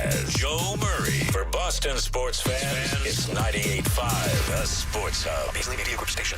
has Joe Murray. For Boston sports fans, it's 98.5, the Sports Hub. Beasley Media Group Station.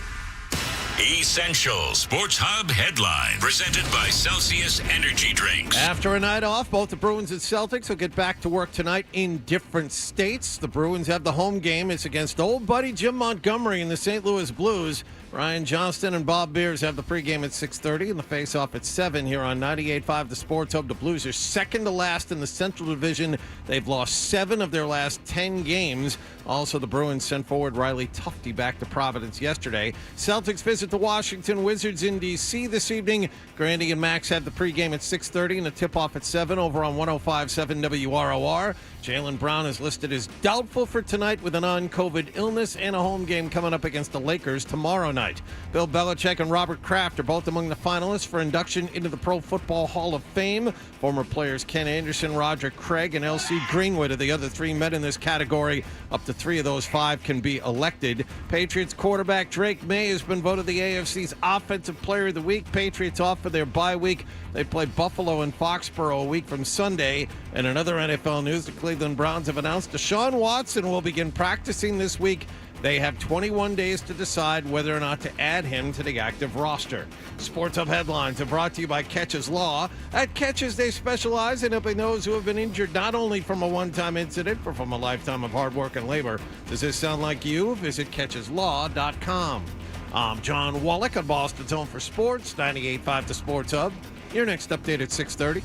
Essential Sports Hub headline presented by Celsius Energy Drinks. After a night off, both the Bruins and Celtics will get back to work tonight in different states. The Bruins have the home game. It's against old buddy Jim Montgomery and the St. Louis Blues. Ryan Johnston and Bob Beers have the pregame at 6:30 and the face-off at 7 here on 98.5 The Sports Hub. The Blues are second to last in the Central Division. They've lost 7 of their last 10 games. Also, the Bruins sent forward Riley Tufte back to Providence yesterday. Celtics visit the Washington Wizards in D.C. this evening. Grandy and Max have the pregame at 6:30 and the tip-off at 7 over on 105.7 WROR. Jaylen Brown is listed as doubtful for tonight with a non-COVID illness and a home game coming up against the Lakers tomorrow night. Bill Belichick and Robert Kraft are both among the finalists for induction into the Pro Football Hall of Fame. Former players Ken Anderson, Roger Craig, and L.C. Greenwood are the other 3 men in this category. Up to 3 of those 5 can be elected. Patriots quarterback Drake May has been voted the AFC's Offensive Player of the Week. Patriots off for their bye week. They play Buffalo and Foxborough a week from Sunday. And another NFL news, the Cleveland Browns have announced Deshaun Watson will begin practicing this week. They have 21 days to decide whether or not to add him to the active roster. Sports Hub headlines are brought to you by Catches Law. At Catches, they specialize in helping those who have been injured not only from a one-time incident, but from a lifetime of hard work and labor. Does this sound like you? Visit CatchesLaw.com. I'm John Wallach on Boston's Home for Sports, 98.5 The Sports Hub. Your next update at 6:30.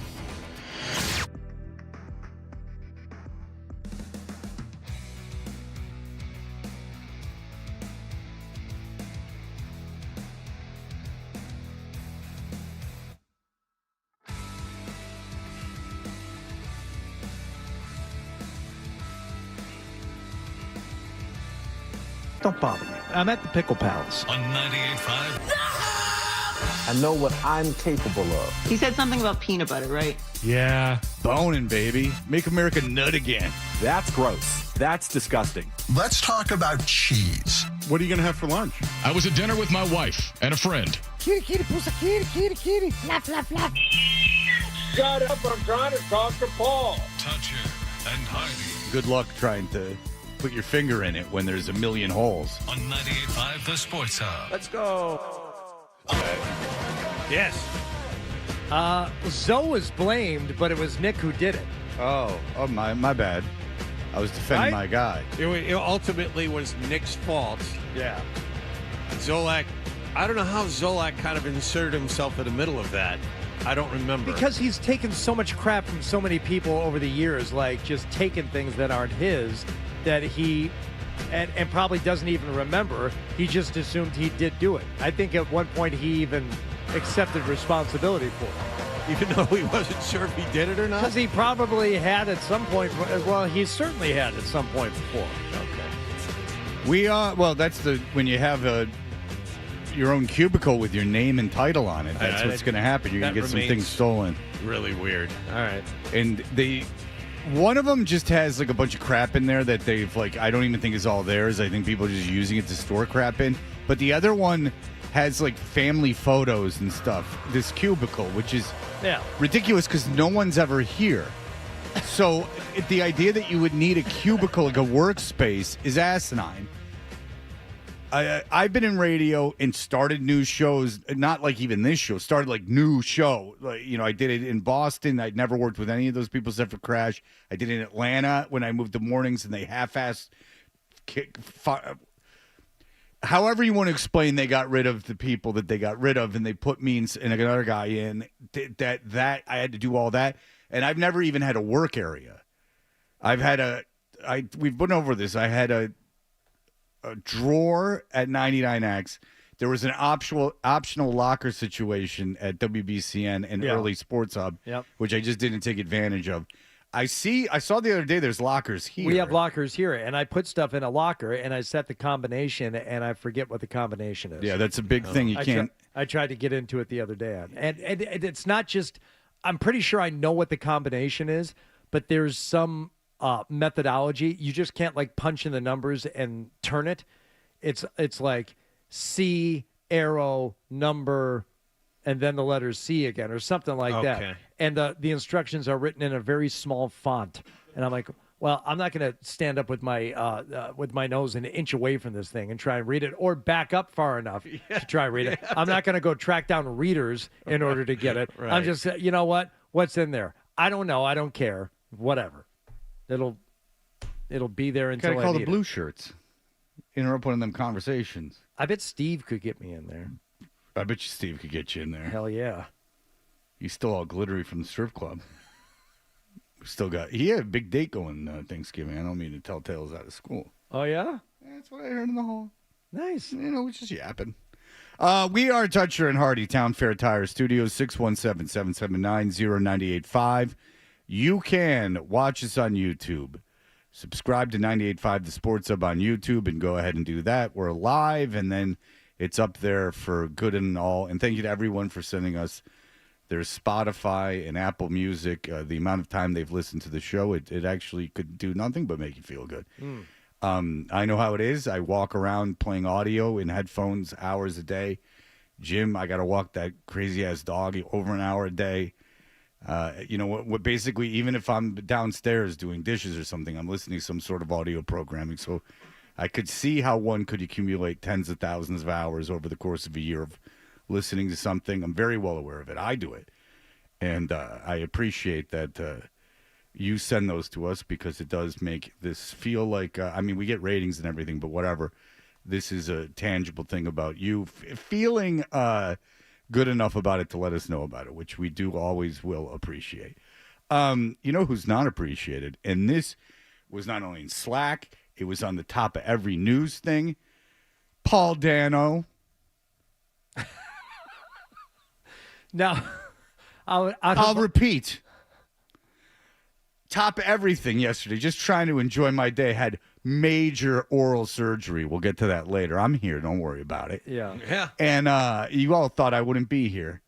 Don't bother me. I'm at the Pickle Palace. On 98.5. I know what I'm capable of. He said something about peanut butter, right? Yeah, boning, baby. Make America nut again. That's gross. That's disgusting. Let's talk about cheese. What are you going to have for lunch? I was at dinner with my wife and a friend. Kitty, kitty, pussy, kitty, kitty, kitty. Flap, flap, flap. Shut up, I'm trying to talk to Paul. Toucher and Hardy. Good luck trying to put your finger in it when there's a million holes. On 98.5 The Sports Hub. Let's go. Yes. Zoe was blamed, but it was Nick who did it. Oh, my bad. I was defending my guy. It ultimately was Nick's fault. Yeah. Zolak, I don't know how Zolak kind of inserted himself in the middle of that. I don't remember. Because he's taken so much crap from so many people over the years, like just taking things that aren't his, that he, and probably doesn't even remember. He just assumed he did do it. I think at one point he even accepted responsibility for it. Even though he wasn't sure if he did it or not? Because he probably had at some point, well, he certainly had at some point before. Okay. Well, that's when you have your own cubicle with your name and title on it. That's what's going to happen. You're going to get some things stolen. Really weird. All right. And one of them just has like a bunch of crap in there that they've I don't even think is all theirs. I think people are just using it to store crap in. But the other one has like family photos and stuff. This cubicle, which is ridiculous because no one's ever here. So the idea that you would need a cubicle, like a workspace, is asinine. I've been in radio and started new shows, not like even this show, started like new show. I did it in Boston. I'd never worked with any of those people except for Crash. I did it in Atlanta when I moved to mornings and they half-assed however you want to explain, they got rid of the people that they got rid of and they put me and another guy in that I had to do all that. And I've never even had a work area. We've been over this. I had a drawer at 99X. There was an optional locker situation at WBCN and early Sports Hub, which I just didn't take advantage of. I saw the other day there's lockers here. We have lockers here, and I put stuff in a locker, and I set the combination, and I forget what the combination is. Yeah, that's a big thing. You can't. I tried to get into it the other day, and it's not just. I'm pretty sure I know what the combination is, but there's some methodology. You just can't punch in the numbers and turn it. It's like C arrow number and then the letter C again or something like that. and the instructions are written in a very small font. And I'm like, well, I'm not going to stand up with my nose an inch away from this thing and try and read it, or back up far enough to try and read it. I'm not going to go track down readers in order to get it. Right. I'm just, you know what? What's in there? I don't know. I don't care. Whatever. It'll be there until Gotta call I the need blue it. shirts. Interrupt one of them conversations. I bet Steve could get me in there. I bet you Steve could get you in there. Hell yeah. He's still all glittery from the strip club. He had a big date going Thanksgiving. I don't mean to tell tales out of school. Oh, yeah? That's what I heard in the hall. Nice. We're just yapping. We are Toucher and Hardy, Town Fair Tire Studios, 617-779-0985. You can watch us on YouTube. Subscribe to 98.5 The Sports Hub on YouTube and go ahead and do that. We're live, and then it's up there for good and all. And thank you to everyone for sending us their Spotify and Apple Music. The amount of time they've listened to the show, it actually could do nothing but make you feel good. I know how it is. I walk around playing audio in headphones hours a day. Jim, I got to walk that crazy-ass dog over an hour a day. What basically, even if I'm downstairs doing dishes or something, I'm listening to some sort of audio programming. So I could see how one could accumulate tens of thousands of hours over the course of a year of listening to something. I'm very well aware of it. I do it. And I appreciate that you send those to us, because it does make this feel like, we get ratings and everything, but whatever. This is a tangible thing about you feeling good enough about it to let us know about it, which we do always will appreciate. You know who's not appreciated? And this was not only in Slack, it was on the top of every news thing. Paul Dano. Now, I'll repeat. Top of everything yesterday. Just trying to enjoy my day. Had major oral surgery. We'll get to that later. I'm here. Don't worry about it. Yeah. And you all thought I wouldn't be here.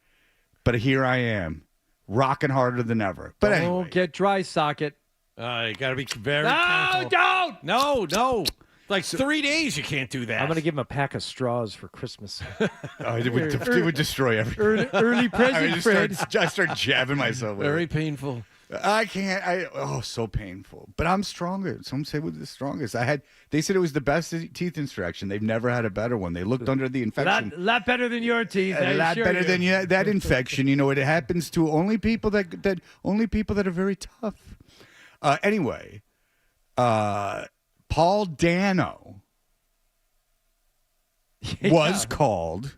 But here I am. Rocking harder than ever. But anyway. Don't get dry socket. You got to be very No, careful. don't! No. Like 3 days, you can't do that. I'm going to give him a pack of straws for Christmas. It would destroy everything. Early present, Fred. I start jabbing myself with Very it. painful. I can't. So painful. But I'm stronger. Some say we're the strongest. They said it was the best teeth extraction. They've never had a better one. They looked under the infection. Lot better than your teeth. A lot better than that infection. It happens to only people that are very tough. Anyway, Paul Dano was called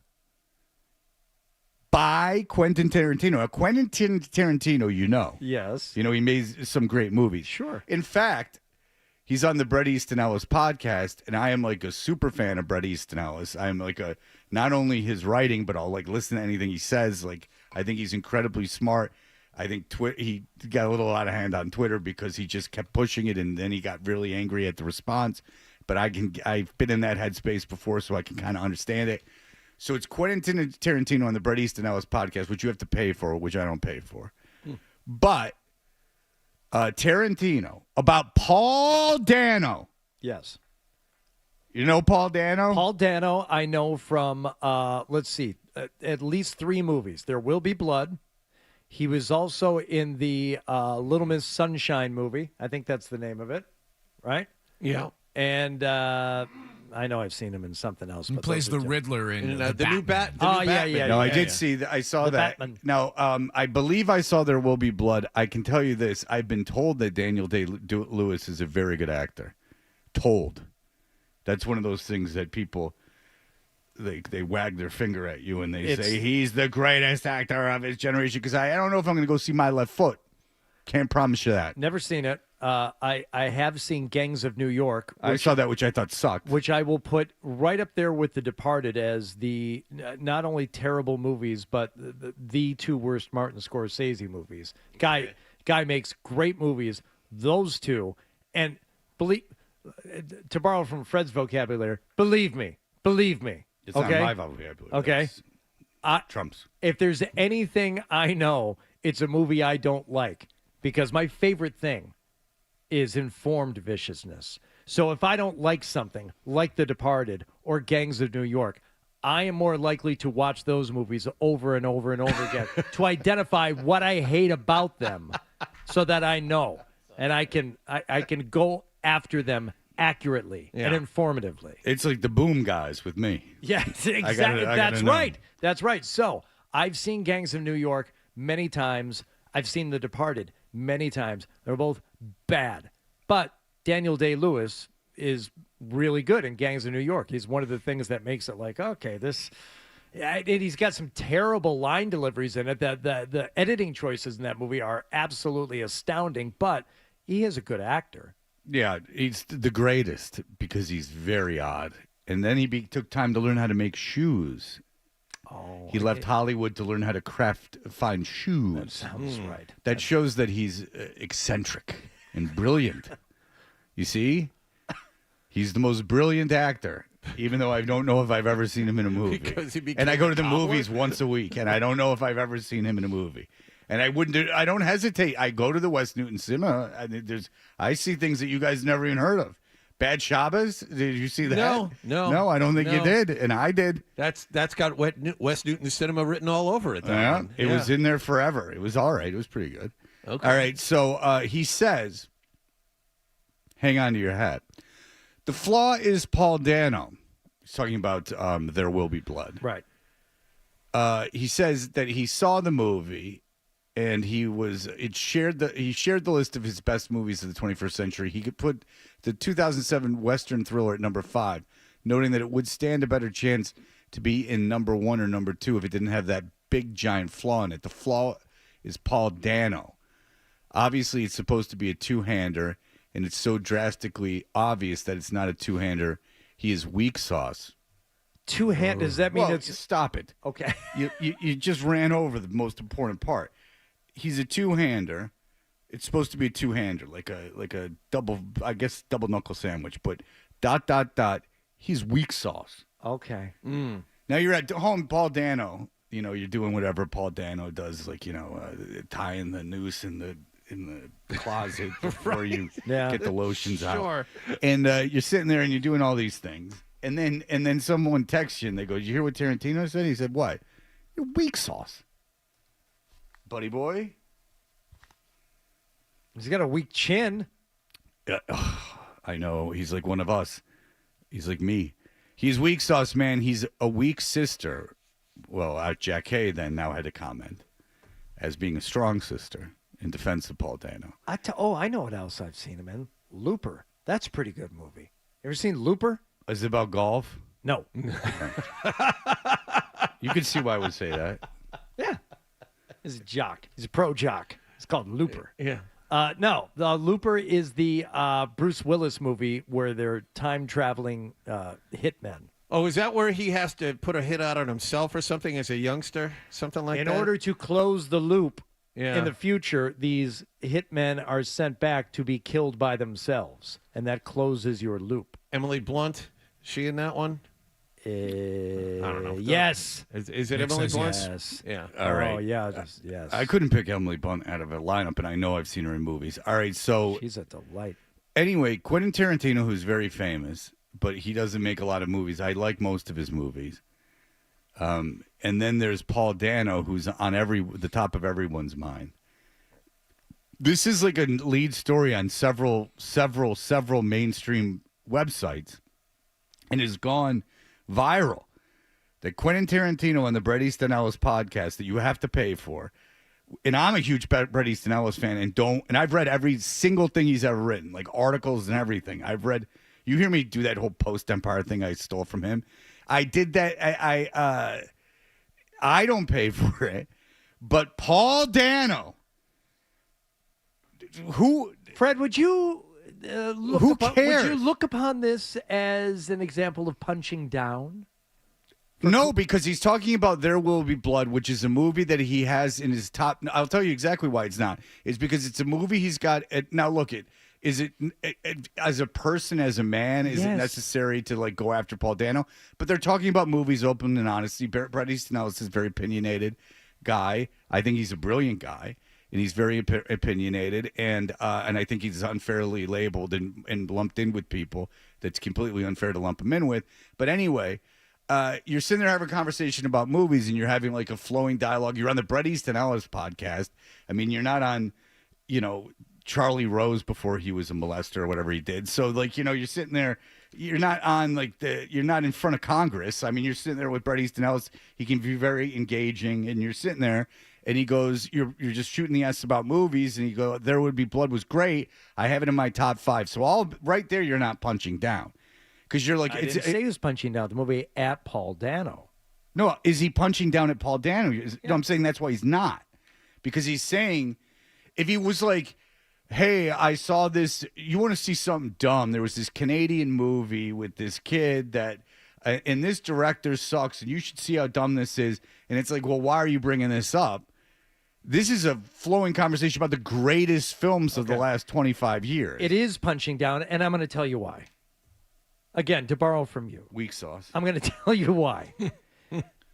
by Quentin Tarantino. Now, Quentin Tarantino, Yes. he made some great movies. Sure. In fact, he's on the Bret Easton Ellis podcast, and I am like a super fan of Bret Easton Ellis. I'm like not only his writing, but I'll like listen to anything he says. Like, I think he's incredibly smart. I think he got a little out of hand on Twitter because he just kept pushing it, and then he got really angry at the response. But I've been in that headspace before, so I can kind of understand it. So it's Quentin Tarantino on the Bret Easton Ellis podcast, which you have to pay for, which I don't pay for. But Tarantino about Paul Dano. Yes. You know Paul Dano? Paul Dano, I know from, let's see, at least 3 movies. There Will Be Blood. He was also in the Little Miss Sunshine movie. I think that's the name of it, right? Yeah. And I know I've seen him in something else. He but plays those the are Riddler in the new Batman. Oh, yeah. No, I did see that. I saw The that. Batman. Now, I believe I saw There Will Be Blood. I can tell you this. I've been told that Daniel Day-Lewis is a very good actor. Told. That's one of those things that people, they wag their finger at you and they say, he's the greatest actor of his generation. Because I don't know if I'm going to go see My Left Foot. Can't promise you that. Never seen it. I have seen Gangs of New York. I saw that, which I thought sucked. Which I will put right up there with The Departed as the not only terrible movies, but the 2 worst Martin Scorsese movies. Guy makes great movies. Those 2, and to borrow from Fred's vocabulary, believe me. It's okay? not my vocabulary. Okay. Trump's. If there's anything I know, it's a movie I don't like, because my favorite thing is informed viciousness. So if I don't like something like The Departed or Gangs of New York, I am more likely to watch those movies over and over and over again to identify what I hate about them so that I know and I can go after them accurately and informatively. It's like the Boom guys with me. Yes, exactly. That's right. That's right. So I've seen Gangs of New York many times. I've seen The Departed many times. They're both bad. But Daniel Day-Lewis is really good in Gangs of New York. He's one of the things that makes it like, okay, this. And he's got some terrible line deliveries in it. The editing choices in that movie are absolutely astounding, but he is a good actor. Yeah, he's the greatest because he's very odd. And then he took time to learn how to make shoes. Oh, he left Hollywood to learn how to craft fine shoes. That sounds right. That shows that he's eccentric and brilliant. You see? He's the most brilliant actor, even though I don't know if I've ever seen him in a movie. Because he became and I go to the cobbler? movies once a week, and I don't know if I've ever seen him in a movie. And I don't hesitate. I go to the West Newton Cinema. I see things that you guys never even heard of. Bad Shabbos? Did you see that? No, I don't think you did, and I did. That's got West Newton Cinema written all over it. It was in there forever. It was all right. It was pretty good. Okay. All right. So he says, hang on to your hat. The flaw is Paul Dano. He's talking about There Will Be Blood. Right. He says that he saw the movie, and he shared the list of his best movies of the 21st century. He could put the 2007 Western thriller at number 5, noting that it would stand a better chance to be in number 1 or number 2 if it didn't have that big giant flaw in it. The flaw is Paul Dano. Obviously, it's supposed to be a two-hander, and it's so drastically obvious that it's not a two-hander. He is weak sauce. Two-hand, does that mean it's... Stop it. Okay. You just ran over the most important part. He's a two-hander. It's supposed to be a two-hander, like a double knuckle sandwich. But ... He's weak sauce. Okay. Now you're at home, Paul Dano. You're doing whatever Paul Dano does, like tying the noose in the closet before you get the lotions out. Sure. And you're sitting there and you're doing all these things, and then someone texts you and they go, "Did you hear what Tarantino said?" He said, "What? You're weak sauce, buddy boy." He's got a weak chin. I know. He's like one of us. He's like me. He's weak sauce, man. He's a weak sister. Well, Jack Hay then now had to comment as being a strong sister in defense of Paul Dano. I know what else I've seen him in. Looper. That's a pretty good movie. Ever seen Looper? Is it about golf? No. You can see why I would say that. Yeah. He's a jock. He's a pro jock. It's called Looper. Yeah. No, the Looper is the Bruce Willis movie where they're time-traveling hitmen. Oh, is that where he has to put a hit out on himself or something as a youngster? Something like that? In order to close the loop Yeah. in the future, these hitmen are sent back to be killed by themselves, and that closes your loop. Emily Blunt, she in that one? I don't know. Yes. Is it Emily Blunt? Yes. Yeah. All right. Oh, yeah. Yes. I couldn't pick Emily Blunt out of a lineup, and I know I've seen her in movies. All right, so She's a delight. anyway, Quentin Tarantino, who's very famous, but he doesn't make a lot of movies. I like most of his movies. And then there's Paul Dano, who's on the top of everyone's mind. This is like a lead story on several mainstream websites, and has gone viral. That Quentin Tarantino on the Bret Easton Ellis podcast that you have to pay for. And I'm a huge Bret Easton Ellis fan, and I've read every single thing he's ever written, like articles and everything. I've read. You hear me do that whole post-Empire thing I stole from him. I did that. I don't pay for it, but Paul Dano, who Fred, would you who cares? Would you look upon this as an example of punching down? No, because he's talking about There Will Be Blood, which is a movie that he has in his top. I'll tell you exactly why it's not. It's because it's a movie he's got. Now, look, is it as a person, as a man, is it necessary to like go after Paul Dano? But they're talking about movies, open and honesty. Bret Easton Ellis is a very opinionated guy. I think he's a brilliant guy, and he's very opinionated, and I think he's unfairly labeled and lumped in with people. That's completely unfair to lump him in with. But anyway. you're sitting there having a conversation about movies, and you're having like a flowing dialogue. You're on the Bret Easton Ellis podcast. I mean, you're not on, Charlie Rose before he was a molester or whatever he did. So like, you're sitting there. You're not on you're not in front of Congress. I mean, you're sitting there with Bret Easton Ellis. He can be very engaging, and you're sitting there, and he goes, "You're just shooting the S about movies," and you go, "There Would Be Blood was great. I have it in my top 5." So all right there, you're not punching down because you're like, I didn't say he was punching down the movie at Paul Dano. No, is he punching down at Paul Dano? No, I'm saying that's why he's not, because he's saying if he was like, hey, I saw this. You want to see something dumb? There was this Canadian movie with this kid that, and this director sucks, and you should see how dumb this is. And it's like, well, why are you bringing this up? This is a flowing conversation about the greatest films of the last 25 years. It is punching down, and I'm going to tell you why. Again, to borrow from you. Weak sauce. I'm going to tell you why.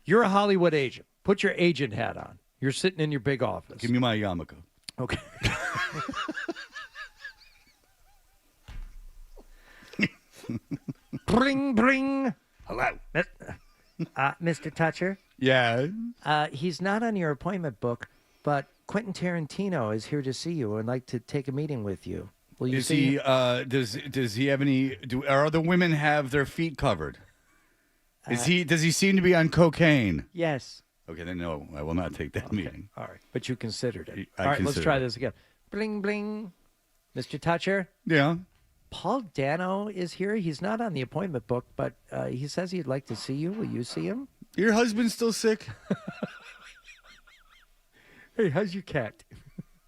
You're a Hollywood agent. Put your agent hat on. You're sitting in your big office. Give me my yarmulke. Okay. Bring, bring. Hello. Mr. Toucher, Yeah. he's not on your appointment book, but Quentin Tarantino is here to see you and would like to take a meeting with you. Will you Is see he? him? Does he have any? Are the women have their feet covered? Does he seem to be on cocaine? Yes. Okay, then no, I will not take that meeting. All right. But you considered it. I All right, let's considered try it. this again. Bling, bling. Mr. Toucher, Yeah. Paul Dano is here. He's not on the appointment book, but he says he'd like to see you. Will you see him? Your husband's still sick? Hey, how's your cat?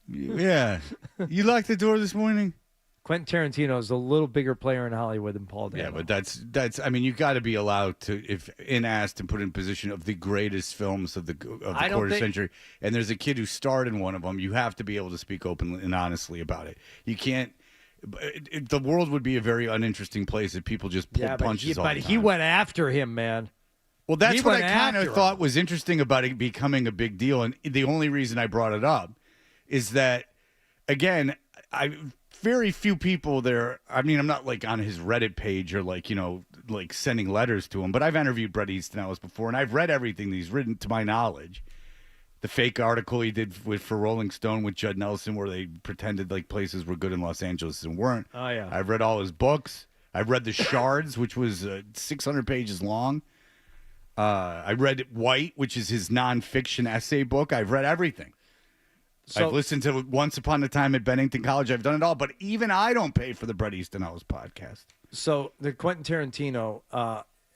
Yeah. You locked the door this morning? Quentin Tarantino is a little bigger player in Hollywood than Paul Dano. Yeah, but that's. I mean, you got to be allowed to, if asked and put in position of the greatest films of the quarter century. And there's a kid who starred in one of them. You have to be able to speak openly and honestly about it. You can't. The world would be a very uninteresting place if people just pulled punches all the time. But he went after him, man. Well, that's what I kind after of thought was interesting about it becoming a big deal. And the only reason I brought it up is that, again, very few people there. I mean, I'm not like on his Reddit page or like sending letters to him, but I've interviewed Bret Easton Ellis before, and I've read everything that he's written to my knowledge. The fake article he did for Rolling Stone with Judd Nelson, where they pretended like places were good in Los Angeles and weren't. Oh yeah. I've read all his books. I've read The Shards, which was 600 pages long. I read White, which is his nonfiction essay book. I've read everything. So, I've listened to Once Upon a Time at Bennington College. I've done it all, but even I don't pay for the Bret Easton Ellis podcast. So the Quentin Tarantino,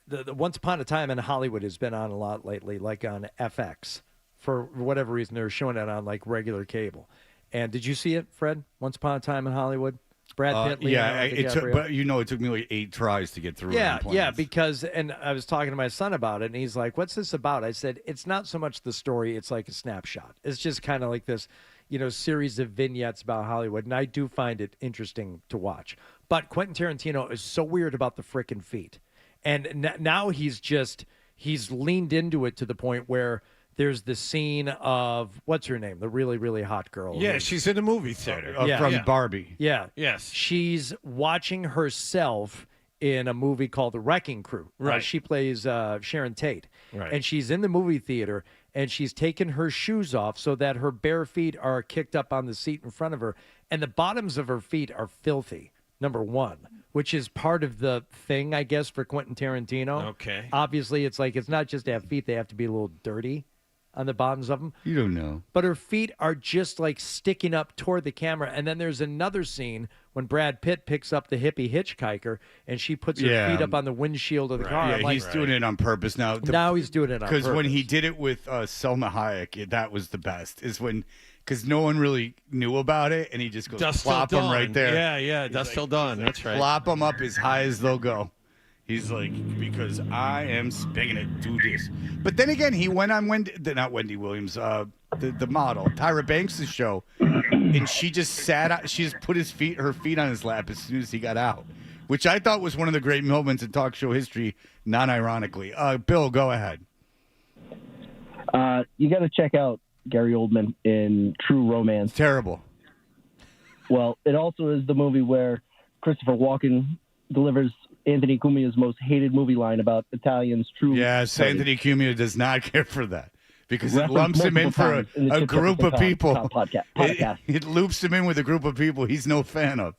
the Once Upon a Time in Hollywood has been on a lot lately, like on FX. For whatever reason, they're showing it on like regular cable. And did you see it, Fred? Once Upon a Time in Hollywood? Brad Pitt. Yeah, it took me like 8 tries to get through. Yeah, because and I was talking to my son about it, and he's like, "What's this about?" I said, "It's not so much the story; it's like a snapshot. It's just kind of like this, series of vignettes about Hollywood." And I do find it interesting to watch. But Quentin Tarantino is so weird about the frickin' feet, and now he's leaned into it to the point where there's the scene of what's her name, the really, really hot girl. Yeah, she's in the movie theater. From Barbie. Yeah. Yes. She's watching herself in a movie called The Wrecking Crew. Right. She plays Sharon Tate. Right. And she's in the movie theater, and she's taken her shoes off so that her bare feet are kicked up on the seat in front of her, and the bottoms of her feet are filthy, number one, which is part of the thing, I guess, for Quentin Tarantino. Okay. Obviously, it's not just to have feet, they have to be a little dirty on the bottoms of them. You don't know. But her feet are just like sticking up toward the camera. And then there's another scene when Brad Pitt picks up the hippie hitchhiker and she puts her feet up on the windshield of the car. Yeah, he's doing it on purpose now. Now he's doing it on purpose. Because when he did it with Selma Hayek, that was the best. Because no one really knew about it, and he just goes plop them right there. Yeah, Dust Till Dawn. That's right. Plop them up as high as they'll go. He's like, because I am spinning it, do this. But then again, he went on not Wendy Williams, the model, Tyra Banks' show, and she just she just put her feet on his lap as soon as he got out, which I thought was one of the great moments in talk show history, non-ironically. Bill, go ahead. You got to check out Gary Oldman in True Romance. Terrible. Well, it also is the movie where Christopher Walken delivers Anthony Cumia's most hated movie line about Italians. True. Yes, Anthony Cumia does not care for that because it Referenced lumps him in multiple for times in the a Chip group of Jefferson people. podcast. It loops him in with a group of people he's no fan of.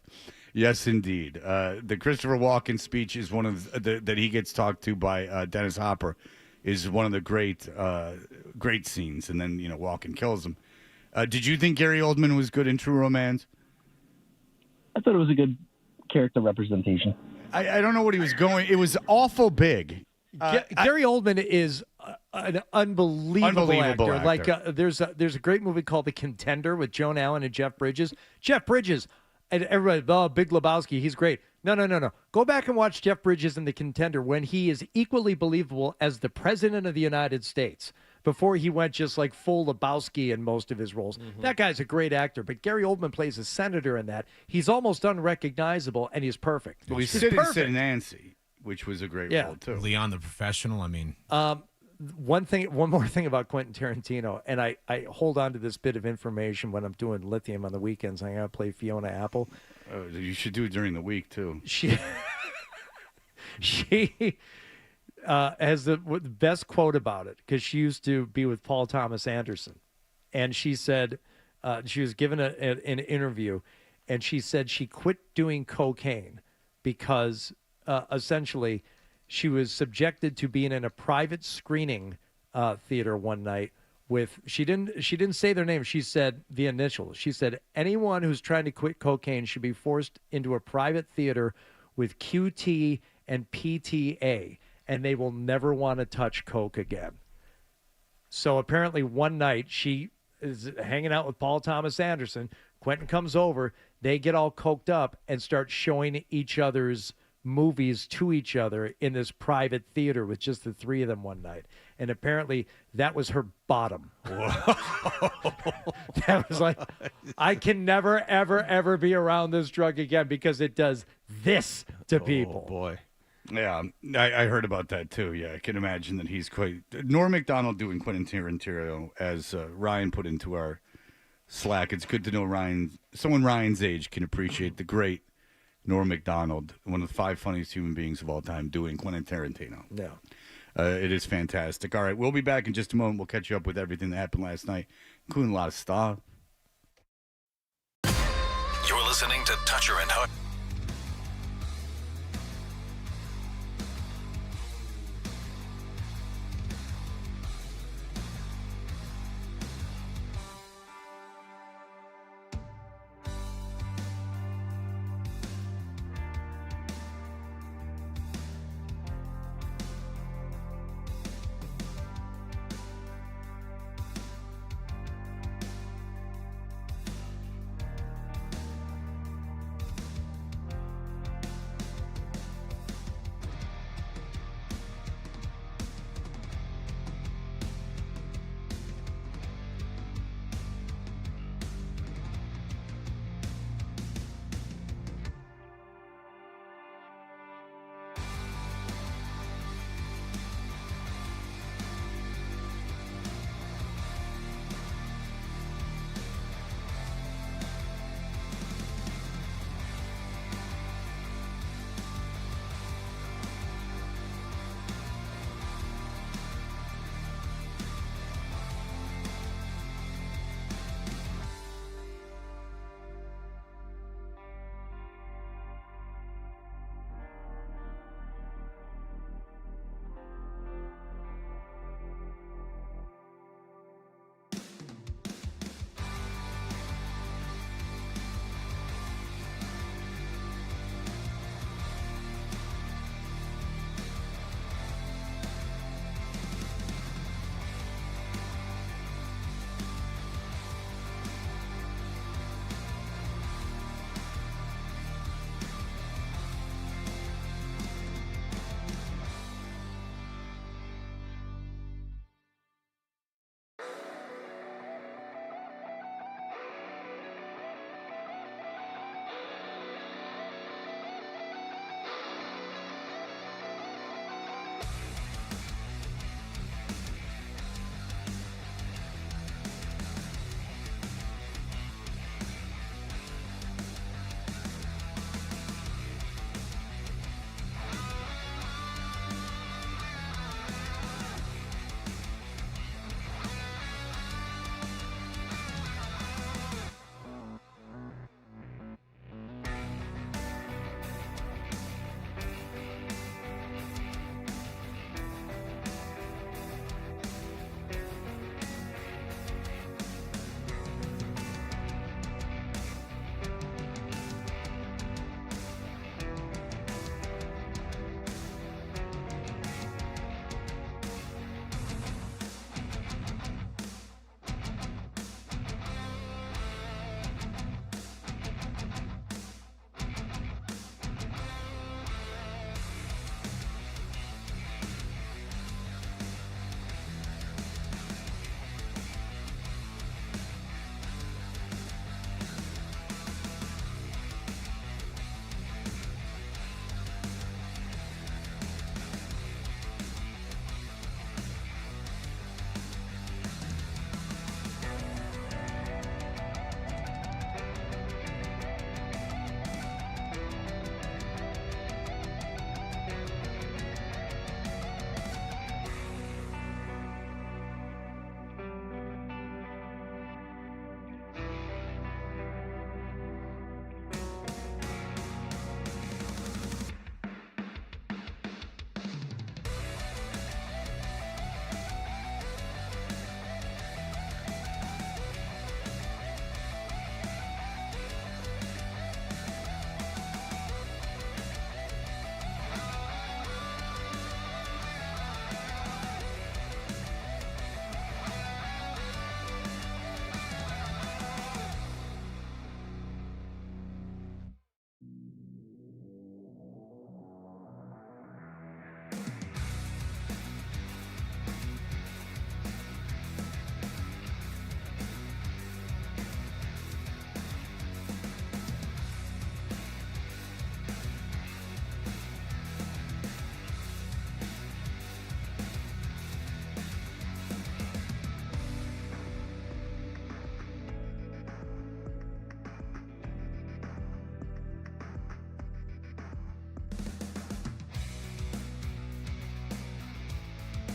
Yes, indeed. The Christopher Walken speech is one of that he gets talked to by Dennis Hopper is one of the great scenes. And then, Walken kills him. Did you think Gary Oldman was good in True Romance? I thought it was a good character representation. I don't know what he was going. It was awful big. Gary Oldman is an unbelievable actor. Like there's a great movie called The Contender with Joan Allen and Jeff Bridges. Jeff Bridges, and everybody, Big Lebowski, he's great. No. Go back and watch Jeff Bridges in The Contender when he is equally believable as the President of the United States. Before he went just like full Lebowski in most of his roles. Mm-hmm. That guy's a great actor, but Gary Oldman plays a senator in that. He's almost unrecognizable, and he's perfect. Well, he's Sid Nancy, which was a great role, too. Leon the Professional, I mean. One more thing about Quentin Tarantino, and I hold on to this bit of information when I'm doing Lithium on the weekends. I'm going to play Fiona Apple. You should do it during the week, too. She has the best quote about it because she used to be with Paul Thomas Anderson. And she said, she was given an interview, and she said she quit doing cocaine because essentially she was subjected to being in a private screening theater one night with, she didn't say their name. She said the initials. She said, anyone who's trying to quit cocaine should be forced into a private theater with QT and PTA. And they will never want to touch coke again. So apparently one night she is hanging out with Paul Thomas Anderson. Quentin comes over. They get all coked up and start showing each other's movies to each other in this private theater with just the three of them one night. And apparently that was her bottom. That was like, I can never, ever, ever be around this drug again because it does this to people. Oh, boy. Yeah, I heard about that too. Yeah, I can imagine that he's quite. Norm Macdonald doing Quentin Tarantino, as Ryan put into our Slack. It's good to know someone Ryan's age can appreciate the great Norm Macdonald, one of the 5 funniest human beings of all time, doing Quentin Tarantino. Yeah. It is fantastic. All right, we'll be back in just a moment. We'll catch you up with everything that happened last night, including a lot of stuff. You're listening to Toucher and Hook.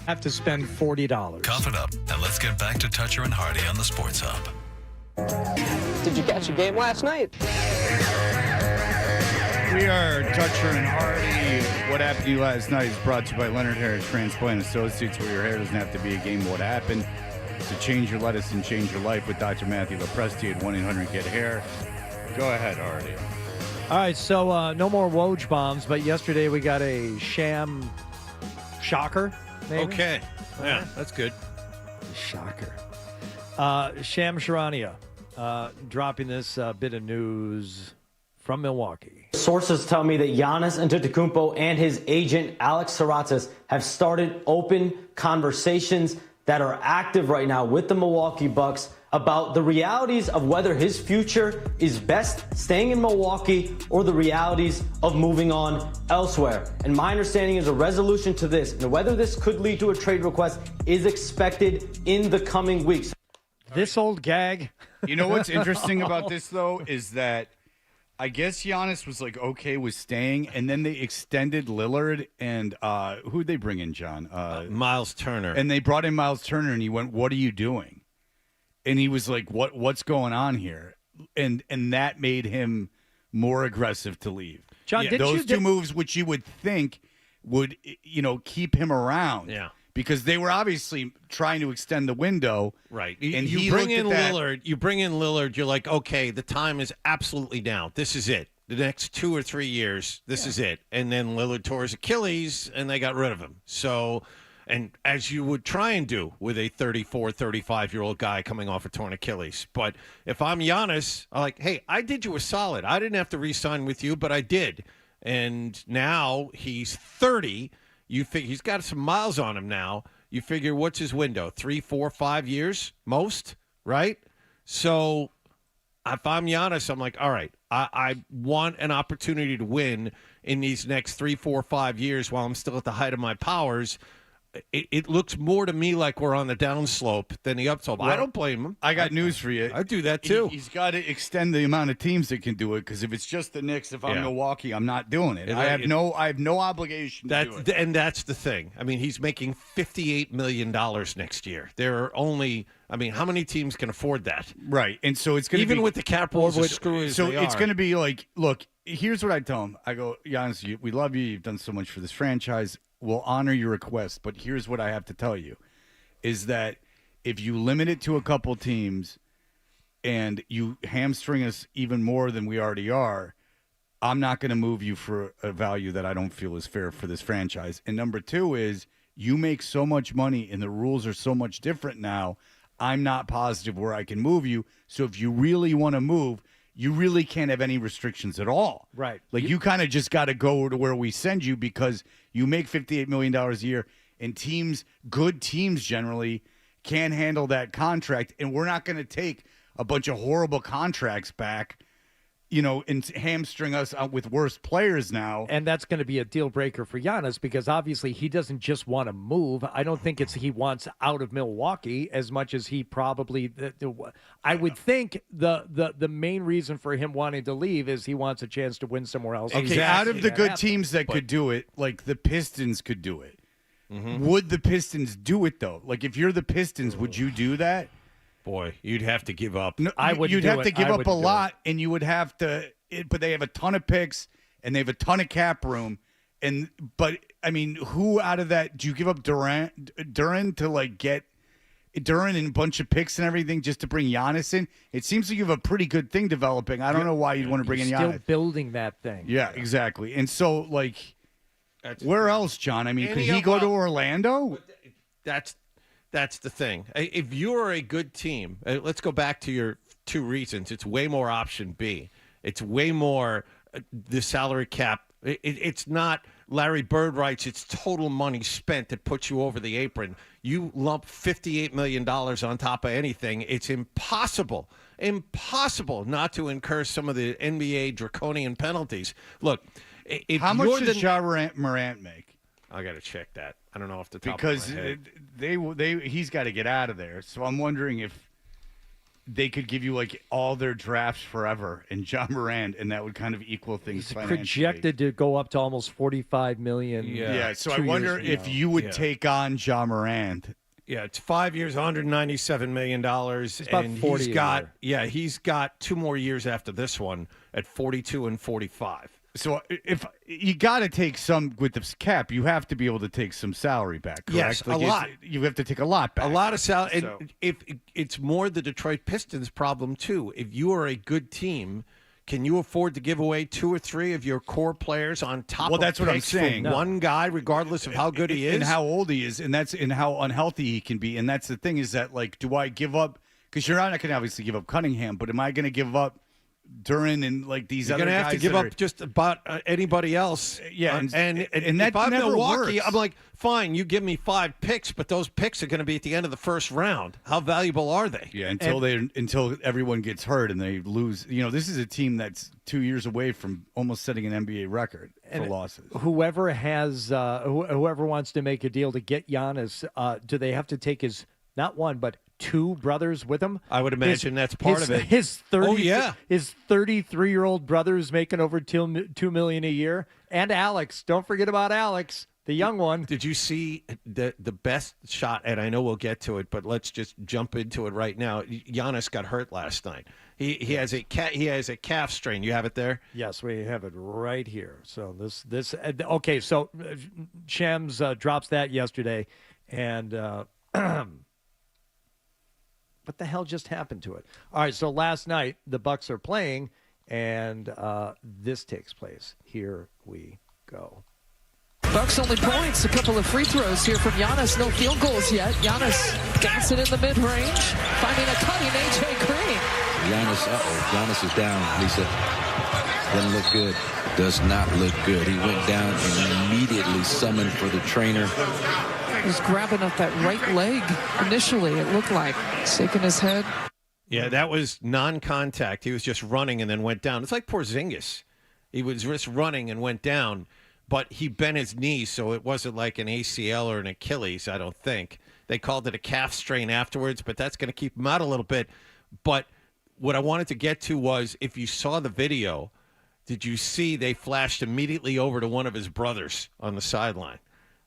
Have to spend $40. Cough it up, and let's get back to Toucher and Hardy on the Sports Hub. Did you catch the game last night? We are Toucher and Hardy. What happened to you last night is brought to you by Leonard Harris Transplant Associates, where your hair doesn't have to be a game of what happened. To change your lettuce and change your life with Dr. Matthew Lopresti at 1-800-GET-HAIR. Go ahead, Hardy. All right, so no more Woj bombs, but yesterday we got a sham shocker, maybe? Okay. Yeah, that's good. Shocker. Sham Charania dropping this bit of news from Milwaukee. Sources tell me that Giannis Antetokounmpo and his agent Alex Saratas have started open conversations that are active right now with the Milwaukee Bucks about the realities of whether his future is best staying in Milwaukee or the realities of moving on elsewhere. And my understanding is a resolution to this and whether this could lead to a trade request is expected in the coming weeks. This old gag. You know what's interesting about this, though, is that I guess Giannis was like okay with staying, and then they extended Lillard and who'd they bring in, John? Miles Turner. And they brought in Miles Turner, and he went, "What are you doing?" And he was like, "What's going on here?" And that made him more aggressive to leave. John, those two moves, which you would think would keep him around, because they were obviously trying to extend the window, right? And you bring in Lillard. You bring in Lillard. You're like, okay, the time is absolutely now. This is it. The next 2 or 3 years, this is it. And then Lillard tore his Achilles, and they got rid of him. So, and as you would try and do with a 34, 35-year-old guy coming off a torn Achilles. But if I'm Giannis, I'm like, hey, I did you a solid. I didn't have to re-sign with you, but I did. And now he's 30. You figure he's got some miles on him now. You figure what's his window? 3, 4, 5 years most, right? So if I'm Giannis, I'm like, all right, I want an opportunity to win in these next 3, 4, 5 years while I'm still at the height of my powers. It looks more to me like we're on the downslope than the upslope. Well, I don't blame him. I got news for you. I do that too. He's got to extend the amount of teams that can do it, because if it's just the Knicks, if I'm Milwaukee, I'm not doing it. I have no obligation to do it. And that's the thing. I mean, he's making $58 million next year. There are only, how many teams can afford that? Right. And so it's going to be, even with the cap rules as screwy as so they it's going to be like, look, here's what I tell him. I go, Giannis, we love you. You've done so much for this franchise. We'll honor your request, but here's what I have to tell you, is that if you limit it to a couple teams and you hamstring us even more than we already are, I'm not going to move you for a value that I don't feel is fair for this franchise. And number two is, you make so much money and the rules are so much different now, I'm not positive where I can move you. So if you really want to move, you really can't have any restrictions at all. Right. Like, you kind of just got to go to where we send you, because you make $58 million a year, and teams, good teams generally, can't handle that contract. And we're not going to take a bunch of horrible contracts back, and hamstring us out with worse players now. And that's going to be a deal breaker for Giannis, because obviously he doesn't just want to move. I don't think he wants out of Milwaukee as much as he probably. I would think the main reason for him wanting to leave is he wants a chance to win somewhere else. Okay, out of the good teams that could do it, like the Pistons could do it. Mm-hmm. Would the Pistons do it though? Like, if you're the Pistons, would you do that? Boy, you'd have to give up. No, you'd have to give up a lot, and you would have to. But they have a ton of picks, and they have a ton of cap room. But who out of that do you give up Duran to like get Duran and a bunch of picks and everything just to bring Giannis in? It seems like you have a pretty good thing developing. I don't know why you'd want to bring in Giannis. Still building that thing. Yeah, exactly. And so, like, where else, John? Could he go to Orlando? That's the thing. If you're a good team, let's go back to your two reasons. It's way more option B. It's way more the salary cap. It's not Larry Bird writes, it's total money spent that puts you over the apron. You lump $58 million on top of anything. It's impossible not to incur some of the NBA draconian penalties. Look, if how much does Ja Morant make? I got to check that. I don't know off the top because of my head. he's got to get out of there. So I'm wondering if they could give you like all their drafts forever and John Morant, and that would kind of equal things. He's financially. projected to go up to almost $45 million. Yeah. So I wonder if you would take on John Morant. Yeah, it's 5 years, $197 million. It's about and 40 he's got 2 more years after this one at 42 and 45. So if you got to take some with this cap, you have to be able to take some salary back. Correct? Yes, like a lot. You have to take a lot back. A lot of salary. So- And if it's more the Detroit Pistons problem too. If you are a good team, can you afford to give away 2 or 3 of your core players on top? Well, of that's what I'm picks for saying. One guy, regardless of how good he is, and how old he is, and how unhealthy he can be. And that's the thing is that like, do I give up? Because you're not going to obviously give up Cunningham, but am I going to give up Duran and like these You're other going to guys? have to give that up are- just about anybody else. Yeah, and that if I'm never Milwaukee, works. I'm like, fine, you give me 5 picks, but those picks are going to be at the end of the first round. How valuable are they? Yeah, until everyone gets hurt and they lose. You know, this is a team that's 2 years away from almost setting an NBA record for losses. Whoever has, whoever wants to make a deal to get Giannis, do they have to take his not one but 2 brothers with him? I would imagine that's part of it. His 33-year-old brother's making over $2 million a year, and Alex. Don't forget about Alex, the young one. Did you see the best shot? And I know we'll get to it, but let's just jump into it right now. Giannis got hurt last night. He has a calf strain. You have it there? Yes, we have it right here. So this okay. So Shams drops that yesterday, and what the hell just happened to it? All right, so last night the Bucks are playing, and this takes place. Here we go. Bucks only points, a couple of free throws here from Giannis. No field goals yet. Giannis dancing in the mid-range, finding a cutting A.J. Green. Giannis is down, Lisa. Doesn't look good. Does not look good. He went down and immediately summoned for the trainer. He was grabbing up that right leg initially, it looked like. Shaking his head. Yeah, that was non-contact. He was just running and then went down. It's like Porzingis. He was just running and went down, but he bent his knee, so it wasn't like an ACL or an Achilles, I don't think. They called it a calf strain afterwards, but that's going to keep him out a little bit. But what I wanted to get to was, if you saw the video, did you see they flashed immediately over to one of his brothers on the sideline?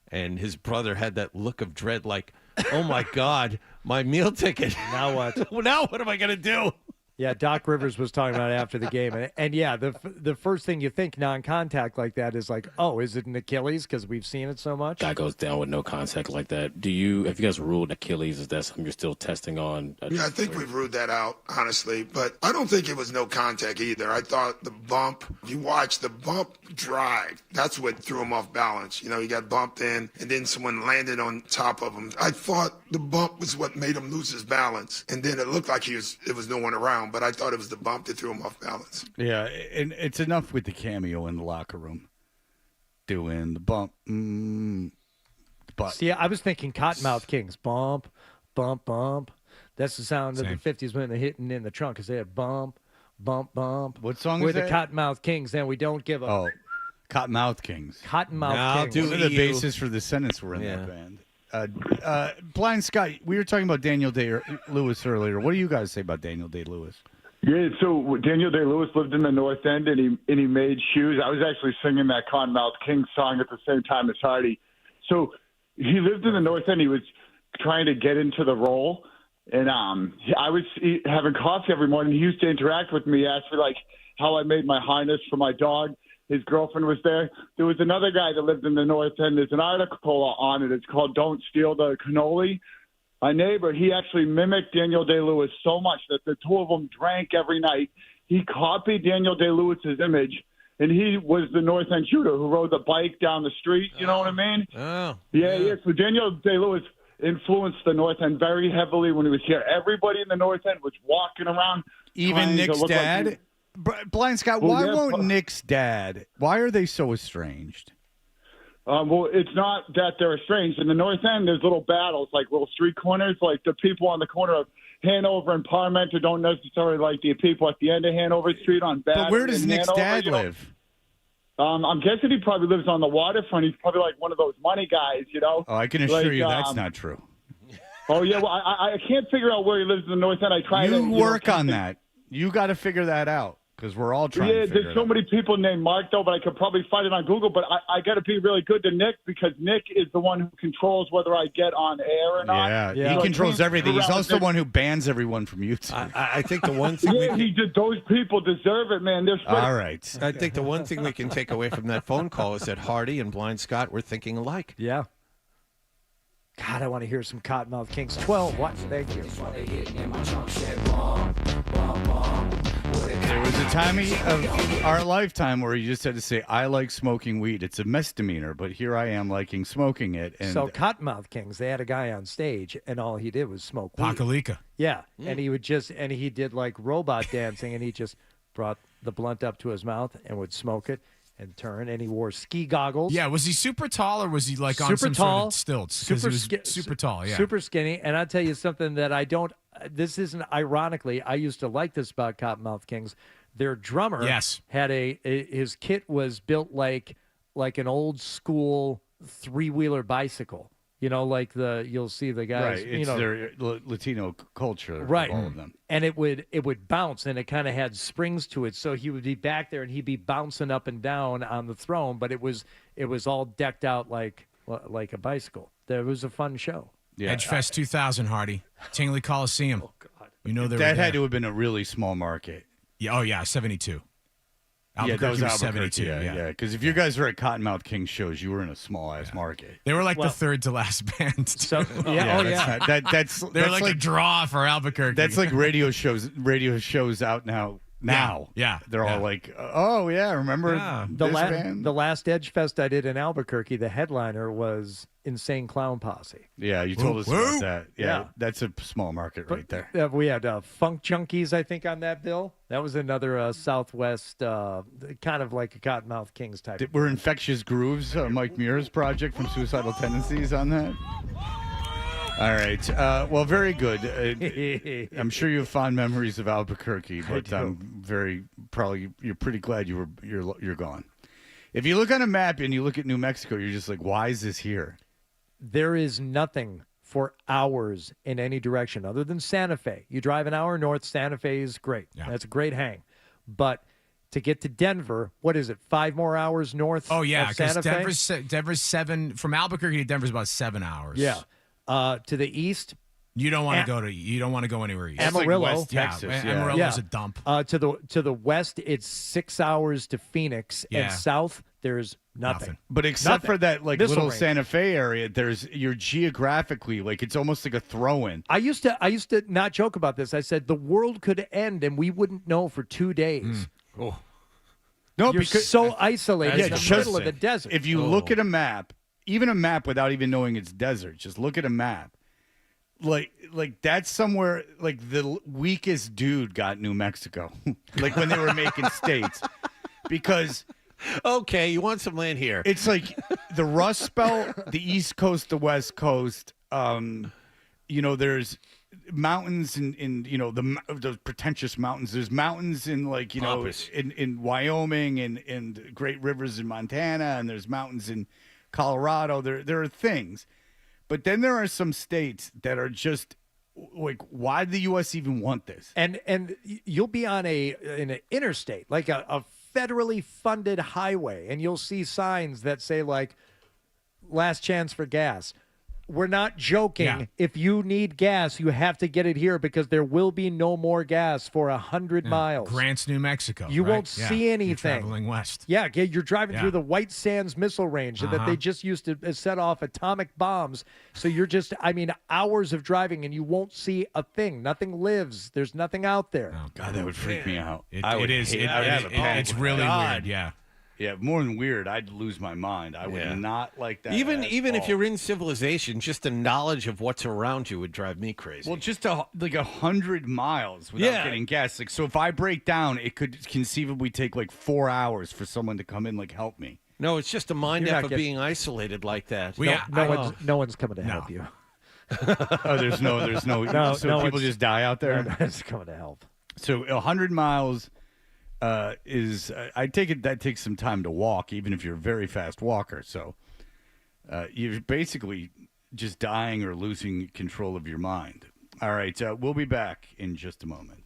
And his brother had that look of dread like, oh, my God, my meal ticket. Now what? Now what am I going to do? Yeah, Doc Rivers was talking about it after the game. And yeah, the first thing you think non-contact like that is like, oh, is it an Achilles? Because we've seen it so much. Guy goes down with no contact like that. Have you guys ruled Achilles? Is that something you're still testing on? Yeah, I think we've ruled that out, honestly. But I don't think it was no contact either. I thought the bump, you watch the bump drive, that's what threw him off balance. You know, he got bumped in, and then someone landed on top of him. I thought the bump was what made him lose his balance. And then it looked like it was no one around. But I thought it was the bump that threw him off balance. Yeah, and it's enough with the cameo in the locker room. Doing the bump. But See, I was thinking Cottonmouth Kings. Bump, bump, bump. That's the sound of the 50s when they're hitting in the trunk, because they had bump, bump, bump. What song We're is the that? Cottonmouth Kings, and we don't give up. Oh, Cottonmouth Kings. Cottonmouth Kings. One of the bases for the sentence were in that band. Blind Scott, we were talking about Daniel Day-Lewis earlier. What do you guys say about Daniel Day-Lewis? Yeah, so Daniel Day-Lewis lived in the North End, and he made shoes. I was actually singing that Cottonmouth King song at the same time as Hardy. So he lived in the North End. He was trying to get into the role, and I was having coffee every morning. He used to interact with me, ask me like how I made my harness for my dog. His girlfriend was there. There was another guy that lived in the North End. There's an article on it. It's called "Don't Steal the Cannoli." My neighbor, he actually mimicked Daniel Day-Lewis so much that the two of them drank every night. He copied Daniel Day-Lewis's image, and he was the North End shooter who rode the bike down the street. You know what I mean? Oh. Yeah. So Daniel Day-Lewis influenced the North End very heavily when he was here. Everybody in the North End was walking around. Even Nick's dad? Blind Scott, why won't Nick's dad? Why are they so estranged? Well, it's not that they're estranged. In the North End, there's little battles, like little street corners. Like the people on the corner of Hanover and Parmenter don't necessarily like the people at the end of Hanover Street on Bath. But where does Nick's dad live? I'm guessing he probably lives on the waterfront. He's probably like one of those money guys, you know? Oh, I can assure you that's not true. Oh, yeah. Well, I can't figure out where he lives in the North End. I tried to work on that. You got to figure that out because we're all trying to figure there's it so out. many people named Mark, though, but I could probably find it on Google. But I got to be really good to Nick because Nick is the one who controls whether I get on air or not. Yeah. He controls everything. He's also the one who bans everyone from YouTube. I think the one thing those people deserve it, man. They're all right. I think the one thing we can take away from that phone call is that Hardy and Blind Scott were thinking alike. Yeah. God, I want to hear some Cottonmouth Kings. 12. What? Thank you. There was a time of our lifetime where you just had to say, I like smoking weed. It's a misdemeanor, but here I am liking smoking it. And So Cottonmouth Kings, they had a guy on stage, and all he did was smoke weed. Pakalika. Yeah, and he would he did like robot dancing, and he just brought the blunt up to his mouth and would smoke it and turn, and he wore ski goggles. Yeah, was he super tall or was he like on Super some tall, sort of stilts? 'Cause he was super tall, yeah. Super skinny. And I'll tell you something that I don't, this isn't ironically, I used to like this about Cottonmouth Kings. Their drummer had his kit was built like an old school three-wheeler bicycle. You know, like you'll see the guys. right, it's their Latino culture, right? All of them, and it would bounce, and it kind of had springs to it. So he would be back there, and he'd be bouncing up and down on the throne. But it was all decked out like a bicycle. It was a fun show. Yeah. Edgefest 2000, Hardy, Tingley Coliseum. Oh God, you know that had to have been a really small market. Yeah. Oh yeah, 72. Yeah, that was Albuquerque, 72. Yeah, because if you guys were at Cottonmouth King shows, you were in a small ass market. They were like the third to last band. So that's they're like a draw for Albuquerque. That's like radio shows out now. Yeah. They're all like, oh yeah, remember this band? The last Edge Fest I did in Albuquerque, the headliner was Insane Clown Posse. Yeah, you told us about that. Yeah, Yeah. that's a small market right there. We had Funk Junkies, I think, on that bill. That was another Southwest, kind of like a Cottonmouth Kings type. Were Infectious Grooves, Mike Muir's project from Suicidal Tendencies, on that? All right. Well, very good. I'm sure you have fond memories of Albuquerque, but I'm you're pretty glad you're gone. If you look on a map and you look at New Mexico, you're just like, why is this here? There is nothing for hours in any direction other than Santa Fe. You drive an hour north, Santa Fe is great. Yeah. That's a great hang. But to get to Denver, what is it, 5 more hours north Oh, yeah, of Santa because Denver's 7, from Albuquerque to Denver's about 7 hours. Yeah. To the east, you don't want to go anywhere east. Amarillo, like West Texas. Amarillo's a dump. To the west, it's 6 hours to Phoenix, and south there's nothing. But except for that Missile little range. Santa Fe area, you're geographically it's almost like a throw-in. I used to not joke about this. I said the world could end and we wouldn't know for 2 days. No, You're because so isolated in the just middle of the desert. If you look at a map, even a map without even knowing it's desert, just look at a map. Like that's somewhere like the weakest dude got New Mexico, like when they were making states, because okay, you want some land here. It's like the Rust Belt, the East Coast, the West Coast. There's mountains in those pretentious mountains. There's mountains in in Wyoming and great rivers in Montana, and there's mountains in Colorado. There are things, but then there are some states that are just like, why did the U.S. even want this? And you'll be on an interstate, like a federally funded highway, and you'll see signs that say like "last chance for gas." We're not joking. Yeah. If you need gas, you have to get it here because there will be no more gas for 100 miles. Grants, New Mexico. You right? won't see anything. You're traveling west. Yeah, you're driving through the White Sands Missile Range that they just used to set off atomic bombs. So you're just, hours of driving and you won't see a thing. Nothing lives. There's nothing out there. Oh, God, that would freak me out. It's really weird, yeah. Yeah, more than weird, I'd lose my mind. I would not like that. Even if you're in civilization, just the knowledge of what's around you would drive me crazy. Well, just 100 miles without getting gas. Like, so if I break down, it could conceivably take 4 hours for someone to come in, help me. No, it's just a mind F of being isolated like that. No one's coming to help you. There's no. So people just die out there. No one's coming to help. So 100 miles. I take it that takes some time to walk, even if you're a very fast walker. So you basically just dying or losing control of your mind. All right, we'll be back in just a moment.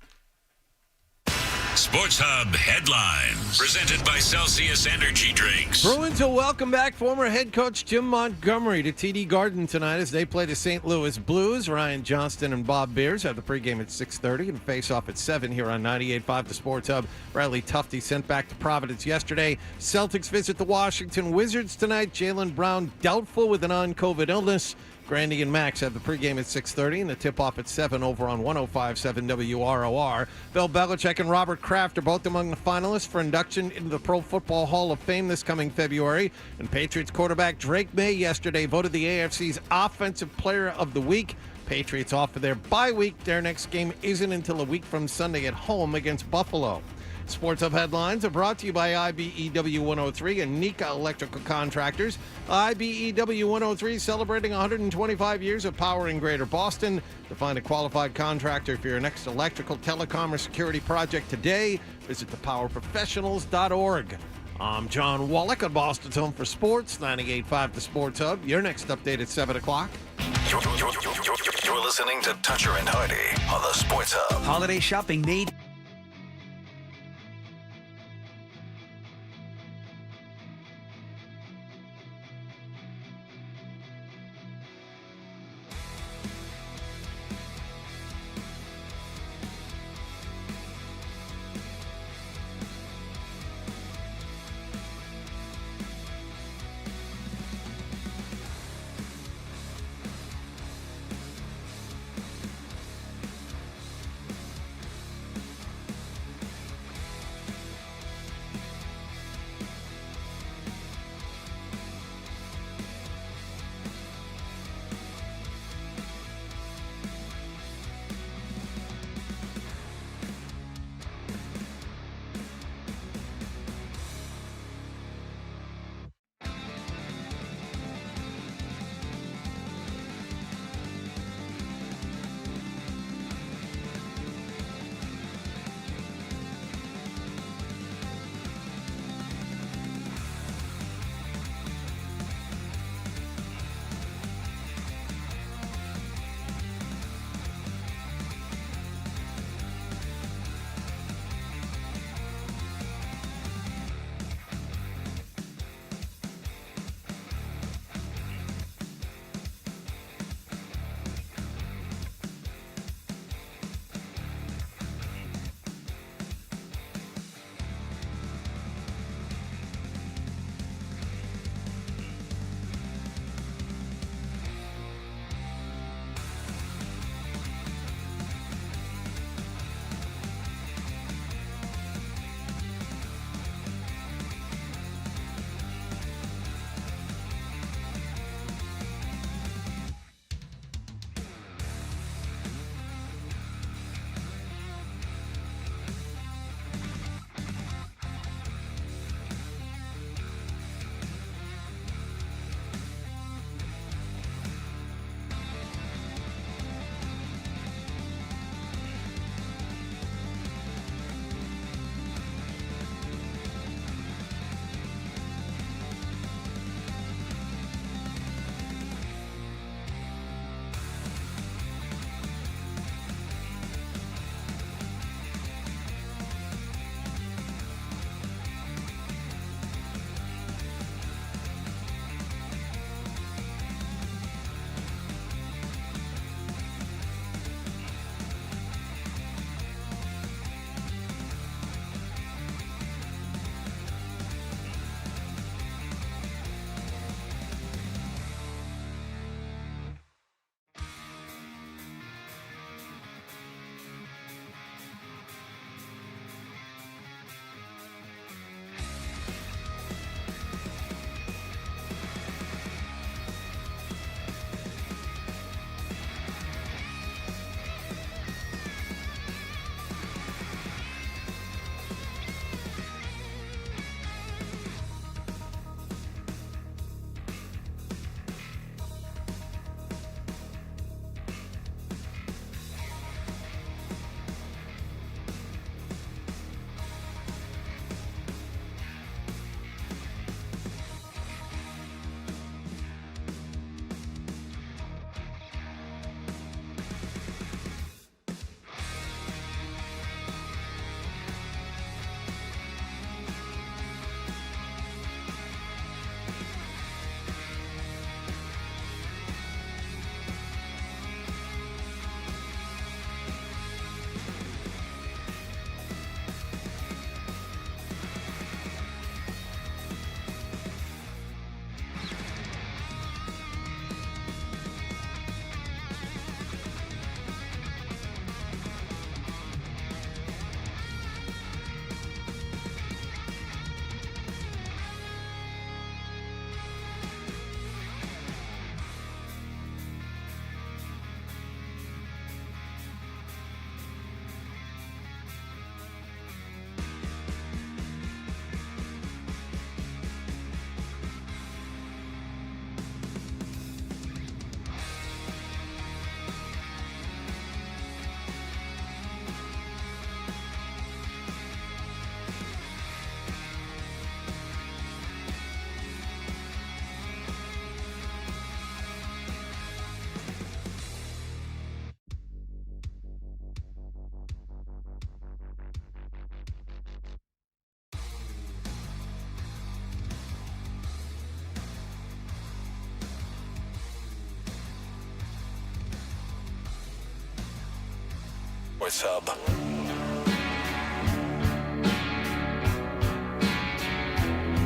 Sports Hub headlines presented by Celsius Energy Drinks. Bruins will welcome back former head coach Jim Montgomery to TD Garden tonight as they play the St. Louis Blues. Ryan Johnston and Bob Beers have the pregame at 6:30 and face off at 7 here on 98.5 The Sports Hub. Bradley Tufte sent back to Providence yesterday. Celtics visit the Washington Wizards tonight. Jaylen Brown doubtful with a non-COVID illness. Grandy and Max have the pregame at 6:30 and the tip-off at 7 over on 105.7 WROR. Bill Belichick and Robert Kraft are both among the finalists for induction into the Pro Football Hall of Fame this coming February. And Patriots quarterback Drake May yesterday voted the AFC's Offensive Player of the Week. Patriots off for their bye week. Their next game isn't until a week from Sunday at home against Buffalo. Sports Hub headlines are brought to you by IBEW 103 and Nika Electrical Contractors. IBEW 103 celebrating 125 years of power in Greater Boston. To find a qualified contractor for your next electrical, telecom, or security project today, visit thepowerprofessionals.org. I'm John Wallach on Boston's Home for Sports, 98.5 The Sports Hub. Your next update at 7 o'clock. You're listening to Toucher and Hardy on the Sports Hub. Holiday shopping made Sports Hub.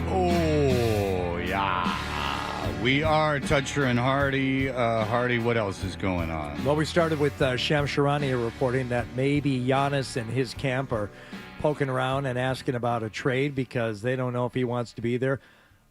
Oh, yeah. We are Toucher and Hardy. Hardy, what else is going on? Well, we started with Shams Charania reporting that maybe Giannis and his camp are poking around and asking about a trade because they don't know if he wants to be there.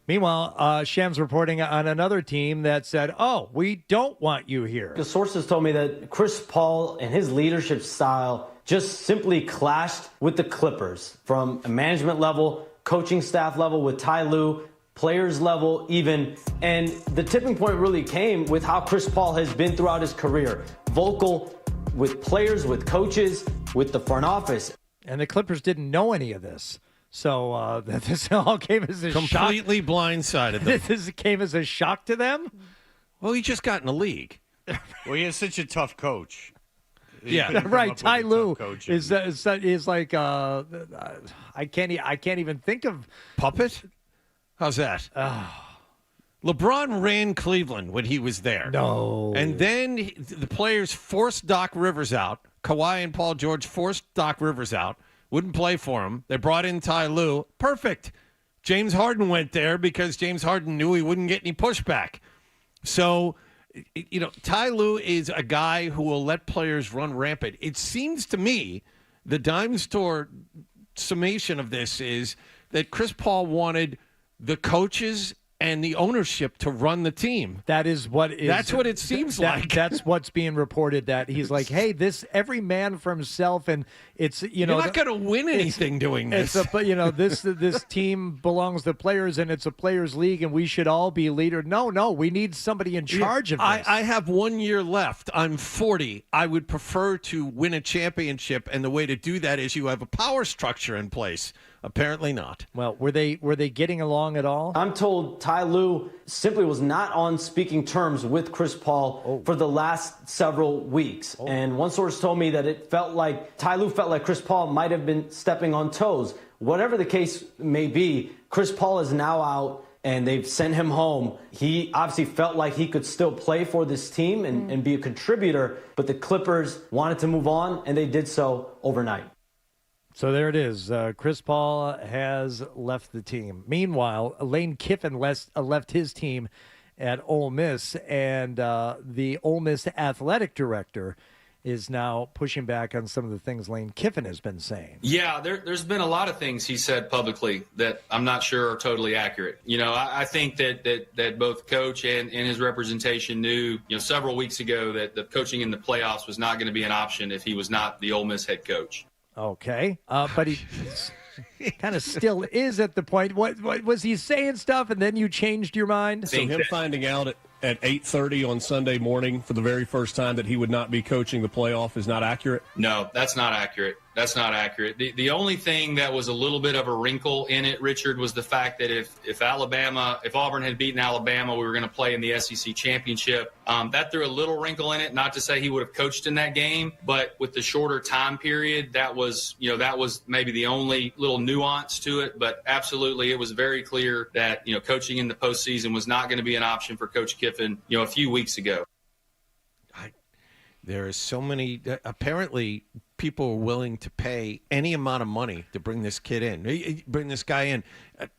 Meanwhile, Shams reporting on another team that said, oh, we don't want you here. The sources told me that Chris Paul and his leadership style just simply clashed with the Clippers from a management level, coaching staff level with Ty Lue, players level even. And the tipping point really came with how Chris Paul has been throughout his career. Vocal with players, with coaches, with the front office. And the Clippers didn't know any of this. So this all came as a completely shock. blindsided them. This came as a shock to them? Well, he just got in the league. Well, he has such a tough coach. Yeah, right. Ty Lue is like I can't even think of puppet. How's that? LeBron ran Cleveland when he was there. No, and then the players forced Doc Rivers out. Kawhi and Paul George forced Doc Rivers out. Wouldn't play for him. They brought in Ty Lue. Perfect. James Harden went there because James Harden knew he wouldn't get any pushback. So, Ty Lue is a guy who will let players run rampant. It seems to me the dime store summation of this is that Chris Paul wanted the coaches and the ownership to run the team. That's what it seems like. That's what's being reported, that he's like, hey, this every man for himself, and it's you're not going to win anything doing this. This team belongs to players, and it's a players' league, and we should all be leaders. No, we need somebody in charge of this. I have 1 year left. I'm 40. I would prefer to win a championship, and the way to do that is you have a power structure in place. Apparently not. Well, were they getting along at all? I'm told Ty Lue simply was not on speaking terms with Chris Paul for the last several weeks. And one source told me that it felt like Ty Lue felt like Chris Paul might have been stepping on toes. Whatever the case may be, Chris Paul is now out and they've sent him home. He obviously felt like he could still play for this team and be a contributor, but the Clippers wanted to move on, and they did so overnight. So there it is. Chris Paul has left the team. Meanwhile, Lane Kiffin left his team at Ole Miss, and the Ole Miss athletic director is now pushing back on some of the things Lane Kiffin has been saying. Yeah, there's been a lot of things he said publicly that I'm not sure are totally accurate. I think that both coach and his representation knew, several weeks ago that the coaching in the playoffs was not going to be an option if he was not the Ole Miss head coach. Okay, but he kind of still is at the point. What was he saying stuff, and then you changed your mind? So him finding out at 8:30 on Sunday morning for the very first time that he would not be coaching the playoff is not accurate? No, that's not accurate. That's not accurate. The only thing that was a little bit of a wrinkle in it, Richard, was the fact that if Auburn had beaten Alabama, we were going to play in the SEC championship. That threw a little wrinkle in it. Not to say he would have coached in that game, but with the shorter time period, that was maybe the only little nuance to it. But absolutely, it was very clear that coaching in the postseason was not going to be an option for Coach Kiffin a few weeks ago. There are so many. Apparently, people are willing to pay any amount of money to bring this kid in, bring this guy in.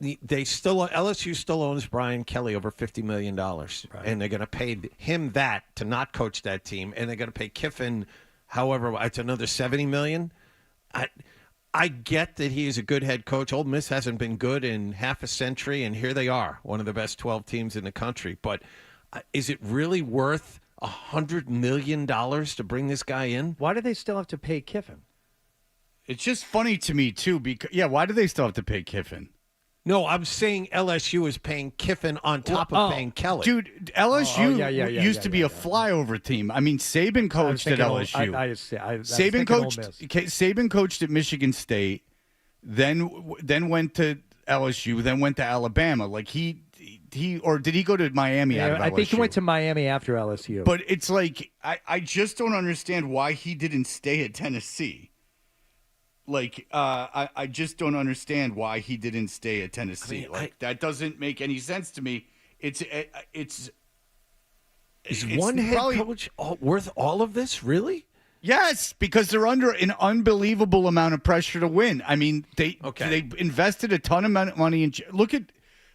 LSU still owns Brian Kelly over $50 million, right. And they're going to pay him that to not coach that team, and they're going to pay Kiffin, however, it's another $70 million. I get that he is a good head coach. Ole Miss hasn't been good in half a century, and here they are, one of the best 12 teams in the country. But is it really worth $100 million to bring this guy in? Why do they still have to pay Kiffin? It's just funny to me, too. Because why do they still have to pay Kiffin? No, I'm saying LSU is paying Kiffin on top of paying Kelly. Dude, LSU used to be a flyover team. I mean, Saban coached at LSU. Saban coached at Michigan State, then went to LSU, then went to Alabama. Like or did he go to Miami out of LSU? I think he went to Miami after LSU. But it's like I just don't understand why he didn't stay at Tennessee. Like I just don't understand why he didn't stay at Tennessee. That doesn't make any sense to me. Is one head coach worth all of this? Really? Yes, because they're under an unbelievable amount of pressure to win. I mean, they invested a ton of money in. Look at,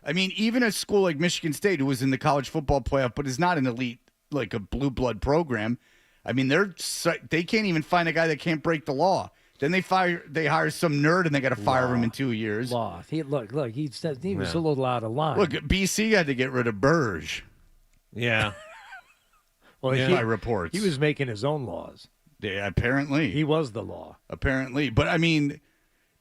I mean, even a school like Michigan State, who was in the college football playoff, but is not an elite, like a blue blood program. I mean, they can't even find a guy that can't break the law. Then they hire some nerd, and they got to fire him in 2 years. Look, he said he was a little out of line. Look, BC had to get rid of Burge. Yeah. Well, by reports, he was making his own laws. Yeah, apparently. He was the law. Apparently. But, I mean,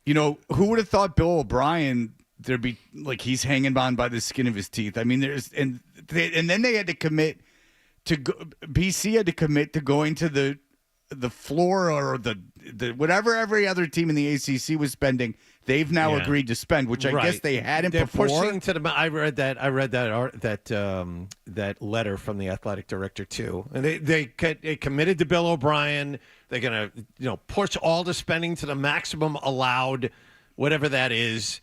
you know, who would have thought Bill O'Brien, there'd be, like, he's hanging on by the skin of his teeth. I mean, and then they had to commit to, BC had to commit to going to the floor or the whatever every other team in the ACC was spending. They've now agreed to spend, which I guess they hadn't before. Pushing to the. I read that letter from the athletic director too, and they committed to Bill O'Brien. They're gonna push all the spending to the maximum allowed, whatever that is.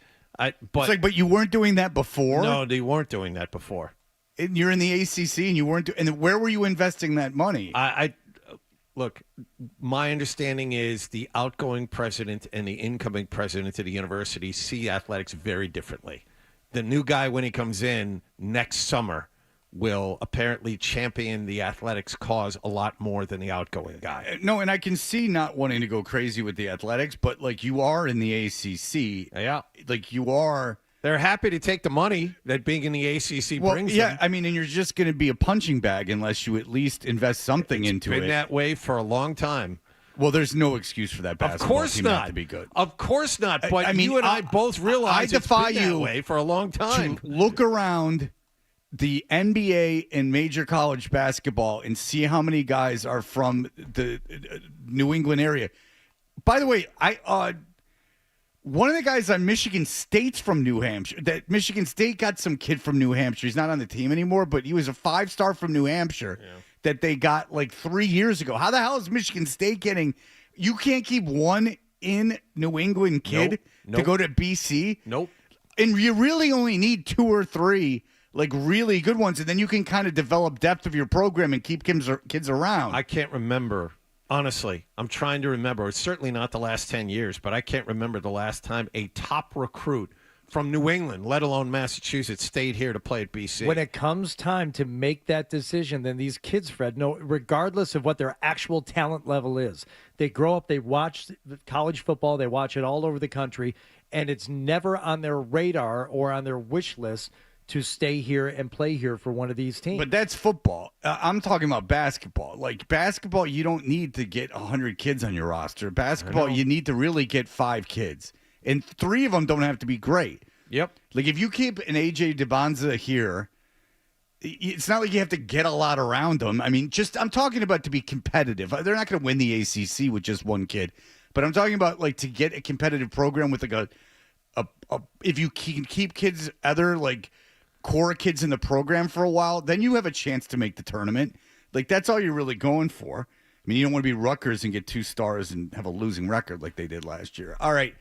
But you weren't doing that before. No, they weren't doing that before. And you're in the ACC, and you weren't. And where were you investing that money? Look, my understanding is the outgoing president and the incoming president of the university see athletics very differently. The new guy, when he comes in next summer, will apparently champion the athletics cause a lot more than the outgoing guy. No, and I can see not wanting to go crazy with the athletics, but like you are in the ACC. Yeah. Like you are. They're happy to take the money that being in the ACC brings yeah, them. I mean, and you're just going to be a punching bag unless you at least invest something into it. It's been that way for a long time. Well, there's no excuse for that basketball team not to be good. Of course not. But I mean, you and I both realize it's been that way for a long time. Look around the NBA and major college basketball and see how many guys are from the New England area. By the way, one of the guys on Michigan State's from New Hampshire. That Michigan State got some kid from New Hampshire. He's not on the team anymore, but he was a 5-star from New Hampshire that they got like 3 years ago. How the hell is Michigan State getting? You can't keep one in New England kid to go to BC. Nope. And you really only need 2 or 3 like really good ones, and then you can kind of develop depth of your program and keep kids around. I can't remember. Honestly, I'm trying to remember. It's certainly not the last 10 years, but I can't remember the last time a top recruit from New England, let alone Massachusetts, stayed here to play at BC. When it comes time to make that decision, then these kids, Fred, know, regardless of what their actual talent level is, they grow up, they watch college football, they watch it all over the country, and it's never on their radar or on their wish list to stay here and play here for one of these teams. But that's football. I'm talking about basketball. Like basketball, you don't need to get 100 kids on your roster. Basketball, you need to really get 5 kids. And 3 of them don't have to be great. Yep. Like if you keep an AJ DeBonza here, it's not like you have to get a lot around them. I mean, I'm talking about to be competitive. They're not going to win the ACC with just one kid. But I'm talking about like to get a competitive program with like if you can keep kids, other like core kids in the program for a while, then you have a chance to make the tournament. Like that's all you're really going for. I mean, you don't want to be Rutgers and get 2 stars and have a losing record like they did last year. All right.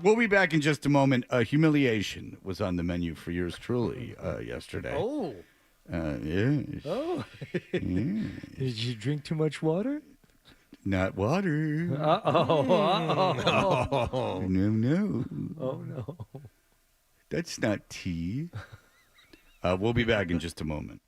We'll be back in just a moment. Humiliation was on the menu for yours truly yesterday. Oh. Yes. Oh. Yeah. Did you drink too much water? Not water. Uh-oh. Uh-oh. No. Oh, no. That's not tea. We'll be back in just a moment.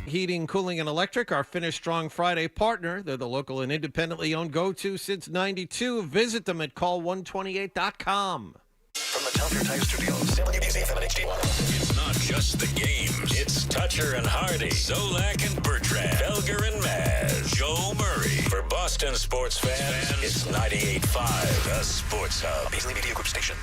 Heating, Cooling, and Electric, our Finish Strong Friday partner. They're the local and independently owned go-to since 92. Visit them at call128.com. From the Telfair Tire Studios, WBZ FM and HD1. It's not just the games. It's Toucher and Hardy, Zolak and Bertrand, Felger and Maz, Joe Murray. For Boston sports fans, it's 98.5, the Sports Hub. Beasley Media Group Station.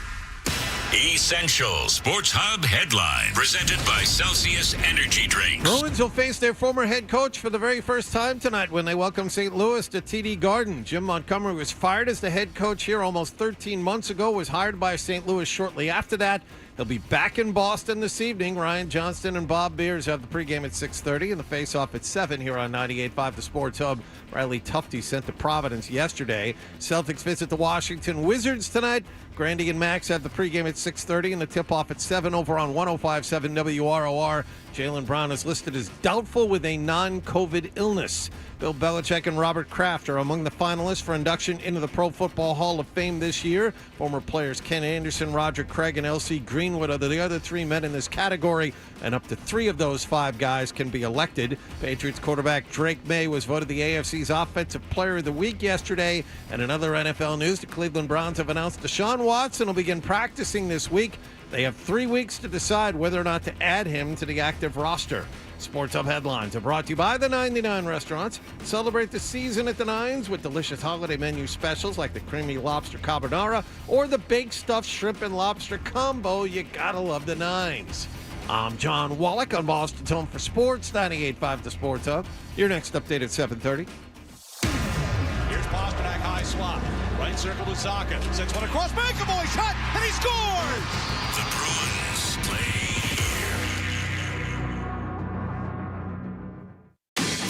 Essential Sports Hub headline presented by Celsius Energy Drinks. Bruins will face their former head coach for the very first time tonight when they welcome St. Louis to TD Garden. Jim Montgomery was fired as the head coach here almost 13 months ago, was hired by St. Louis shortly after that. He'll be back in Boston this evening. Ryan Johnston and Bob Beers have the pregame at 6:30 and the face-off at 7 here on 98.5 The Sports Hub. Riley Tufte sent to Providence yesterday. Celtics visit the Washington Wizards tonight. Grandy and Max have the pregame at 6:30 and the tip-off at 7 over on 105.7 WROR. Jaylen Brown is listed as doubtful with a non-COVID illness. Bill Belichick and Robert Kraft are among the finalists for induction into the Pro Football Hall of Fame this year. Former players Ken Anderson, Roger Craig, and L.C. Greenwood are the other three men in this category, and up to 3 of those 5 guys can be elected. Patriots quarterback Drake May was voted the AFC's Offensive Player of the Week yesterday. And in other NFL news, the Cleveland Browns have announced Deshaun Watson will begin practicing this week. They have 3 weeks to decide whether or not to add him to the active roster. Sports Hub headlines are brought to you by the 99 Restaurants. Celebrate the season at the Nines with delicious holiday menu specials like the creamy lobster carbonara or the baked stuffed shrimp and lobster combo. You gotta love the Nines. I'm John Wallach on Boston's Home for Sports, 98.5 The Sports Hub. Your next update at 7:30. Here's Pasternak, high swap. Right circle to Saka. Sends one across. McAvoy shot, and he scores! The Bruins play here.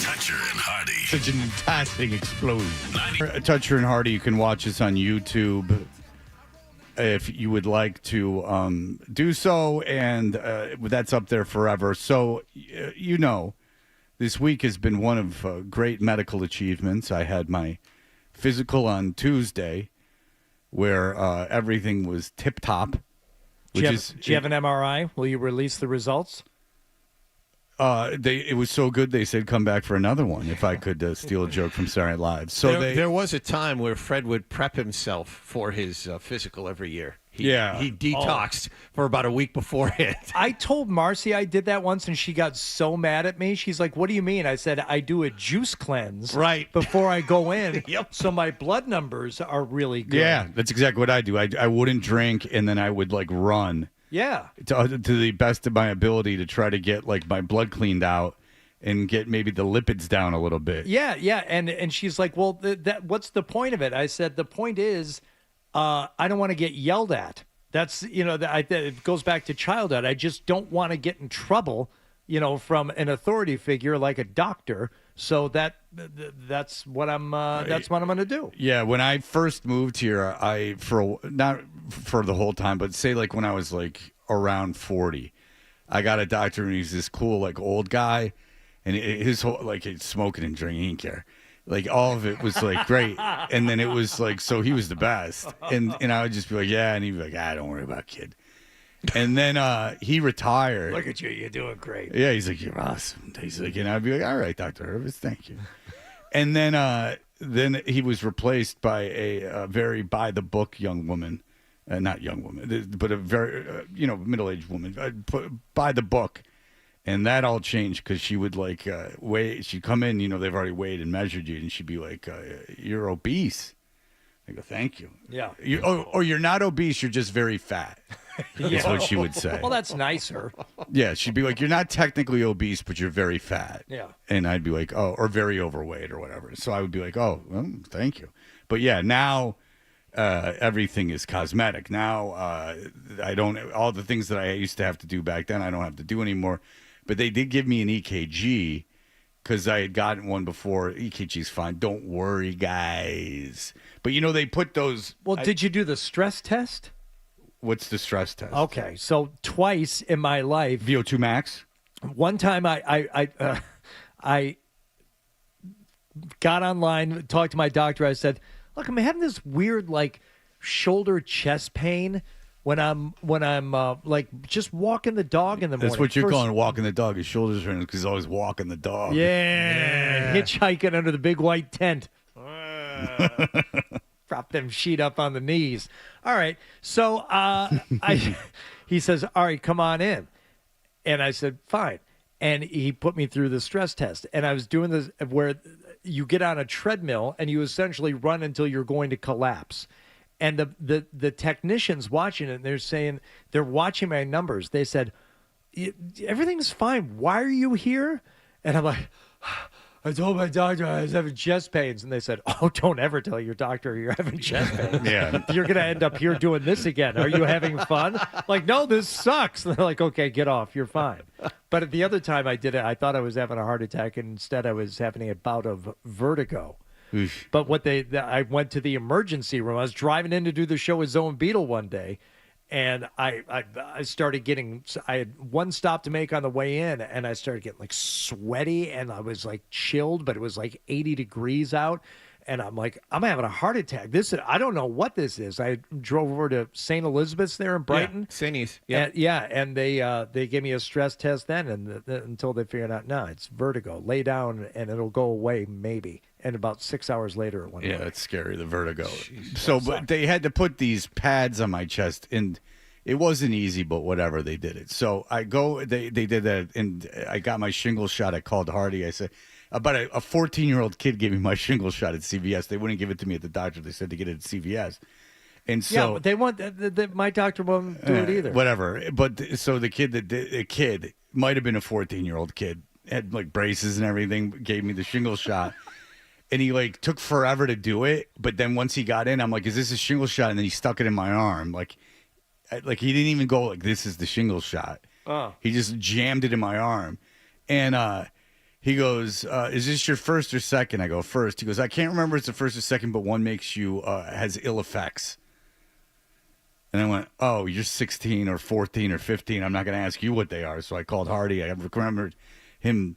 Toucher and Hardy. Such an fantastic explosion. Toucher and Hardy, you can watch us on YouTube if you would like to do so, and that's up there forever. So, this week has been one of great medical achievements. I had my physical on Tuesday, where everything was tip-top. Do you have an MRI? Will you release the results? It was so good they said come back for another one if I could steal a joke from Saturday Night Live. So there was a time where Fred would prep himself for his physical every year. He detoxed for about a week beforehand. I told Marcy I did that once, and she got so mad at me. She's like, "What do you mean?" I said, "I do a juice cleanse before I go in, so my blood numbers are really good." Yeah, that's exactly what I do. I wouldn't drink, and then I would run. Yeah, to the best of my ability to try to get my blood cleaned out and get maybe the lipids down a little bit. Yeah, and she's like, "Well, what's the point of it?" I said, "The point is, I don't want to get yelled at. That's it goes back to childhood. I just don't want to get in trouble, from an authority figure like a doctor. So that's what I'm going to do." Yeah, when I first moved here, not for the whole time, but say when I was around 40, I got a doctor, and he's this cool old guy, and his whole he's smoking and drinking, he didn't care. All of it was great, and then it was so he was the best, and I would just be yeah, and he'd be don't worry about it, kid. And then he retired. Look at you, you're doing great. Yeah, he's you're awesome. He's and I'd be all right, Dr. Hervis, thank you. And then he was replaced by a very by the book young woman, not young woman, but a very middle-aged woman, by the book. And that all changed because she would weigh. She'd come in, they've already weighed and measured you, and she'd be "You're obese." I go, "Thank you." Yeah. You're not obese. You're just very fat. That's what she would say. Well, that's nicer. Yeah, she'd be "You're not technically obese, but you're very fat." Yeah. And I'd be "Oh," or very overweight or whatever. So I would be "Oh, well, thank you." But yeah, now everything is cosmetic. Now I don't all the things that I used to have to do back then I don't have to do anymore. But they did give me an EKG because I had gotten one before. EKG's fine. Don't worry, guys. But they put those. Well, did you do the stress test? What's the stress test? Okay, so twice in my life, VO2 max. One time I got online, talked to my doctor. I said, "Look, I'm having this weird shoulder chest pain. when I'm like just walking the dog in the morning. That's what you're First- calling walking the dog. His shoulders are in because he's always walking the dog. Yeah, hitchhiking under the big white tent. Prop them sheet up on the knees. All right, so he says, "All right, come on in," and I said, "Fine." And he put me through the stress test, and I was doing this where you get on a treadmill and you essentially run until you're going to collapse. And the technicians watching it, they're saying, they're watching my numbers. They said, everything's fine. Why are you here? And I'm like, I told my doctor I was having chest pains. And they said, oh, don't ever tell your doctor you're having chest pains. Yeah. You're going to end up here doing this again. Are you having fun? Like, no, this sucks. And they're like, okay, get off. You're fine. But at the other time I did it, I thought I was having a heart attack. And instead I was having a bout of vertigo. Oof. But I went to the emergency room. I was driving in to do the show with Zoe and Beetle one day, and I started getting. I had one stop to make on the way in, and I started getting like sweaty, and I was like chilled, but it was like 80 degrees out, and I'm like, I'm having a heart attack. I don't know what this is. I drove over to St. Elizabeth's there in Brighton. Yeah, St. East. And they gave me a stress test then, and until they figured out, no, it's vertigo. Lay down, and it'll go away maybe. And about 6 hours later, it went away. It's scary, the vertigo. But they had to put these pads on my chest, and it wasn't easy, but whatever, they did it. So I go, they did that, and I got my shingle shot. I called Hardy. I said, about a 14-year-old kid gave me my shingle shot at CVS. They wouldn't give it to me at the doctor. They said to get it at CVS. And so but they want my doctor won't do it either. Whatever. But so the kid might have been a 14-year-old kid, had like braces and everything, gave me the shingle shot. And he like took forever to do it, but then once he got in, I'm like, "Is this a shingle shot?" And then he stuck it in my arm, like he didn't even go like, "This is the shingle shot." Oh. He just jammed it in my arm, and he goes, "Is this your first or second?" I go, "First." He goes, "I can't remember if it's the first or second, but one makes you has ill effects." And I went, "Oh, you're 16 or 14 or 15. I'm not going to ask you what they are." So I called Hardy. I remembered him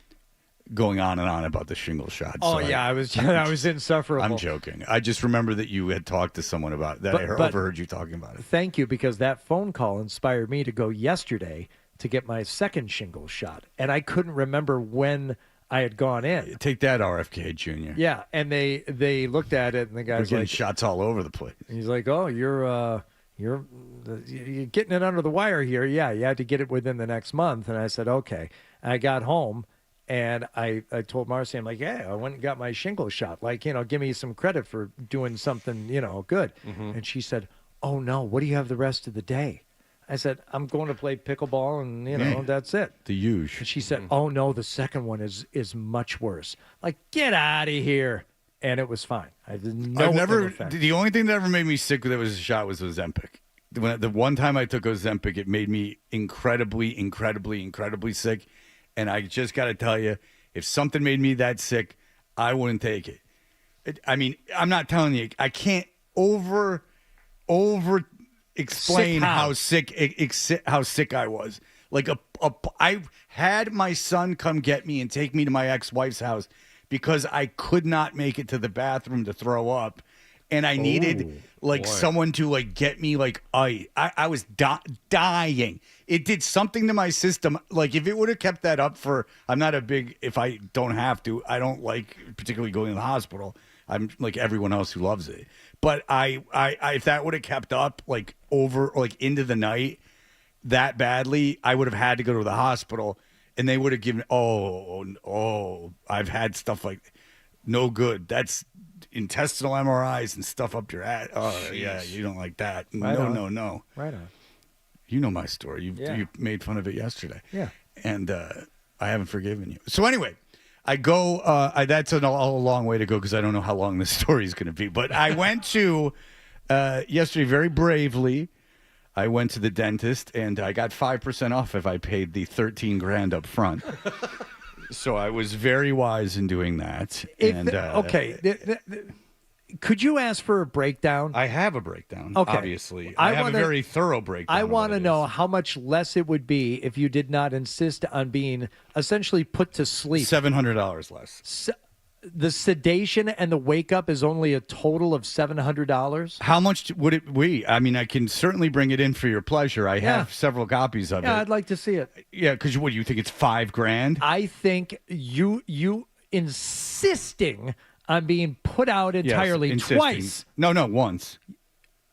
going on and on about the shingle shot. Oh, so yeah, I was insufferable. I'm joking. I just remember that you had talked to someone about that. I overheard you talking about it. Thank you, because that phone call inspired me to go yesterday to get my second shingle shot. And I couldn't remember when I had gone in. Take that, RFK Jr. Yeah, and they looked at it, and the guy's getting like, shots all over the place. He's like, oh, you're getting it under the wire here. Yeah, you had to get it within the next month. And I said, okay. And I got home. And I told Marcy, I'm like, yeah, I went and got my shingle shot. Like, give me some credit for doing something, good. Mm-hmm. And she said, oh, no, what do you have the rest of the day? I said, I'm going to play pickleball, and, that's it. The huge. And she said, oh, no, the second one is much worse. Like, get out of here. And it was fine. I did no ill effect. The only thing that ever made me sick that was a shot was Ozempic. The one time I took Ozempic, it made me incredibly, incredibly, incredibly sick. And I just got to tell you, if something made me that sick, I wouldn't take it. I mean, I'm not telling you. I can't over explain how sick I was. Like I had my son come get me and take me to my ex-wife's house because I could not make it to the bathroom to throw up. And I needed someone to get me I was dying. It did something to my system. Like if it would have kept that up if I don't have to, I don't like particularly going to the hospital. I'm like everyone else who loves it. But I if that would have kept up into the night that badly, I would have had to go to the hospital, and they would have given I've had stuff like no good. That's intestinal MRIs and stuff up your ass. Oh, jeez. Yeah, you don't like that. Right No. Right on. You know my story. You made fun of it yesterday. Yeah. And I haven't forgiven you. So anyway, I go, that's a long way to go because I don't know how long this story is going to be. But I went to, yesterday very bravely, I went to the dentist and I got 5% off if I paid the $13,000 up front. So I was very wise in doing that. Could you ask for a breakdown? I have a breakdown, okay. Obviously. I have a very thorough breakdown. I want to know how much less it would be if you did not insist on being essentially put to sleep. $700 less. the sedation and the wake up is only a total of $700. How much would it be? I mean, I can certainly bring it in for your pleasure. I have several copies of it. Yeah, I'd like to see it. Yeah, because what do you think? It's $5,000? I think you insisting on being put out entirely insisting. Twice. No, once.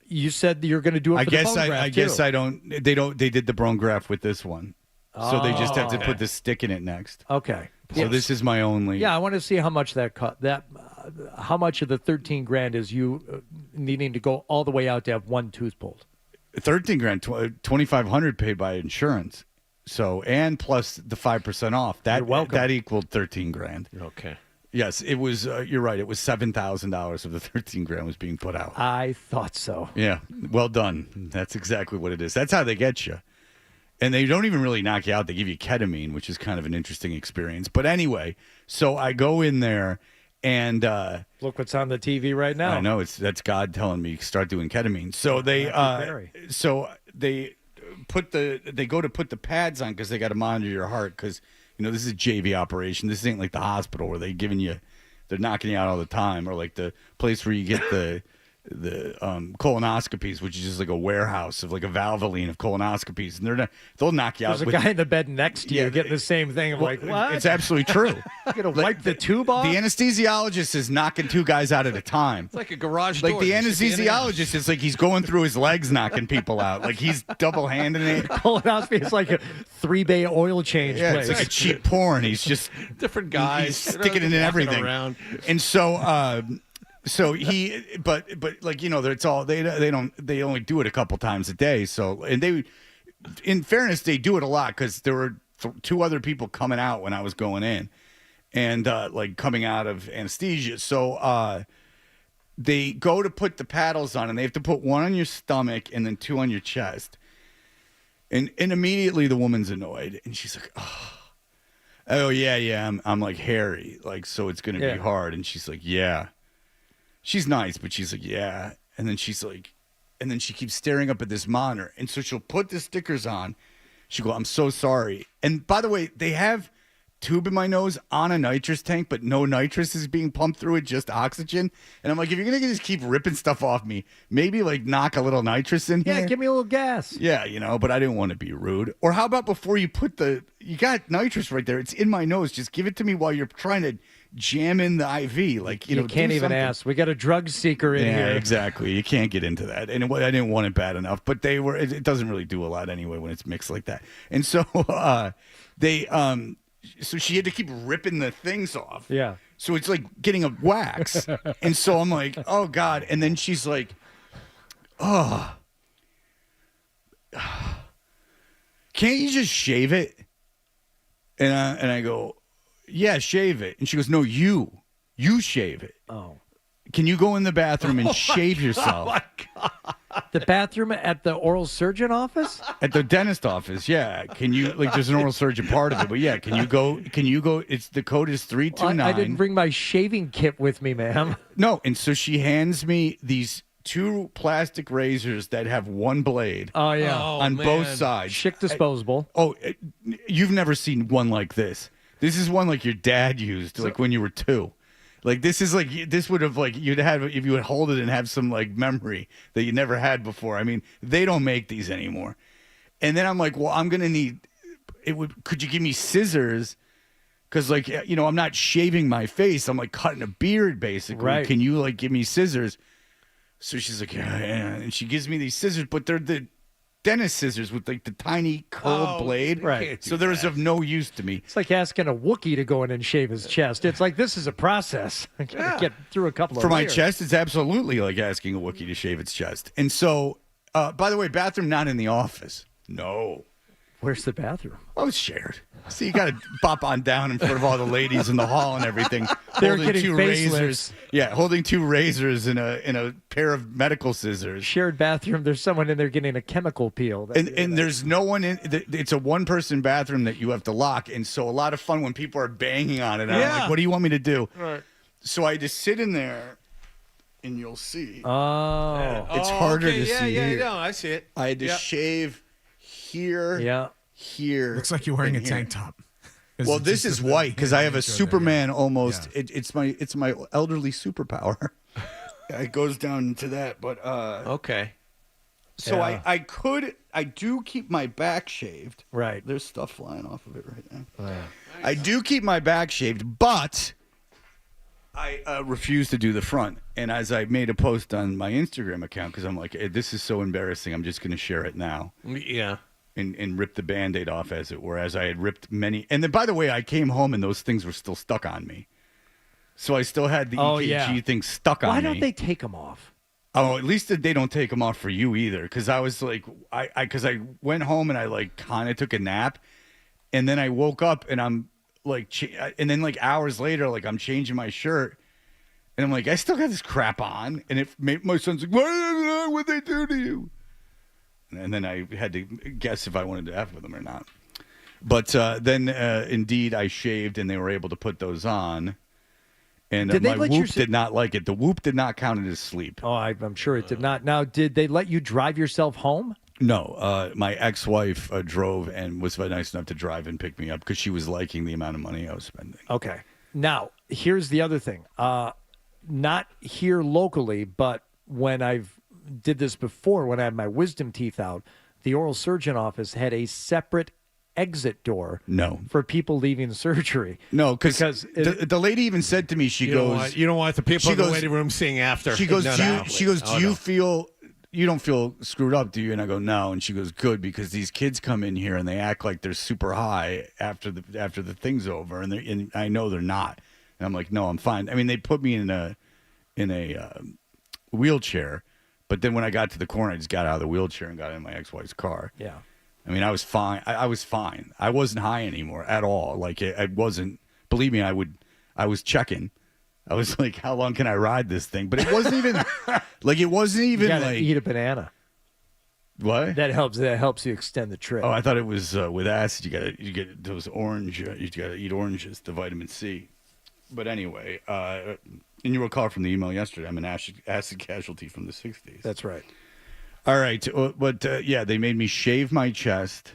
You said you're going to do it for the bone graft, I guess I don't. They did the bone graft with this one, so they just have to put the stick in it next. Okay. So this is my only. Yeah, I want to see how much that cut. How much of the $13,000 is you needing to go all the way out to have one tooth pulled? $13,000, $2,500 paid by insurance. So and plus the 5% off. That equaled $13,000. Okay. Yes, it was. You're right. It was $7,000 of the $13,000 was being put out. I thought so. Yeah. Well done. That's exactly what it is. That's how they get you. And they don't even really knock you out. They give you ketamine, which is kind of an interesting experience. But anyway, so I go in there and look what's on the TV right now. I know that's God telling me start doing ketamine. So they go to put the pads on because they got to monitor your heart because this is a JV operation. This ain't like the hospital where they're knocking you out all the time, or like the place where you get the colonoscopies, which is just like a warehouse of like a Valvoline of colonoscopies, and they'll knock you out. There's a guy in the bed next to you getting the same thing. I'm like, what? It's absolutely true. You're gonna wipe the tube off? The anesthesiologist is knocking two guys out at a time. It's like a garage Like door. the anesthesiologist is like he's going through his legs, knocking people out. Like he's double-handing it. Colonoscopy is like a 3-bay oil change place. It's like a cheap porn. He's just different guys He's sticking it in everything. Around. And so. So but like it's all they only do it a couple times a day. So and they, in fairness, they do it a lot because there were two other people coming out when I was going in, and like coming out of anesthesia. So they go to put the paddles on, and they have to put one on your stomach and then two on your chest. And immediately the woman's annoyed, and she's like, oh yeah, I'm like hairy, like so it's gonna be hard. And she's like, yeah. She's nice, but she's like, yeah. And then she's like, and then she keeps staring up at this monitor. And so she'll put the stickers on. She'll go, I'm so sorry. And by the way, they have tube in my nose on a nitrous tank, but no nitrous is being pumped through it, just oxygen. And I'm like, if you're going to just keep ripping stuff off me, maybe like knock a little nitrous in here. Yeah, give me a little gas. Yeah, but I didn't want to be rude. Or how about before you put you got nitrous right there. It's in my nose. Just give it to me while you're trying to jam in the IV. Like, you can't even ask. We got a drug seeker in here. Yeah, exactly. You can't get into that. And I didn't want it bad enough, but it doesn't really do a lot anyway when it's mixed like that. And so so she had to keep ripping the things off. Yeah. So it's like getting a wax. And so I'm like, oh God. And then she's like, oh, can't you just shave it? And I go, yeah, shave it. And she goes, no, you shave it. Oh. Can you go in the bathroom and shave yourself? Oh, my God. The bathroom at the oral surgeon office? At the dentist office, yeah. Can you, like, there's an oral surgeon part of it, but yeah, can you go, the code is 329. I didn't bring my shaving kit with me, ma'am. No, and so she hands me these two plastic razors that have one blade. Oh, yeah. On both sides. Chic disposable. You've never seen one like this. This is one like your dad used, like when you were 2. Like this would have like you'd have if you would hold it and have some like memory that you never had before. I mean, they don't make these anymore. And then I'm like, well, I'm gonna need could you give me scissors? Because like I'm not shaving my face. I'm like cutting a beard basically. Right. Can you like give me scissors? So she's like, yeah, and she gives me these scissors, but they're the dentist scissors with like the tiny curled blade. Right. So they're of no use to me. It's like asking a Wookiee to go in and shave his chest. It's like, this is a process. I gotta get through a couple of For my layers. chest, it's absolutely like asking a Wookiee to shave its chest. And so, by the way, bathroom not in the office. No. Where's the bathroom? Oh, it's shared. So you got to bop on down in front of all the ladies in the hall and everything. They're holding getting two facelifts. razors. Yeah, holding 2 razors and a pair of medical scissors. Shared bathroom. There's someone in there getting a chemical peel. And there's no one in. It's a 1-person bathroom that you have to lock. And so a lot of fun when people are banging on it. I'm like, what do you want me to do? Right. So I just sit in there. And you'll see. Oh. It's harder to see Yeah, here. no, I see it. I had to shave here, here. Looks like you're wearing a and here. tank top. Well, this is white because I have a Superman almost. Yeah. It's my elderly superpower. It goes down into that, but okay. So yeah. I do keep my back shaved. Right. There's stuff flying off of it right now. Oh, yeah. I do keep my back shaved, but I refuse to do the front. And as I made a post on my Instagram account, because I'm like, this is so embarrassing, I'm just going to share it now. Yeah. And rip the Band-Aid off, as it were, as I had ripped many. And then, by the way, I came home and those things were still stuck on me. So I still had the EKG thing stuck on me. Why don't they take them off? Oh, at least they don't take them off for you either. Because I was like, because I went home and I like kind of took a nap. And then I woke up and I'm like, and then like hours later, like I'm changing my shirt. And I'm like, I still got this crap on. And my son's like, what'd they do to you? And then I had to guess if I wanted to F with them or not. But then, indeed, I shaved, and they were able to put those on. And my Whoop did not like it. The Whoop did not count as sleep. Oh, I'm sure it did not. Now, did they let you drive yourself home? No. My ex-wife drove and was nice enough to drive and pick me up because she was liking the amount of money I was spending. Okay. Now, here's the other thing. Not here locally, but when I've did this before, when I had my wisdom teeth out, the oral surgeon office had a separate exit door for people leaving surgery. No, because the lady even said to me, you don't want the people in the waiting room seeing after. She goes, you don't feel screwed up, do you? And I go, no. And she goes, good, because these kids come in here and they act like they're super high after the thing's over, and I know they're not. And I'm like, no, I'm fine. I mean, they put me in a wheelchair. But then when I got to the corner, I just got out of the wheelchair and got in my ex-wife's car. Yeah. I mean, I was fine. I was fine. I wasn't high anymore at all. Like, I wasn't. Believe me, I was checking. I was like, how long can I ride this thing? But it wasn't even like you gotta eat a banana. What? That helps you extend the trip. Oh, I thought it was with acid. You get those orange. You gotta eat oranges, the vitamin C. But anyway, and you recall from the email yesterday, I'm an acid casualty from the 60s. That's right. All right. But, yeah, they made me shave my chest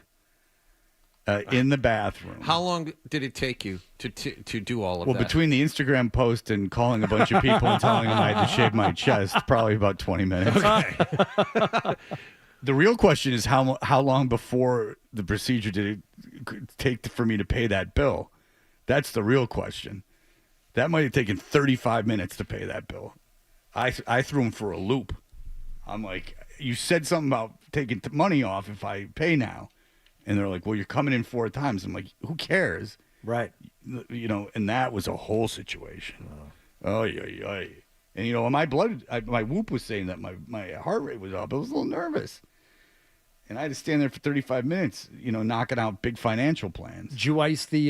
in the bathroom. How long did it take you to do all of that? Well, between the Instagram post and calling a bunch of people and telling them I had to shave my chest, probably about 20 minutes. Okay. The real question is how long before the procedure did it take for me to pay that bill? That's the real question. That might have taken 35 minutes to pay that bill. I threw him for a loop. I'm like, you said something about taking money off if I pay now. And they're like, well, you're coming in 4 times. I'm like, who cares? Right. You know, and that was a whole situation. Oh, yeah. And, you know, my Whoop was saying that my heart rate was up. I was a little nervous. And I had to stand there for 35 minutes, you know, knocking out big financial plans. Did you ice the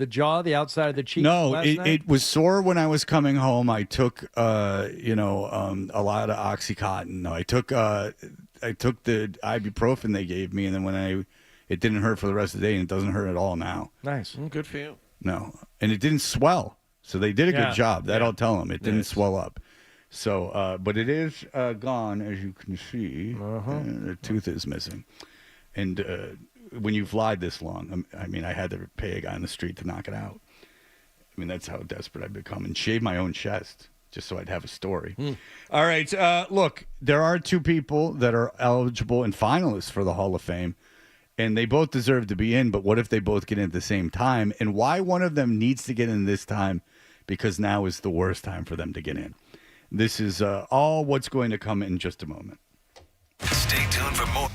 jaw, the outside of the cheek? No, it was sore when I was coming home. I took, a lot of OxyContin. No, I took the ibuprofen they gave me, and then it didn't hurt for the rest of the day, and it doesn't hurt at all now. Nice. Good for you. No, and it didn't swell, so they did a good job. That I'll tell them. It didn't swell up. So, but it is gone, as you can see. The tooth is missing. And when you've lied this long, I mean, I had to pay a guy on the street to knock it out. I mean, that's how desperate I've become. And shave my own chest, just so I'd have a story. All right, look, there are 2 people that are eligible and finalists for the Hall of Fame. And they both deserve to be in, but what if they both get in at the same time? And why one of them needs to get in this time? Because now is the worst time for them to get in. This is all what's going to come in just a moment. Stay tuned for more.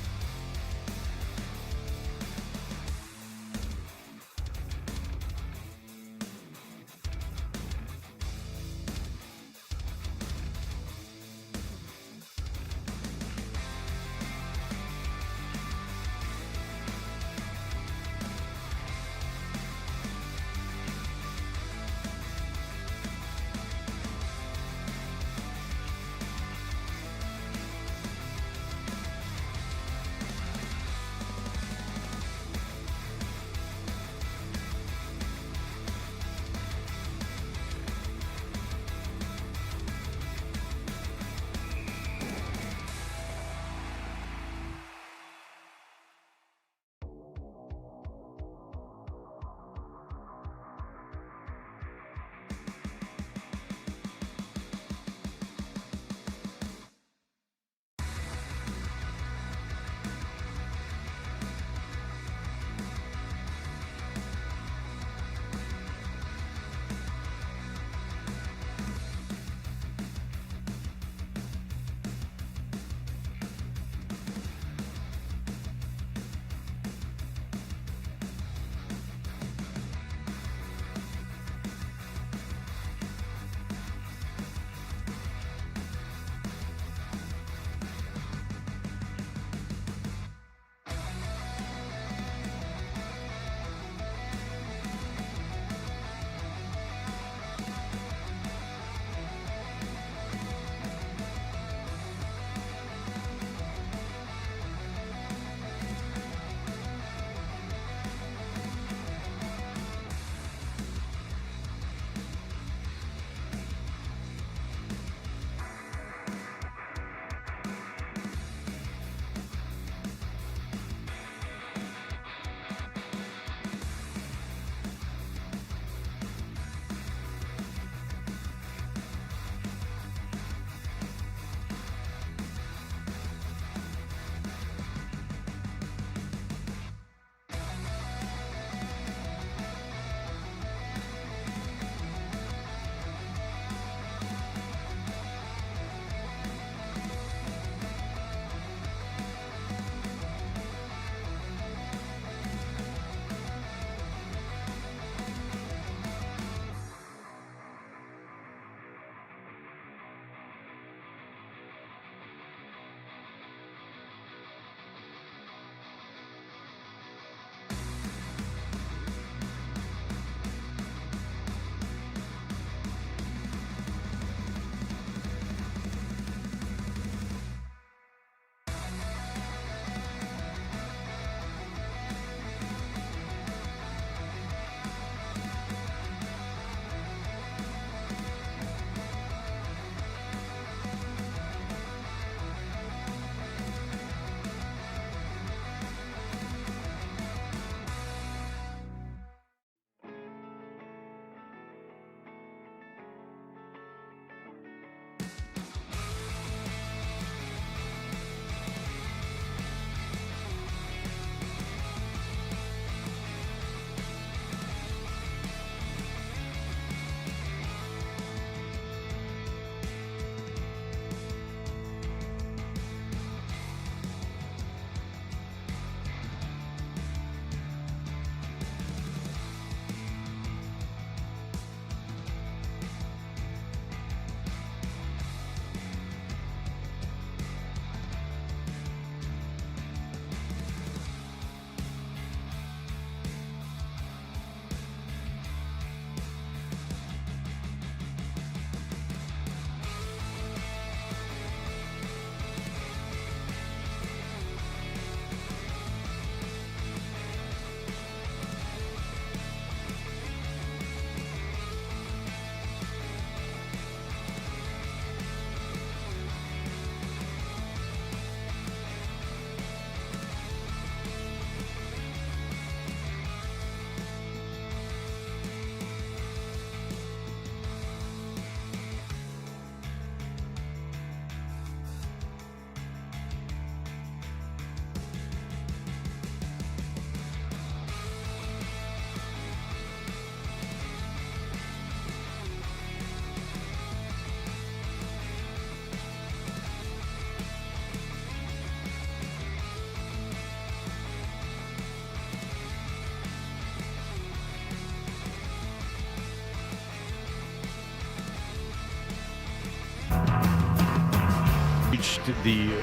reached the.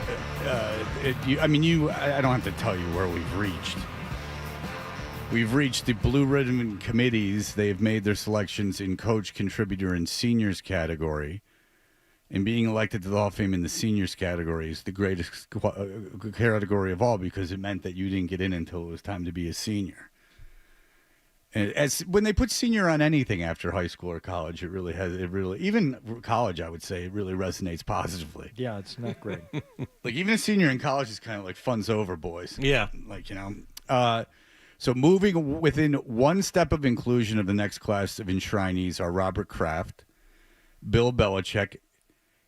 I don't have to tell you where we've reached. We've reached the Blue Ribbon committees. They have made their selections in coach, contributor, and seniors category. And being elected to the Hall of Fame in the seniors category is the greatest category of all because it meant that you didn't get in until it was time to be a senior. And when they put senior on anything after high school or college, even college, I would say, it really resonates positively. Yeah, it's not great. Like even a senior in college is kind of like fun's over, boys. Yeah. Like, so moving within one step of inclusion of the next class of enshrinees are Robert Kraft, Bill Belichick,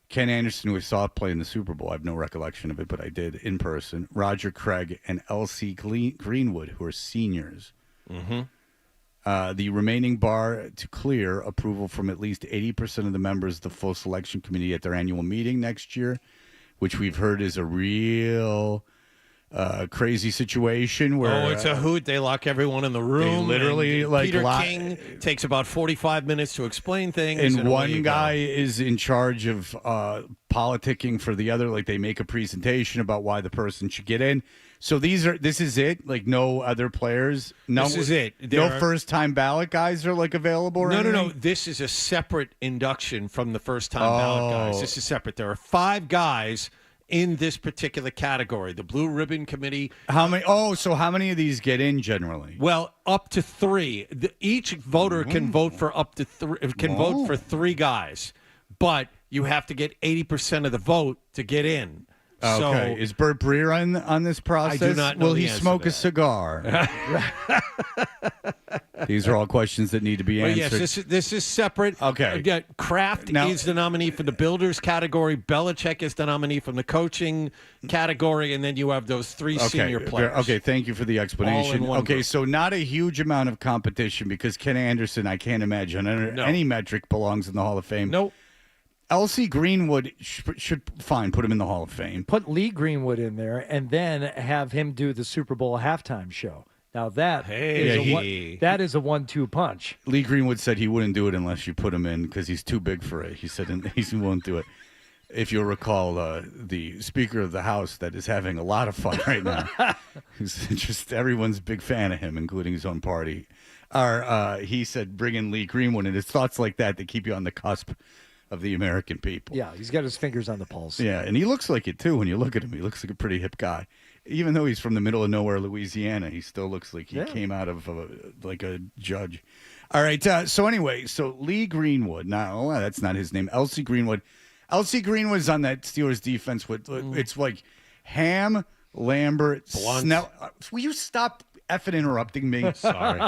Ken Anderson, who I saw play in the Super Bowl. I have no recollection of it, but I did in person. Roger Craig and L.C. Greenwood, who are seniors. Mm-hmm. The remaining bar to clear approval from at least 80% of the members of the full selection committee at their annual meeting next year, which we've heard is a real crazy situation where it's a hoot. They lock everyone in the room. They literally and like Peter King takes about 45 minutes to explain things, and one guy is in charge of politicking for the other. Like they make a presentation about why the person should get in. So this is it. Like no other players. No, this is it. No first time ballot guys are like available. Or anything? No. This is a separate induction from the first time ballot guys. This is separate. There are 5 guys in this particular category. The Blue Ribbon Committee. How many? So how many of these get in generally? Well, up to 3. Each voter can vote for up to 3. Can vote for 3 guys, but you have to get 80% of the vote to get in. Okay. Is Bert Breer on this process? I do not know. Will he smoke a cigar? These are all questions that need to be answered. Yes, this is separate. Okay. Kraft is the nominee for the builders category. Belichick is the nominee from the coaching category, and then you have those 3 senior players. Okay, thank you for the explanation. All in one group. So not a huge amount of competition because Ken Anderson, I can't imagine under any metric belongs in the Hall of Fame. Nope. L.C. Greenwood should put him in the Hall of Fame. Put Lee Greenwood in there and then have him do the Super Bowl halftime show. Now that is a 1-2 punch. Lee Greenwood said he wouldn't do it unless you put him in because he's too big for it. He said he won't do it. If you'll recall, the Speaker of the House that is having a lot of fun right now. Everyone's a big fan of him, including his own party. He said bring in Lee Greenwood, and it's thoughts like that keep you on the cusp of the American people. Yeah, he's got his fingers on the pulse. Yeah, and he looks like it too when you look at him. He looks like a pretty hip guy. Even though he's from the middle of nowhere, Louisiana, he still looks like he came out of like a judge. All right, so Lee Greenwood. No, that's not his name. L.C. Greenwood. L.C. Greenwood's on that Steelers defense with it's like Ham, Lambert, Snell. Will you stop effing interrupting me? Sorry.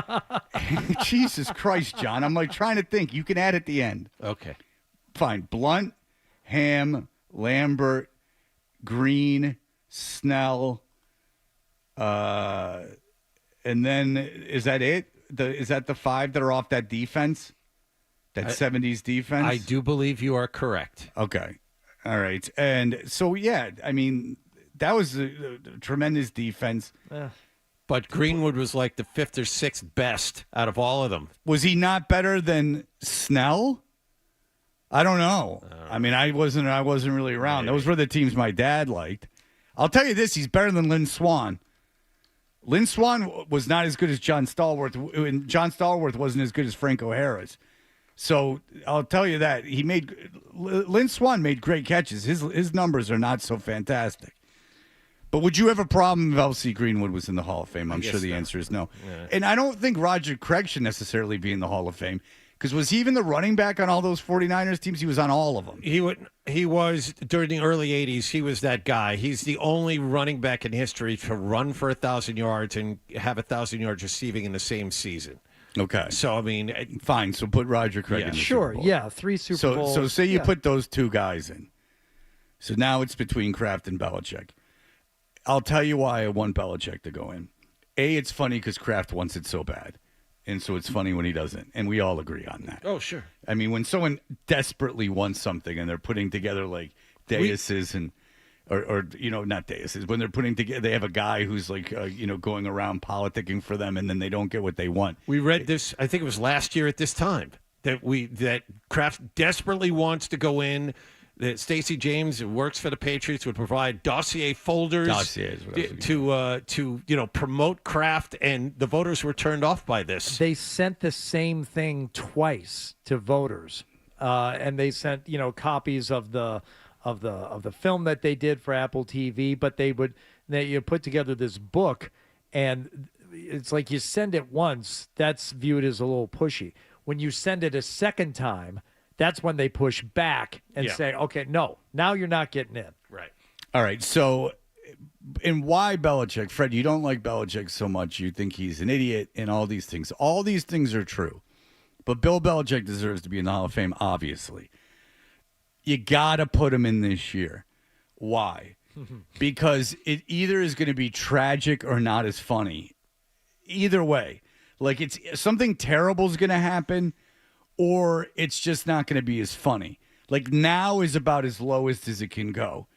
Jesus Christ, John. I'm like trying to think. You can add at the end. Okay. Fine. Blunt, Ham, Lambert, Green, Snell, and then is that it? Is that the 5 that are off that defense? That 70s defense? I do believe you are correct. Okay. All right. And so, I mean, that was a tremendous defense. But Greenwood was like the 5th or 6th best out of all of them. Was he not better than Snell? I don't know. I mean, I wasn't really around. Those were the teams my dad liked. I'll tell you this: he's better than Lynn Swann. Lynn Swann was not as good as John Stallworth, and John Stallworth wasn't as good as Franco Harris. So I'll tell you that Lynn Swann made great catches. His numbers are not so fantastic. But would you have a problem if L.C. Greenwood was in the Hall of Fame? I'm sure the answer is no. Yeah. And I don't think Roger Craig should necessarily be in the Hall of Fame. Because was he even the running back on all those 49ers teams? He was on all of them. He was during the early 80s. He was that guy. He's the only running back in history to run for 1,000 yards and have 1,000 yards receiving in the same season. Okay. So, I mean. Fine. So put Roger Craig in the Super Bowl. Yeah, 3 Super Bowls. So say you put those 2 guys in. So now it's between Kraft and Belichick. I'll tell you why I want Belichick to go in. A, it's funny because Kraft wants it so bad. And so it's funny when he doesn't. And we all agree on that. Oh, sure. I mean, when someone desperately wants something and they're putting together like daises or not daises, when they're putting together, they have a guy who's like, going around politicking for them and then they don't get what they want. We read this, I think it was last year at this time, that Kraft desperately wants to go in. that Stacey James, who works for the Patriots, would provide dossier folders to promote Kraft, and the voters were turned off by this. They sent the same thing twice to voters, and they sent copies of the film that they did for Apple TV. But they put together this book, and it's like you send it once, that's viewed as a little pushy. When you send it a second time, that's when they push back and say, okay, no, now you're not getting in. Right. All right. So, and why Belichick? Fred, you don't like Belichick so much. You think he's an idiot and all these things. All these things are true. But Bill Belichick deserves to be in the Hall of Fame, obviously. You got to put him in this year. Why? Because it either is going to be tragic or not as funny. Either way. Like, it's something terrible is going to happen, or it's just not going to be as funny. Like, now is about as lowest as it can go.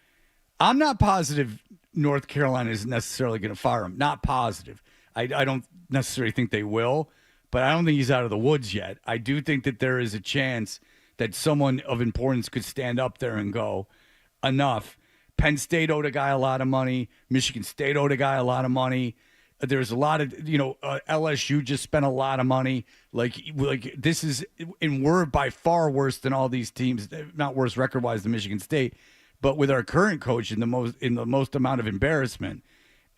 I'm not positive North Carolina is necessarily going to fire him. Not positive. I don't necessarily think they will, but I don't think he's out of the woods yet. I do think that there is a chance that someone of importance could stand up there and go, enough. Penn State owed a guy a lot of money. Michigan State owed a guy a lot of money. There's a lot of, LSU just spent a lot of money. Like this is, and we're by far worse than all these teams. Not worse record-wise than Michigan State, but with our current coach in the most amount of embarrassment.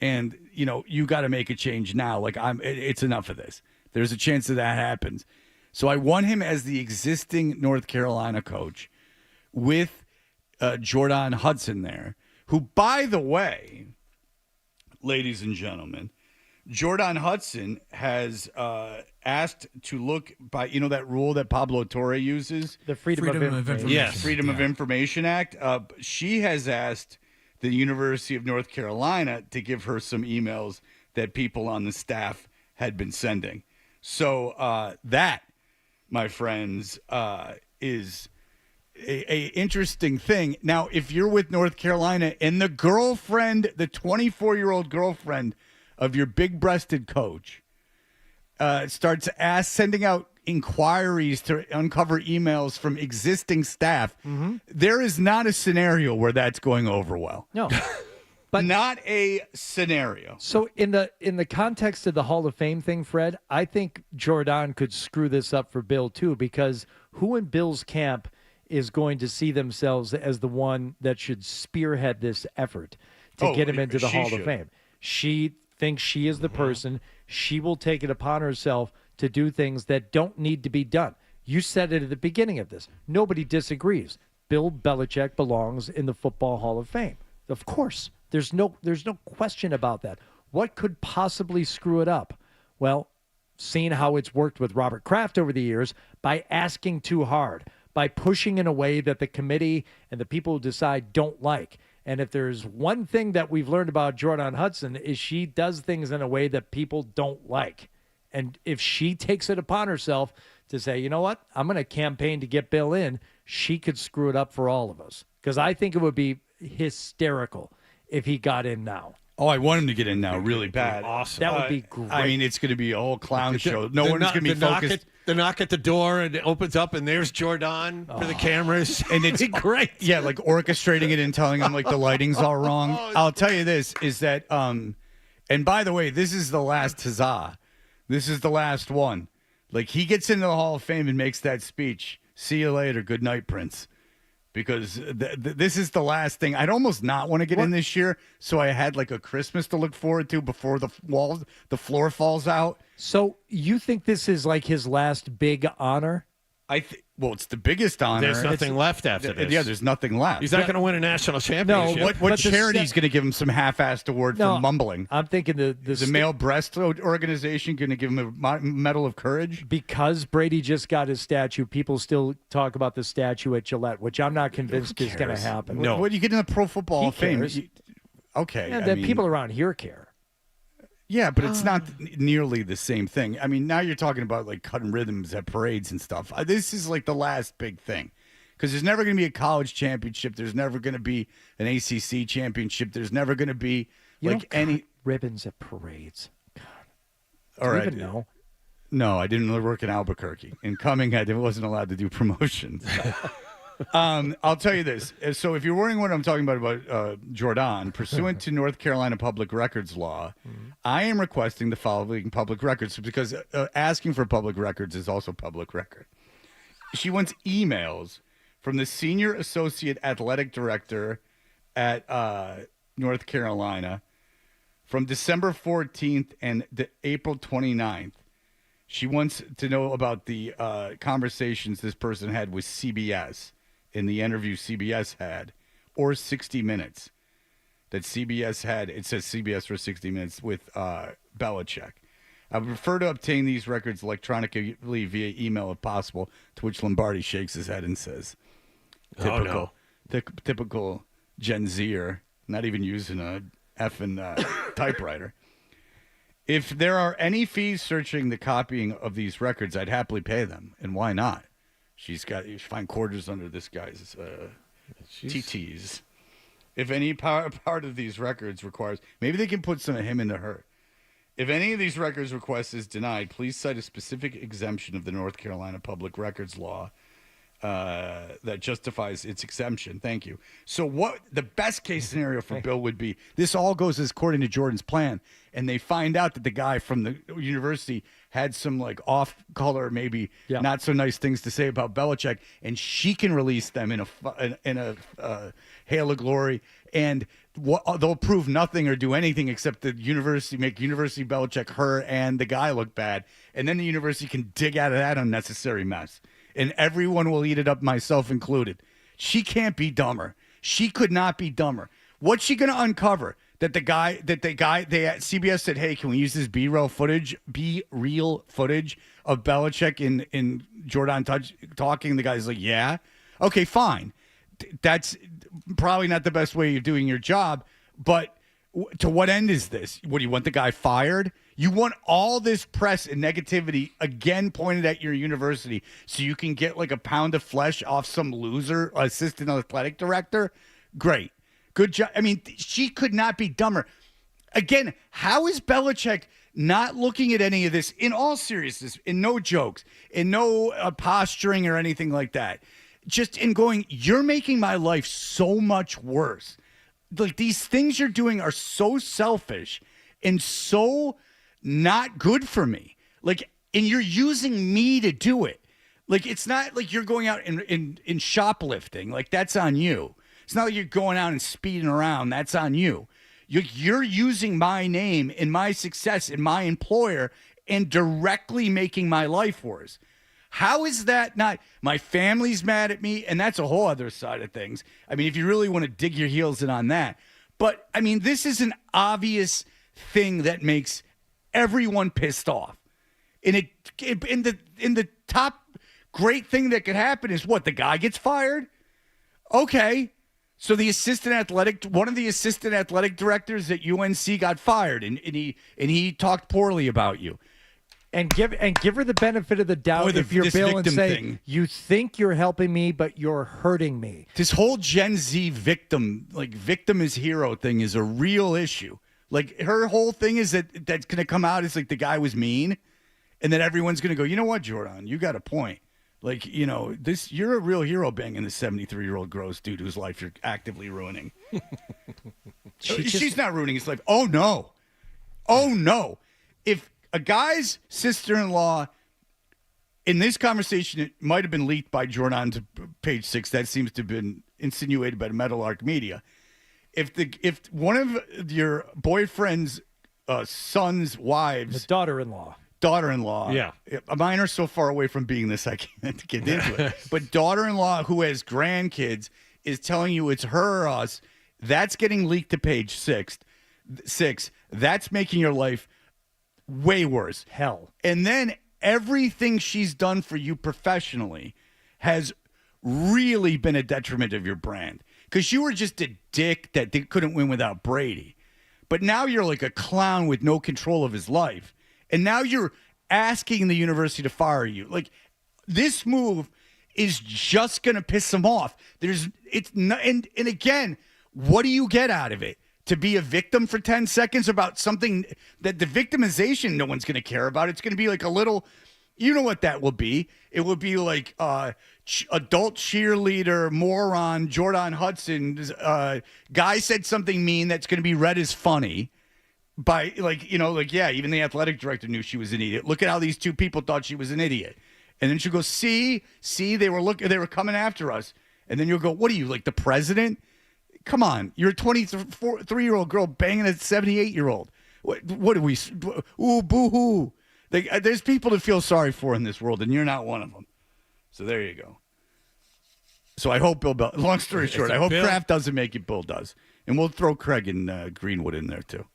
And you got to make a change now. Like it's enough of this. There's a chance that happens. So I want him as the existing North Carolina coach with Jordan Hudson there, who, by the way, ladies and gentlemen, Jordan Hudson has asked to look by, that rule that Pablo Torre uses? The Freedom of Information. Yes, Freedom of Information Act. She has asked the University of North Carolina to give her some emails that people on the staff had been sending. So that, my friends, is a interesting thing. Now, if you're with North Carolina and the girlfriend, the 24-year-old girlfriend of your big-breasted coach, starts sending out inquiries to uncover emails from existing staff, there is not a scenario where that's going over well. No. But not a scenario. So in the context of the Hall of Fame thing, Fred, I think Jordan could screw this up for Bill too, because who in Bill's camp is going to see themselves as the one that should spearhead this effort to get him into the Hall of Fame? She thinks she is the person. She will take it upon herself to do things that don't need to be done. You said it at the beginning of this. Nobody disagrees. Bill Belichick belongs in the Football Hall of Fame. Of course. There's no question about that. What could possibly screw it up? Well, seeing how it's worked with Robert Kraft over the years, by asking too hard, by pushing in a way that the committee and the people who decide don't like. And if there's one thing that we've learned about Jordan Hudson, is she does things in a way that people don't like. And if she takes it upon herself to say, you know what, I'm going to campaign to get Bill in, she could screw it up for all of us. Because I think it would be hysterical if he got in now. Oh, I want him to get in now really bad. Awesome. That would be great. I mean, it's going to be a whole clown show. No one's going to be focused. The knock at the door, and it opens up, and there's Jordan for the cameras. And it's great. Yeah, like orchestrating it and telling him, like, the lighting's all wrong. I'll tell you this, is that, and by the way, this is the last huzzah. This is the last one. Like, he gets into the Hall of Fame and makes that speech. See you later. Good night, Prince. Because this is the last thing. I'd almost not want to get in this year, so I had like a Christmas to look forward to before the floor falls out. So you think this is like his last big honor? Well, it's the biggest honor. There's nothing left after this. Yeah, there's nothing left. He's not going to win a national championship. No, what charity's going to give him some half-assed award for mumbling? I'm thinking the male breast organization going to give him a medal of courage? Because Brady just got his statue, people still talk about the statue at Gillette, which I'm not convinced is going to happen. No. What do you get in the Pro Football Hall of Fame? Okay. Yeah, people around here care. Yeah, but it's not nearly the same thing. I mean, now you're talking about like cutting rhythms at parades and stuff. This is like the last big thing, because there's never going to be a college championship. There's never going to be an ACC championship. There's never going to be any ribbons at parades. God, all right. Even know? No, I didn't really work in Albuquerque. In Cumming, I wasn't allowed to do promotions. I'll tell you this. So if you're wondering what I'm talking about Jordan, pursuant to North Carolina public records law, I am requesting the following public records because asking for public records is also public record. She wants emails from the senior associate athletic director at North Carolina from December 14th and April 29th. She wants to know about the conversations this person had with CBS in the interview CBS had, or 60 Minutes that CBS had. It says CBS for 60 Minutes with Belichick. I would prefer to obtain these records electronically via email if possible, to which Lombardi shakes his head and says, typical Gen Zer, not even using a effing typewriter. If there are any fees searching the copying of these records, I'd happily pay them. And why not? You find quarters under this guy's TTs. If any part of these records requires, maybe they can put some of him into her. If any of these records request is denied, please cite a specific exemption of the North Carolina public records law that justifies its exemption. Thank you. So what the best case scenario for Bill would be, this all goes as according to Jordan's plan, and they find out that the guy from the university had some like off-color, maybe not so nice things to say about Belichick, and she can release them in a hail of glory, and they'll prove nothing or do anything except the university, make University Belichick, her and the guy look bad, and then the university can dig out of that unnecessary mess. And everyone will eat it up, myself included. She can't be dumber. She could not be dumber. What's she going to uncover? That CBS said, hey, can we use this B-reel footage of Belichick in Jordan talking? The guy's like, yeah. Okay, fine. That's probably not the best way of doing your job, but to what end is this? What, do you want the guy fired? You want all this press and negativity again pointed at your university so you can get like a pound of flesh off some loser assistant athletic director? Great. Good job. I mean, she could not be dumber. Again, how is Belichick not looking at any of this in all seriousness, in no jokes, in no posturing or anything like that? Just in going, you're making my life so much worse. Like, these things you're doing are so selfish and so not good for me. Like, and you're using me to do it. Like, it's not like you're going out and shoplifting. Like, that's on you. It's not like you're going out and speeding around. That's on you. You're using my name and my success and my employer and directly making my life worse. How is that not? My family's mad at me, and that's a whole other side of things. I mean, if you really want to dig your heels in on that. But, I mean, this is an obvious thing that makes everyone pissed off. And in the top great thing that could happen is what? The guy gets fired? Okay. So one of the assistant athletic directors at UNC got fired, and he talked poorly about you. And give her the benefit of the doubt if you're Bill and say, you think you're helping me, but you're hurting me. This whole Gen Z victim is hero thing is a real issue. Like, her whole thing is that's going to come out as like the guy was mean, and then everyone's going to go, you know what, Jordan, you got a point. Like, you know, you're a real hero banging the 73-year-old gross dude whose life you're actively ruining. She's not ruining his life. Oh, no. Oh, no. If a guy's sister-in-law, in this conversation, it might have been leaked by Jordan to Page 6. That seems to have been insinuated by the Meadowlark Media. If one of your boyfriend's son's wives, the daughter-in-law, yeah, mine are so far away from being this I can't get into it. But daughter-in-law who has grandkids is telling you it's her or us. That's getting leaked to Page 6. That's making your life way worse. Hell. And then everything she's done for you professionally has really been a detriment of your brand. Because you were just a dick that couldn't win without Brady. But now you're like a clown with no control of his life. And now you're asking the university to fire you. Like, this move is just going to piss him off. And again, what do you get out of it? To be a victim for 10 seconds about something that the victimization no one's going to care about. It's going to be like a little, You know what that will be? It will be like adult cheerleader moron Jordan Hudson's guy said something mean that's going to be read as funny by even the athletic director knew she was an idiot. Look at how these two people thought she was an idiot. And then she'll go, see, they were coming after us. And then you'll go, what are you, like the president? Come on, you're a 23-year-old girl banging a 78-year-old. What are we? Ooh, boo-hoo. There's people to feel sorry for in this world, and you're not one of them. So there you go. So I hope Bill Belichick, long story short, I hope Kraft doesn't make it, Bill does. And we'll throw Craig and Greenwood in there, too.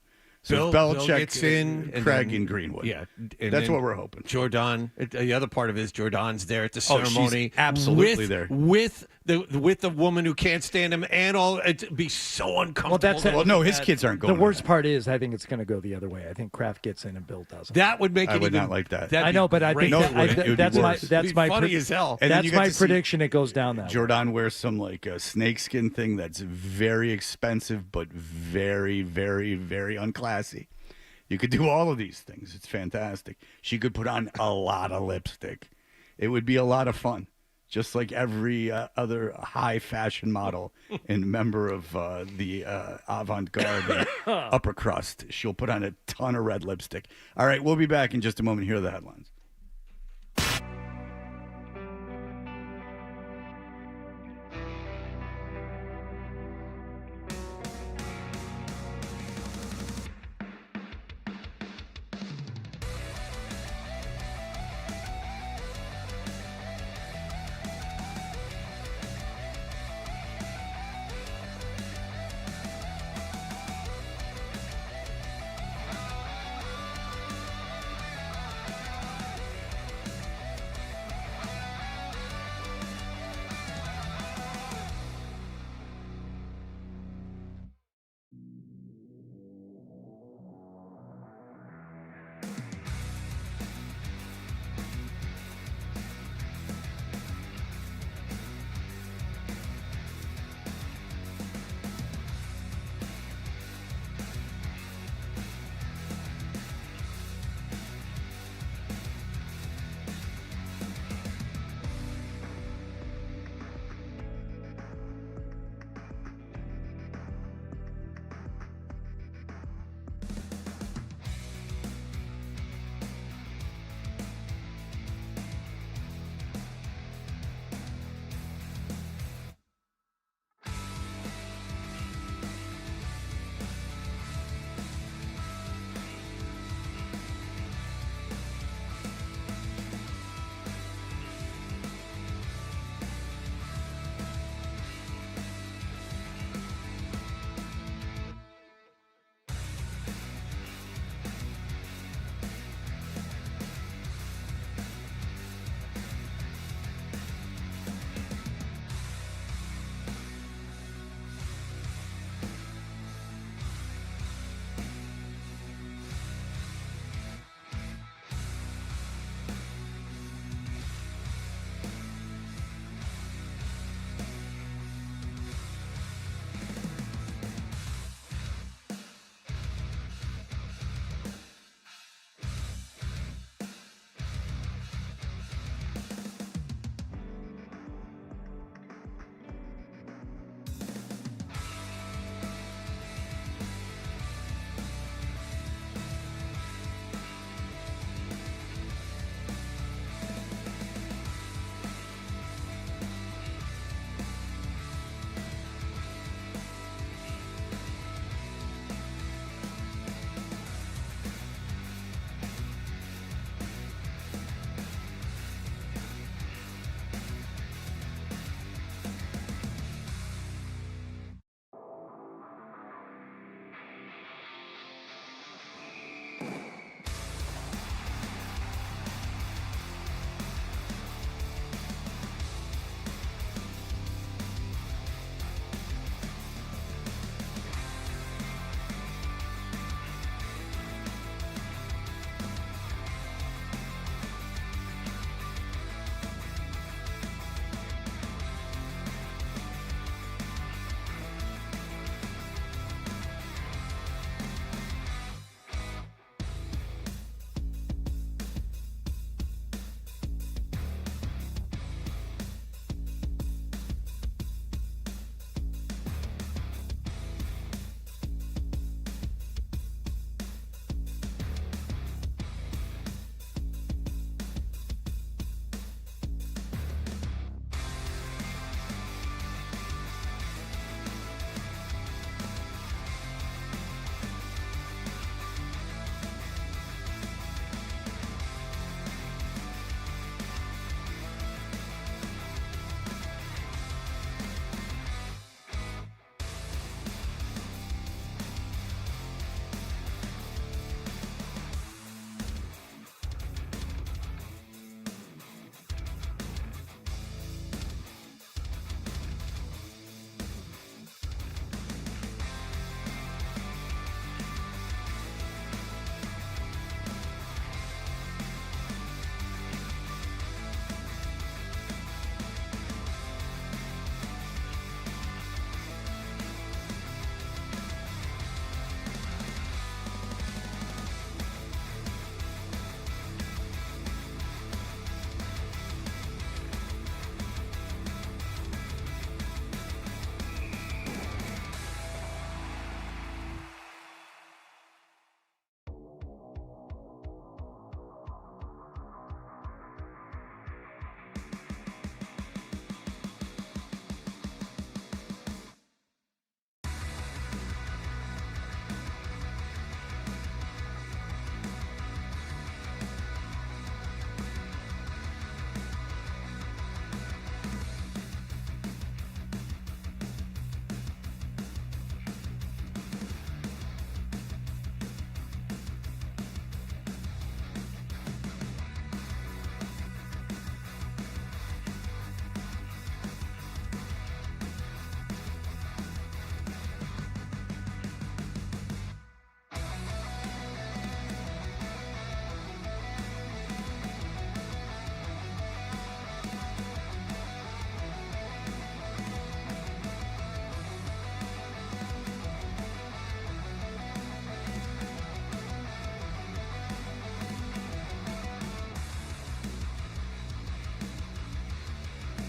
So Bill Belichick gets in, Craig and Greenwood. Yeah. That's what we're hoping. Jordan, the other part of it is Jordan's there at the ceremony. She's absolutely there. With the woman who can't stand him and all. It'd be so uncomfortable. No, his kids aren't going. The worst part is I think it's going to go the other way. I think Kraft gets in and Bill doesn't. That would make it I would even, not like that. I know, but I think that's my funny as hell. And that's my prediction. It goes down that way. Jordan wears some like a snakeskin thing that's very expensive but very, very, very unclassy. You could do all of these things. It's fantastic. She could put on a lot of lipstick. It would be a lot of fun. Just like every other high fashion model and member of the avant-garde upper crust. She'll put on a ton of red lipstick. All right, we'll be back in just a moment. Here are the headlines.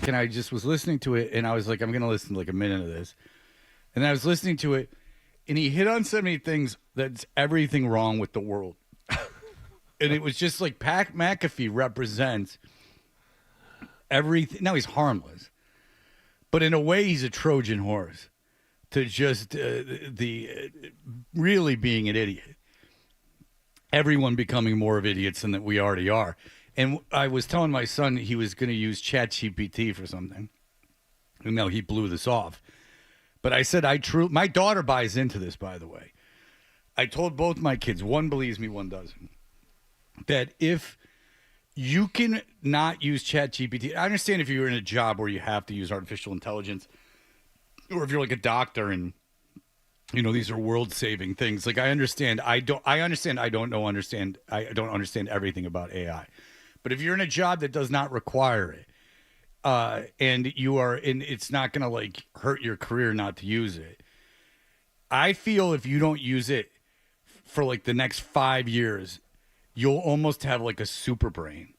week, and I just was listening to it, and I was like, I'm going to listen to like a minute of this. And I was listening to it, and he hit on so many things that's everything wrong with the world. And it was just like Pat McAfee represents everything. Now, he's harmless, but in a way, he's a Trojan horse to just really being an idiot. Everyone becoming more of idiots than that we already are. And I was telling my son he was going to use ChatGPT for something. And now he blew this off. But I said, my daughter buys into this, by the way. I told both my kids, one believes me, one doesn't, that if you can not use ChatGPT, I understand if you're in a job where you have to use artificial intelligence, or if you're like a doctor and, you know, these are world-saving things. Like, I understand everything about AI. But if you're in a job that does not require it, and you are in, it's not going to like hurt your career not to use it. I feel if you don't use it for like the next 5 years, you'll almost have like a super brain.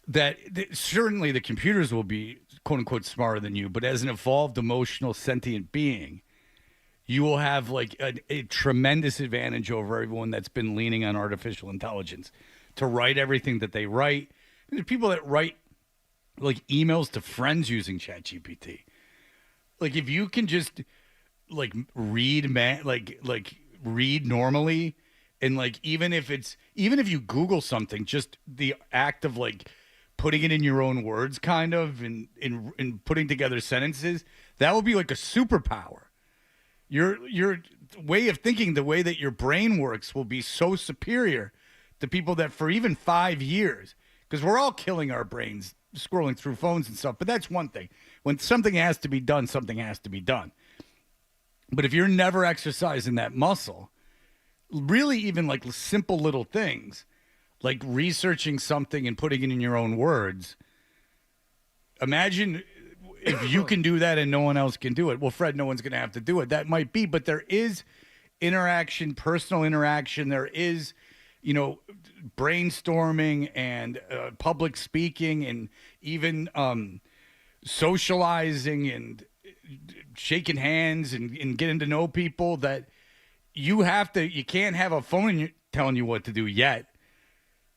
That certainly the computers will be quote unquote smarter than you, but as an evolved, emotional, sentient being, you will have like a tremendous advantage over everyone that's been leaning on artificial intelligence to write everything that they write. And there's people that write like emails to friends using ChatGPT. Like if you can just like read read normally, and like even if you Google something, just the act of like putting it in your own words, kind of, and in putting together sentences, that will be like a superpower. Your way of thinking, the way that your brain works, will be so superior to people that for even 5 years, because we're all killing our brains scrolling through phones and stuff. But that's one thing. When something has to be done, something has to be done. But if you're never exercising that muscle, really even like simple little things, like researching something and putting it in your own words, imagine if you can do that and no one else can do it. Well, Fred, no one's going to have to do it. That might be, but there is interaction, personal interaction. There is, you know, brainstorming and public speaking and even socializing and shaking hands and getting to know people that you can't have a phone telling you what to do yet.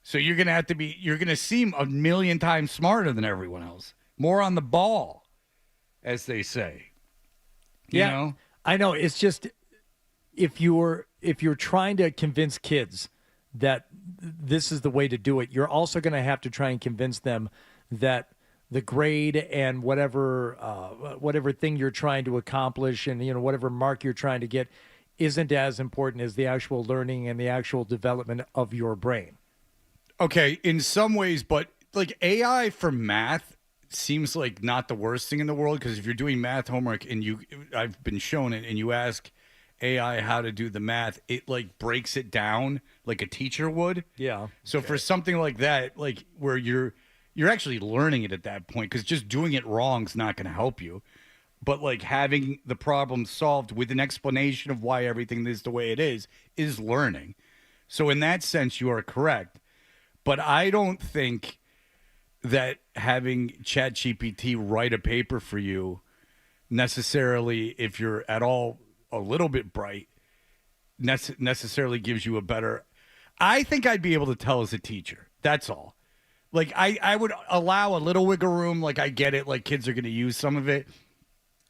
So you're going to seem a million times smarter than everyone else. More on the ball, as they say. You know? I know. It's just if you're trying to convince kids that this is the way to do it, you're also going to have to try and convince them that the grade and whatever thing you're trying to accomplish and, you know, whatever mark you're trying to get isn't as important as the actual learning and the actual development of your brain. Okay, in some ways, but like AI for math seems like not the worst thing in the world, because if you're doing math homework and I've been shown it, and you ask AI how to do the math, it like breaks it down like a teacher would. Yeah. So for something like that, like where you're actually learning it at that point, because just doing it wrong is not going to help you. But like having the problem solved with an explanation of why everything is the way it is learning. So in that sense, you are correct. But I don't think that having ChatGPT write a paper for you necessarily, if you're at all a little bit bright, necessarily gives you a better. I think I'd be able to tell as a teacher. That's all. Like I would allow a little wiggle room. Like I get it. Like kids are going to use some of it,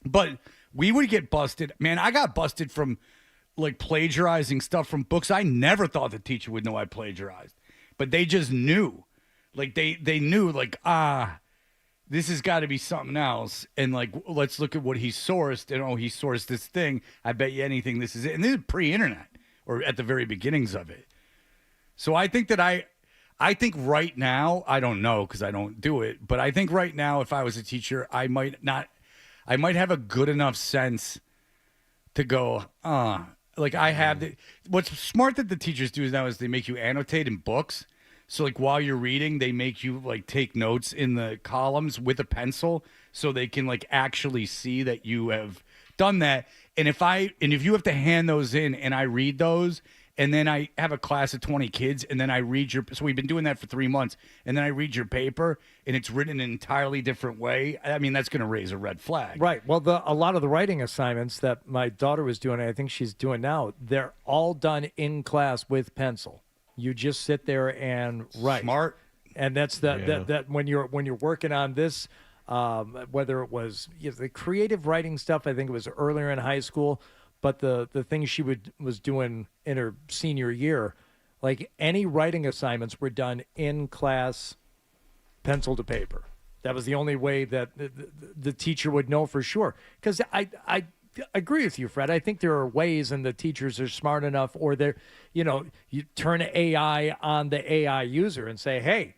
but we would get busted. Man, I got busted from like plagiarizing stuff from books. I never thought the teacher would know I plagiarized, but they just knew. Like they knew, like, this has got to be something else. And like, let's look at what he sourced. And he sourced this thing. I bet you anything this is it. And this is pre-internet, or at the very beginnings of it. So I think that I think right now, I don't know because I don't do it, but I think right now, if I was a teacher, I might have a good enough sense to go, like I have what's smart that the teachers do now is they make you annotate in books. So like while you're reading, they make you like take notes in the columns with a pencil so they can like actually see that you have done that. And if you have to hand those in and I read those and then I have a class of 20 kids, and then I read your. So we've been doing that for 3 months, and then I read your paper, and it's written an entirely different way. I mean, that's going to raise a red flag. Right. Well, a lot of the writing assignments that my daughter was doing, I think she's doing now, they're all done in class with pencil. You just sit there and write. Smart. And that's that when you're working on this, whether it was the creative writing stuff, I think it was earlier in high school, but the things she was doing in her senior year, like any writing assignments were done in class, pencil to paper. That was the only way that the teacher would know for sure. Because I agree with you, Fred. I think there are ways, and the teachers are smart enough, or they're, you turn AI on the AI user and say, hey,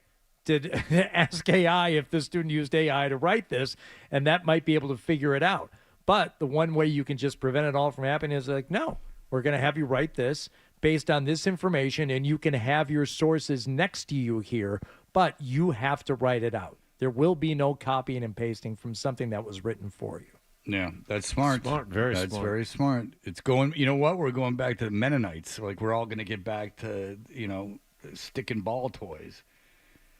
ask AI if the student used AI to write this, and that might be able to figure it out. But the one way you can just prevent it all from happening is like, no, we're going to have you write this based on this information, and you can have your sources next to you here, but you have to write it out. There will be no copying and pasting from something that was written for you. Yeah, that's smart. Very that's smart. very smart. It's going, you know what? We're going back to the Mennonites. Like, we're all going to get back to, stick and ball toys.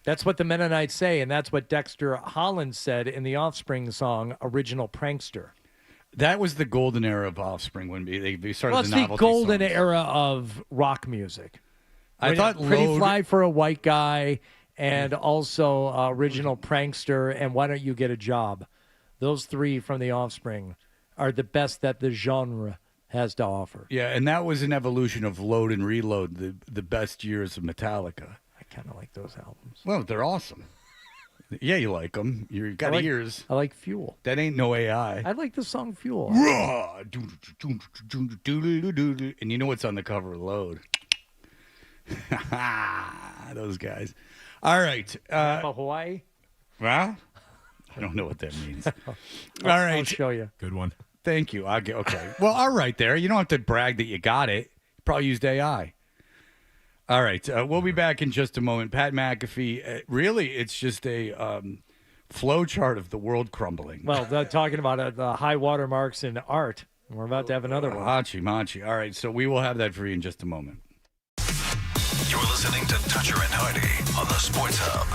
That's what the Mennonites say, and that's what Dexter Holland said in the Offspring song, Original Prankster. That was the golden era of Offspring when they started Well, the it's novelty the golden songs. era of rock music. I thought Pretty Load- Fly for a White Guy, and also Original Prankster, and Why Don't You Get a Job? Those three from the Offspring are the best that the genre has to offer. Yeah, and that was an evolution of Load and Reload, the best years of Metallica. I kind of like those albums. Well, they're awesome. Yeah, you like them. You got ears. I like Fuel. That ain't no AI. I like the song Fuel. And you know what's on the cover of Load? Those guys. All right. Hawaii? Well, I don't know what that means. All right. I'll show you. Good one. Thank you. Okay. Well, all right there. You don't have to brag that you got it. You probably used AI. All right. We'll be back in just a moment. Pat McAfee, really, it's just a flow chart of the world crumbling. Well, talking about the high water marks in art. We're about to have another one. Hachi. All right. So we will have that for you in just a moment. You're listening to Toucher and Hardy on the Sports Hub.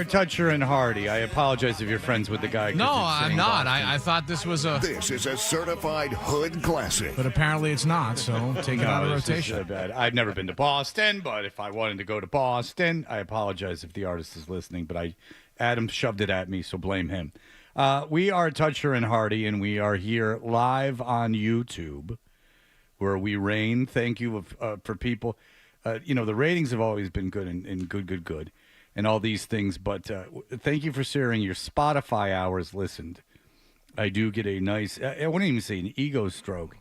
Toucher and Hardy. I apologize if you're friends with the guy. No, I'm not. I thought this was a... This is a certified hood classic. But apparently it's not, so take it out of rotation. Bad. I've never been to Boston, but if I wanted to go to Boston, I apologize if the artist is listening, but Adam shoved it at me, so blame him. We are Toucher and Hardy, and we are here live on YouTube, where we reign. Thank you for people. The ratings have always been good and good. And all these things, but thank you for sharing your Spotify hours listened. I do get a nice, I wouldn't even say an ego stroke.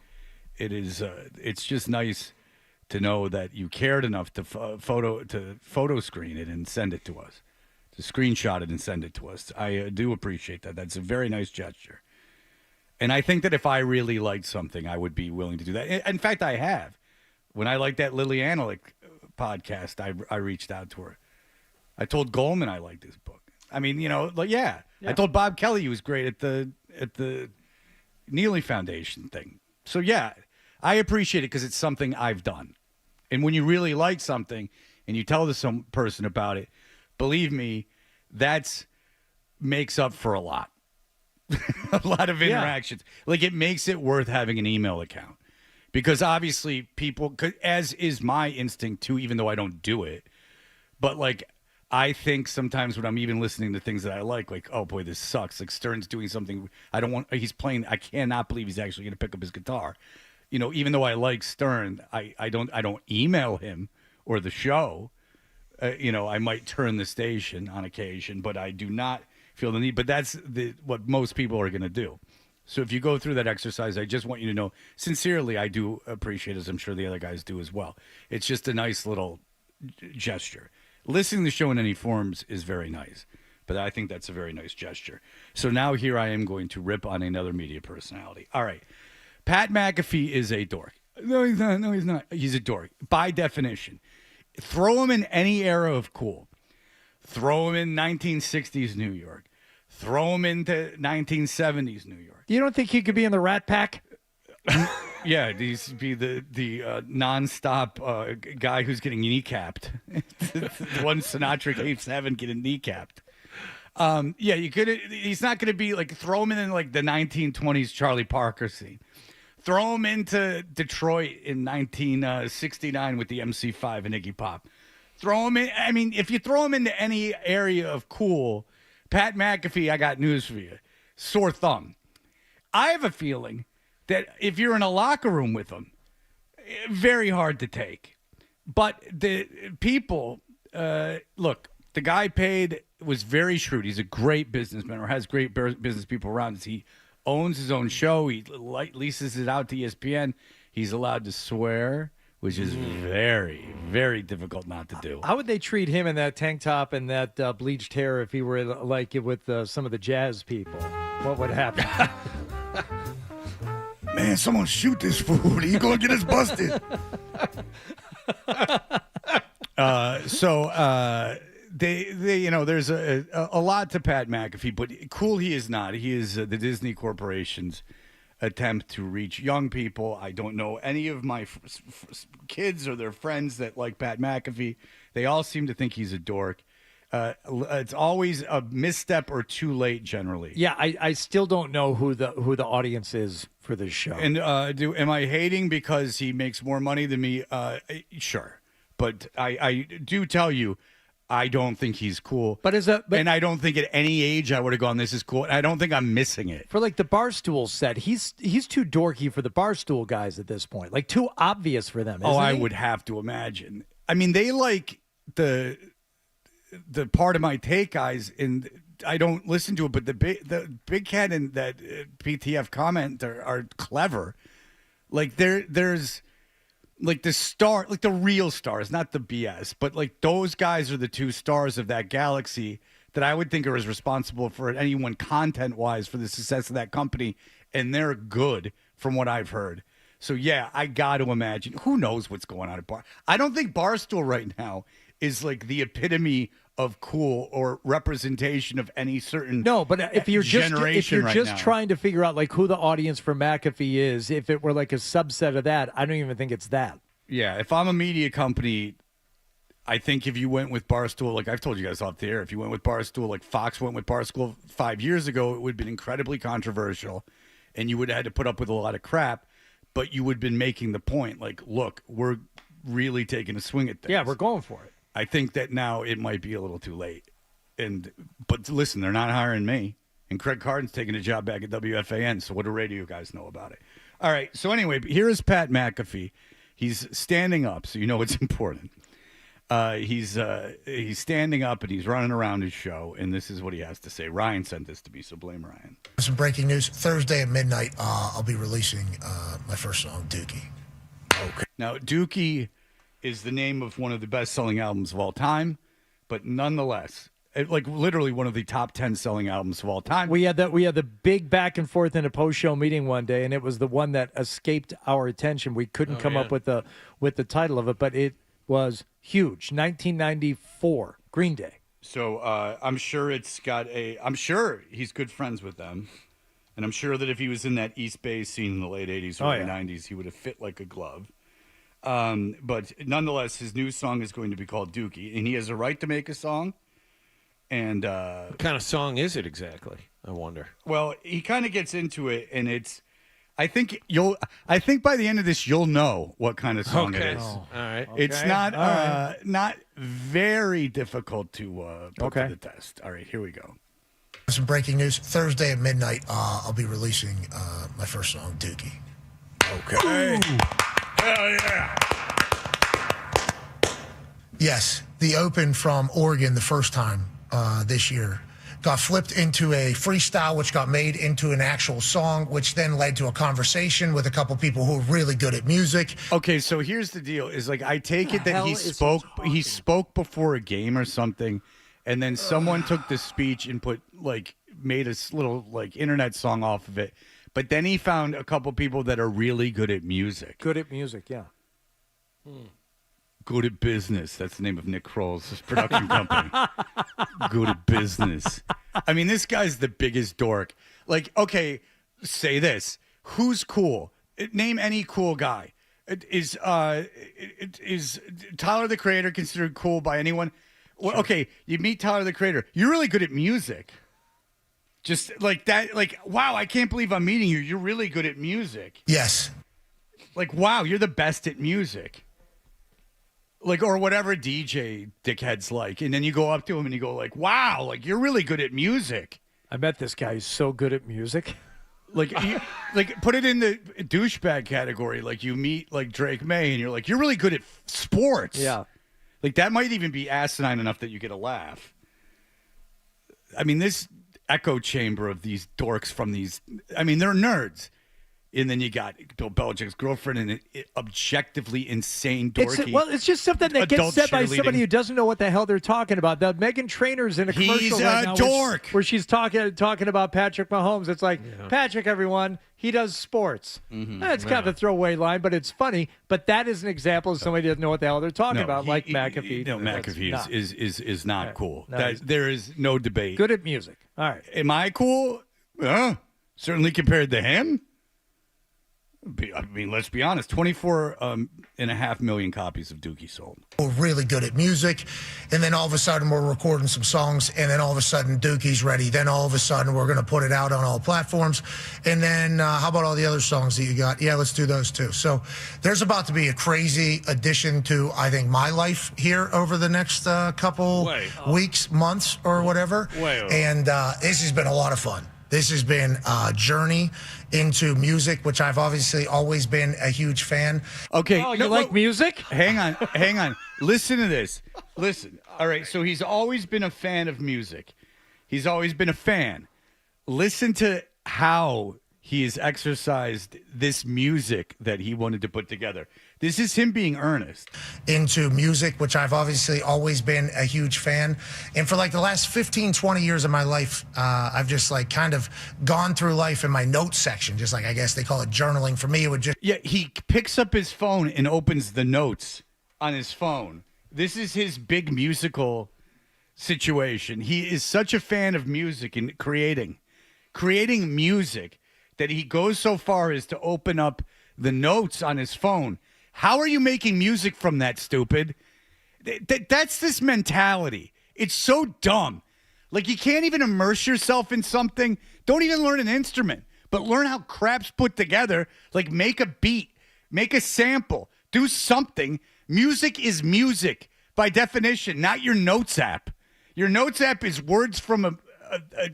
It's just nice to know that you cared enough to photo screen it and send it to us, to screenshot it and send it to us. I do appreciate that. That's a very nice gesture. And I think that if I really liked something, I would be willing to do that. In fact, I have. When I liked that Lily Analyk podcast, I reached out to her. I told Goldman I liked his book. I mean, yeah. I told Bob Kelly he was great at the Neely Foundation thing. So, yeah, I appreciate it because it's something I've done. And when you really like something and you tell some person about it, believe me, that makes up for a lot. A lot of interactions. Yeah. Like, it makes it worth having an email account. Because obviously people, as is my instinct too, even though I don't do it, but like, I think sometimes when I'm even listening to things that I like, oh boy, this sucks. Like Stern's doing something he's playing. I cannot believe he's actually going to pick up his guitar. Even though I like Stern, I don't email him or the show. I might turn the station on occasion, but I do not feel the need. But that's what most people are going to do. So if you go through that exercise, I just want you to know, sincerely, I do appreciate it, as I'm sure the other guys do as well. It's just a nice little gesture. Listening to the show in any forms is very nice, but I think that's a very nice gesture. So now here I am going to rip on another media personality. All right. Pat McAfee is a dork. No, he's not. No, he's not. He's a dork. By definition. Throw him in any era of cool. Throw him in 1960s New York. Throw him into 1970s New York. You don't think he could be in the Rat Pack? Yeah, he's be the nonstop guy who's getting kneecapped. The one Sinatra keeps having getting kneecapped. Yeah, you could. He's not going to be like throw him in like the 1920s Charlie Parker scene. Throw him into Detroit in 1969 with the MC5 and Iggy Pop. Throw him in. I mean, if you throw him into any area of cool, Pat McAfee, I got news for you. Sore thumb. I have a feeling that if you're in a locker room with him, very hard to take. But the people, look, the guy was very shrewd. He's a great businessman or has great business people around us. He owns his own show. He leases it out to ESPN. He's allowed to swear, which is very, very difficult not to do. How would they treat him in that tank top and that bleached hair if he were like it with some of the jazz people? What would happen? Man, someone shoot this fool. He's going to get us busted. There's a lot to Pat McAfee, but cool he is not. He is the Disney Corporation's attempt to reach young people. I don't know any of my kids or their friends that like Pat McAfee. They all seem to think he's a dork. It's always a misstep or too late generally. Yeah, I still don't know who the audience is for this show. And am I hating because he makes more money than me? Sure. But I do tell you, I don't think he's cool. And I don't think at any age I would have gone, this is cool. And I don't think I'm missing it. For like the Barstool set, he's too dorky for the Barstool guys at this point. Like too obvious for them, isn't I he? would have to imagine. I mean, they like the part of my take guys, and I don't listen to it, but the Big Cat and that PTF comment are clever. Like there's like the star, like the real stars, not the BS, but like those guys are the two stars of that galaxy that I would think are as responsible for anyone content wise for the success of that company. And they're good from what I've heard. So yeah, I got to imagine who knows what's going on at Bar. I don't think Barstool right now is like the epitome of cool or representation of any certain but if you're just now. Trying to figure out like who the audience for McAfee is, if it were like a subset of that, I don't even think it's that. Yeah, if I'm a media company, I think if you went with Barstool, like I've told you guys off the air, if you went with Barstool, like Fox went with Barstool 5 years ago, it would have been incredibly controversial, and you would have had to put up with a lot of crap, but you would have been making the point, like, look, we're really taking a swing at things. Yeah, we're going for it. I think that now it might be a little too late. But listen, they're not hiring me. And Craig Carden's taking a job back at WFAN, so what do radio guys know about it? All right, so anyway, here is Pat McAfee. He's standing up, so you know it's important. He's standing up and he's running around his show, and this is what he has to say. Ryan sent this to me, so blame Ryan. Some breaking news. Thursday at midnight, I'll be releasing my first song, Dookie. Okay. Now, Dookie is the name of one of the best-selling albums of all time, but nonetheless, like literally one of the top 10 selling albums of all time. We had the big back and forth in a post-show meeting one day, and it was the one that escaped our attention. We couldn't come up with the title of it, but it was huge. 1994, Green Day. So I'm sure I'm sure he's good friends with them. And I'm sure that if he was in that East Bay scene in the late 80s or 90s, he would have fit like a glove. But nonetheless, his new song is going to be called Dookie, and he has a right to make a song. And what kind of song is it exactly? I wonder. Well, he kind of gets into it, and it's. I think by the end of this you'll know what kind of song it is. All right. It's not very difficult to put to the test. All right, here we go. Some breaking news. Thursday at midnight, I'll be releasing my first song, Dookie. Okay. Ooh. Hell yeah. Yes, the Open from Oregon the first time this year got flipped into a freestyle, which got made into an actual song, which then led to a conversation with a couple people who are really good at music. Okay, so here's the deal: is like I take it that he spoke before a game or something, and then someone took the speech and made a little internet song off of it. But then he found a couple people that are really good at music. Good at music, yeah. Good at business. That's the name of Nick Kroll's production company. Good at business. I mean, this guy's the biggest dork. Like, okay, say this. Who's cool? Name any cool guy. Is Tyler, the Creator, considered cool by anyone? Well, okay, you meet Tyler, the Creator. You're really good at music. Just like that, like, wow, I can't believe I'm meeting you. You're really good at music. Yes. Like, wow, you're the best at music. Like, or whatever DJ dickhead's like. And then you go up to him and you go like, wow, like, you're really good at music. I met this guy. He's so good at music. Like, put it in the douchebag category. Like, you meet, like, Drake May and you're like, you're really good at sports. Yeah. Like, that might even be asinine enough that you get a laugh. I mean, this echo chamber of these dorks from these, I mean, they're nerds. And then you got Bill Belichick's girlfriend and an objectively insane dorky. It's just something that gets said by somebody who doesn't know what the hell they're talking about. The Meghan Trainor's in a commercial He's right a now dork. where she's talking about Patrick Mahomes. It's like, Patrick, everyone, he does sports. It's kind of a throwaway line, but it's funny. But that is an example of somebody who doesn't know what the hell they're talking about, like McAfee. No, McAfee is not cool. No, there is no debate. Good at music. All right. Am I cool? Certainly compared to him. I mean, let's be honest, 24.5 million copies of Dookie sold. We're really good at music, and then all of a sudden we're recording some songs, and then all of a sudden Dookie's ready. Then all of a sudden we're going to put it out on all platforms, and then how about all the other songs that you got? Yeah, let's do those too. So there's about to be a crazy addition to, I think, my life here over the next couple weeks, months, or whatever. And this has been a lot of fun. This has been a journey into music, which I've obviously always been a huge fan. Okay. Oh, you like music? Hang on. Listen to this. Listen. All right. So he's always been a fan of music. He's always been a fan. Listen to how he has exercised this music that he wanted to put together. This is him being earnest. Into music, which I've obviously always been a huge fan. And for like the last 15, 20 years of my life, I've just like kind of gone through life in my notes section, just like I guess they call it journaling. For me, it would just... Yeah, he picks up his phone and opens the notes on his phone. This is his big musical situation. He is such a fan of music and creating music that he goes so far as to open up the notes on his phone. How are you making music from that, stupid? That's this mentality. It's so dumb. Like, you can't even immerse yourself in something. Don't even learn an instrument, but learn how crap's put together. Like, make a beat, make a sample, do something. Music is music by definition, not your notes app. Your notes app is words from a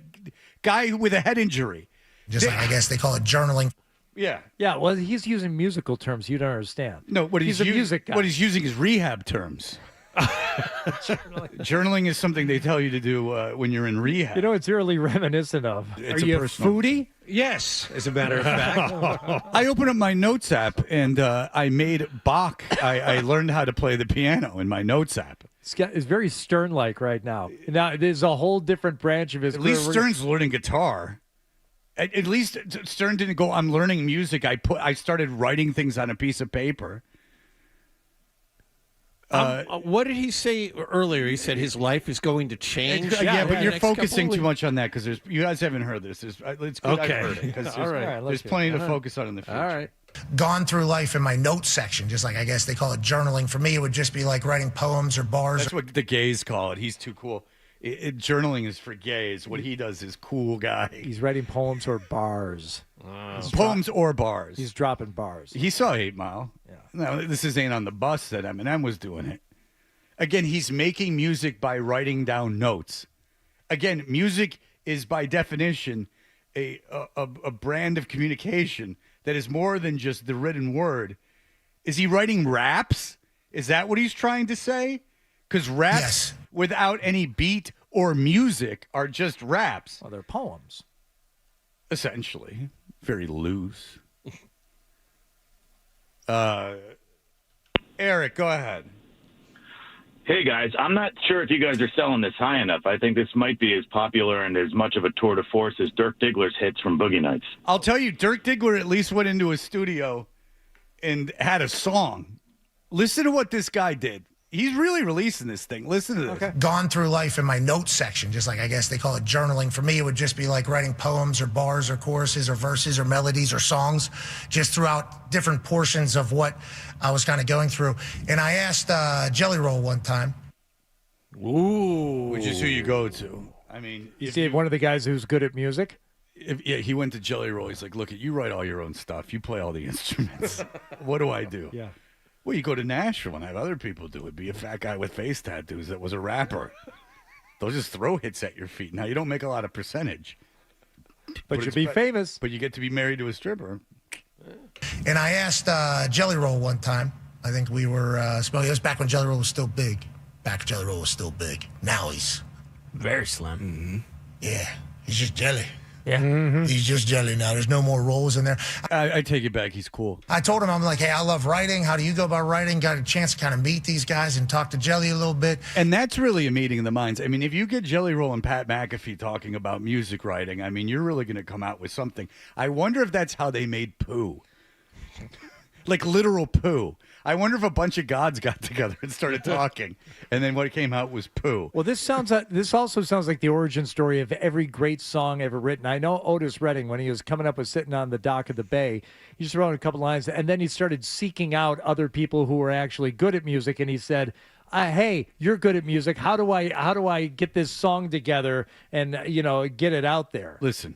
guy with a head injury. Just like, I guess they call it journaling. Yeah. Yeah, well, he's using musical terms you don't understand. No, he's a music guy. What he's using is rehab terms. Journaling is something they tell you to do when you're in rehab. You know, it's eerily reminiscent of. It's Are you a personal- foodie? Yes, as a matter of fact. I opened up my notes app and I made Bach. I learned how to play the piano in my notes app. It's very Stern-like right now. Now, there's a whole different branch of his At career. least Stern's learning guitar. At least Stern didn't go, I'm learning music. I started writing things on a piece of paper. What did he say earlier? He said his life is going to change. But you're focusing too much on that because you guys haven't heard this. It's good Okay. I've heard it, 'cause All right. there's plenty to focus on in the future. All right. Gone through life in my notes section, just like I guess they call it journaling. For me, it would just be like writing poems or bars. That's what the gays call it. He's too cool. Journaling is for gays. What he does is cool guy. He's writing poems or bars. Poems or bars. He's dropping bars. He saw 8 Mile. Yeah. No, this ain't on the bus that Eminem was doing it. Again, he's making music by writing down notes. Again, music is by definition a brand of communication that is more than just the written word. Is he writing raps? Is that what he's trying to say? Because raps without any beat or music are just raps. Well, they're poems. Essentially. Very loose. Eric, go ahead. Hey, guys, I'm not sure if you guys are selling this high enough. I think this might be as popular and as much of a tour de force as Dirk Diggler's hits from Boogie Nights. I'll tell you, Dirk Diggler at least went into a studio and had a song. Listen to what this guy did. He's really releasing this thing. Listen to this. Gone through life in my notes section, just like I guess they call it journaling. For me, it would just be like writing poems or bars or choruses or verses or melodies or songs, just throughout different portions of what I was kind of going through. And I asked Jelly Roll one time. Ooh. Which is who you go to. I mean, You see one of the guys who's good at music? Yeah, he went to Jelly Roll. He's like, look, you write all your own stuff. You play all the instruments. What do I do? Yeah. Well, you go to Nashville and have other people do it. Be a fat guy with face tattoos that was a rapper. They'll just throw hits at your feet. Now, you don't make a lot of percentage. But you'll be famous. But you get to be married to a stripper. And I asked Jelly Roll one time. I think we were smoking. It was back when Jelly Roll was still big. Back Jelly Roll was still big. Now he's very slim. Mm-hmm. Yeah, he's just jelly. Yeah. He's just jelly now. There's no more rolls in there. I take it back. He's cool. I told him, I'm like, hey, I love writing. How do you go about writing? Got a chance to kind of meet these guys and talk to Jelly a little bit. And that's really a meeting of the minds. I mean, if you get Jelly Roll and Pat McAfee talking about music writing, I mean, you're really going to come out with something. I wonder if that's how they made poo. Like literal poo. I wonder if a bunch of gods got together and started talking, and then what came out was poo. Well, this also sounds like the origin story of every great song ever written. I know Otis Redding, when he was coming up with Sitting on the Dock of the Bay, he just wrote a couple lines, and then he started seeking out other people who were actually good at music, and he said, hey, you're good at music. How do I get this song together and get it out there? Listen,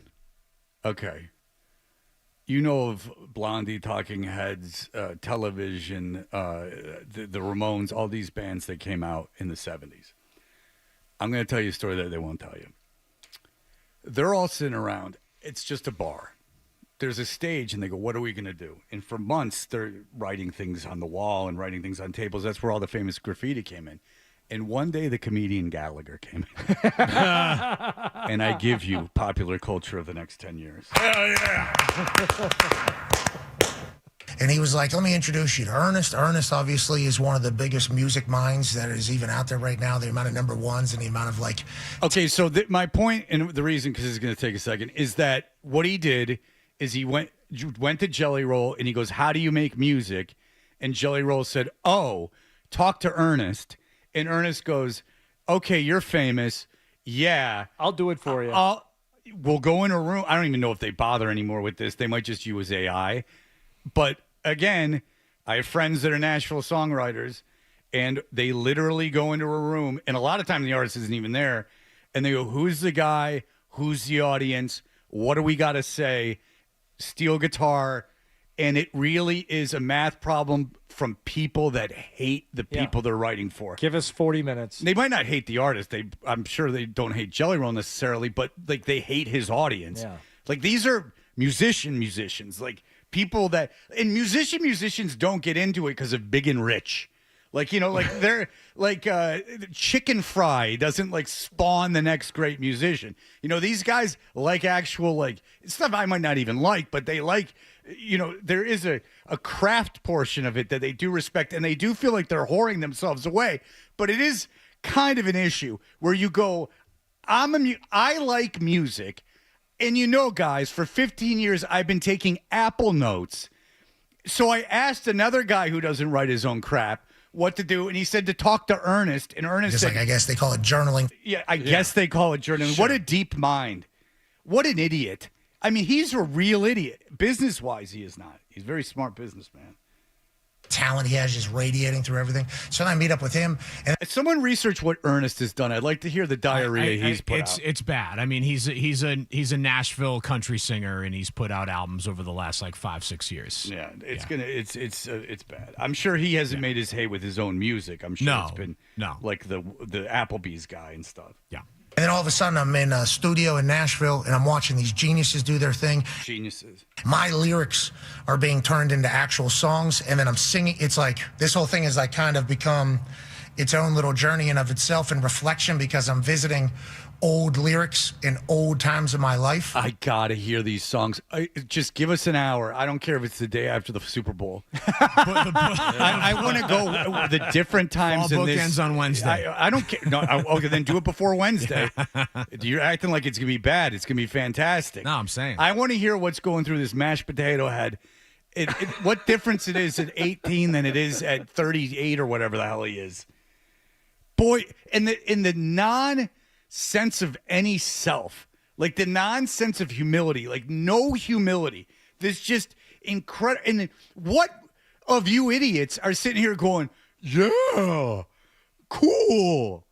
okay. You know of Blondie, Talking Heads, Television, the Ramones, all these bands that came out in the 70s. I'm going to tell you a story that they won't tell you. They're all sitting around. It's just a bar. There's a stage, and they go, what are we going to do? And for months, they're writing things on the wall and writing things on tables. That's where all the famous graffiti came in. And one day, the comedian Gallagher came in. And I give you popular culture of the next 10 years. Hell yeah. And he was like, let me introduce you to Ernest. Ernest, obviously, is one of the biggest music minds that is even out there right now. The amount of number ones and the amount of like... Okay, so my point, and the reason, because it's going to take a second, is that what he did is he went to Jelly Roll, and he goes, how do you make music? And Jelly Roll said, oh, talk to Ernest. And Ernest goes, okay, you're famous. Yeah. I'll do it for you. We'll go in a room. I don't even know if they bother anymore with this. They might just use AI. But again, I have friends that are Nashville songwriters, and they literally go into a room, and a lot of times the artist isn't even there, and they go, who's the guy? Who's the audience? What do we got to say? Steel guitar. And it really is a math problem from people that hate the people they're writing for. Give us 40 minutes. They might not hate the artist. I'm sure they don't hate Jelly Roll necessarily, but like they hate his audience. Yeah. Like these are musicians, like people that, and musicians don't get into it because of big and rich. Like, like they're like chicken fry doesn't like spawn the next great musician. These guys like actual like stuff I might not even like, but they like, there is a craft portion of it that they do respect, and they do feel like they're whoring themselves away. But it is kind of an issue where you go, I like music, and guys, for 15 years I've been taking Apple Notes. So I asked another guy who doesn't write his own crap what to do, and he said to talk to Ernest, and Ernest said, I guess they call it journaling. Yeah, I guess they call it journaling. Sure. What a deep mind. What an idiot. I mean, he's a real idiot. Business-wise, he is not. He's a very smart businessman. Talent he has just radiating through everything. So then I meet up with him. And someone research what Ernest has done. I'd like to hear the diarrhea he's put out. It's bad. I mean, he's a Nashville country singer, and he's put out albums over the last like 5-6 years. Yeah, it's bad. I'm sure he hasn't made his hay with his own music. I'm sure it's been like the Applebee's guy and stuff. Yeah. And then all of a sudden, I'm in a studio in Nashville, and I'm watching these geniuses do their thing. Geniuses. My lyrics are being turned into actual songs, and then I'm singing. It's like this whole thing has like kind of become its own little journey in of itself and reflection because I'm visiting old lyrics in old times of my life. I gotta hear these songs. Just give us an hour. I don't care if it's the day after the Super Bowl. I want to go the different times. All book ends on Wednesday. I don't care. No, okay, then do it before Wednesday. You're acting like it's gonna be bad. It's gonna be fantastic. No, I'm saying. I want to hear what's going through this mashed potato head. What difference it is at 18 than it is at 38 or whatever the hell he is. Boy, in the non-sense of any self, like the nonsense of humility, like no humility. This just incredible. And what of you idiots are sitting here going, yeah, cool.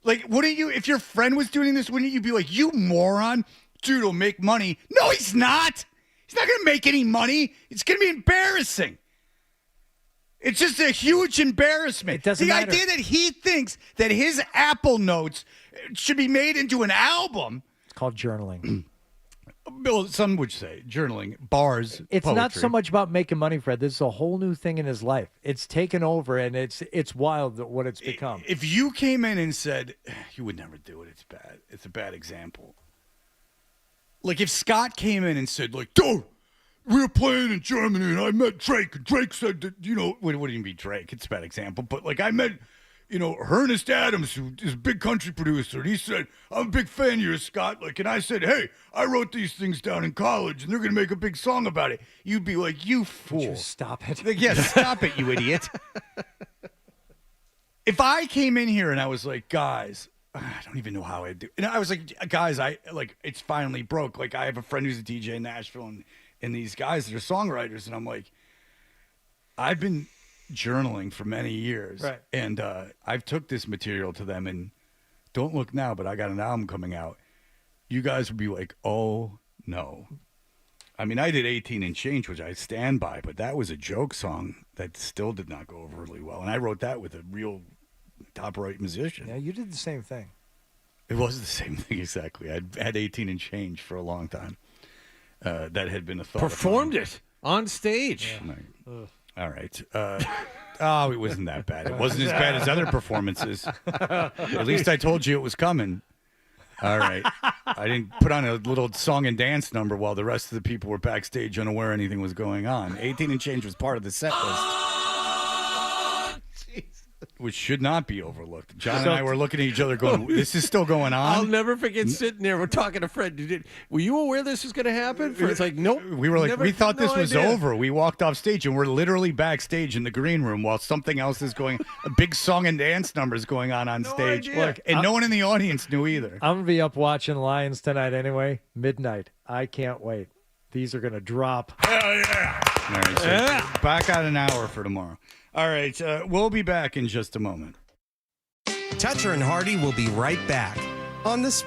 Like, wouldn't you, if your friend was doing this, wouldn't you be like, you moron, dude will make money? No, he's not. He's not going to make any money. It's going to be embarrassing. It's just a huge embarrassment. It doesn't matter. Idea that he thinks that his Apple Notes should be made into an album. It's called journaling. Bill, some would say journaling, bars, It's poetry. not so much about making money, Fred. This is a whole new thing in his life. It's taken over, and it's wild what it's become. If you came in and said, you would never do it, it's bad. It's a bad example. Like if Scott came in and said, like, dude, we were playing in Germany, and I met Drake. And Drake said that, it wouldn't even be Drake. It's a bad example. But, like, I met, Ernest Adams, who is a big country producer. And he said, I'm a big fan of yours, Scott. Like, and I said, hey, I wrote these things down in college, and they're going to make a big song about it. You'd be like, you fool. Would you stop it? Like, yeah, stop it, you idiot. If I came in here and I was like, guys, I don't even know how I do. And I was like, guys, it's finally broke. Like, I have a friend who's a DJ in Nashville, and these guys that are songwriters, and I'm like, I've been journaling for many years, right? And I've took this material to them, and don't look now, but I got an album coming out. You guys would be like, oh no. I mean, I did 18 and Change, which I stand by, but that was a joke song that still did not go over really well, and I wrote that with a real top-rate musician. Yeah, you did the same thing. It was the same thing exactly. I'd had 18 and Change for a long time. That had been a thought. Performed it on stage. Yeah. All right. It wasn't that bad. It wasn't as bad as other performances. At least I told you it was coming. All right. I didn't put on a little song and dance number while the rest of the people were backstage unaware anything was going on. 18 and Change was part of the set list. Which should not be overlooked. John and I were looking at each other going, this is still going on? I'll never forget sitting there. We're talking to Fred. Were you aware this was going to happen? It's like, nope. We were like, we thought this was over. We walked off stage, and we're literally backstage in the green room while something else is going, a big song and dance number is going on stage. Look, and no one in the audience knew either. I'm going to be up watching Lions tonight anyway. Midnight. I can't wait. These are going to drop. Hell yeah. All right, so back out an hour for tomorrow. All right, we'll be back in just a moment. Toucher and Hardy will be right back on this.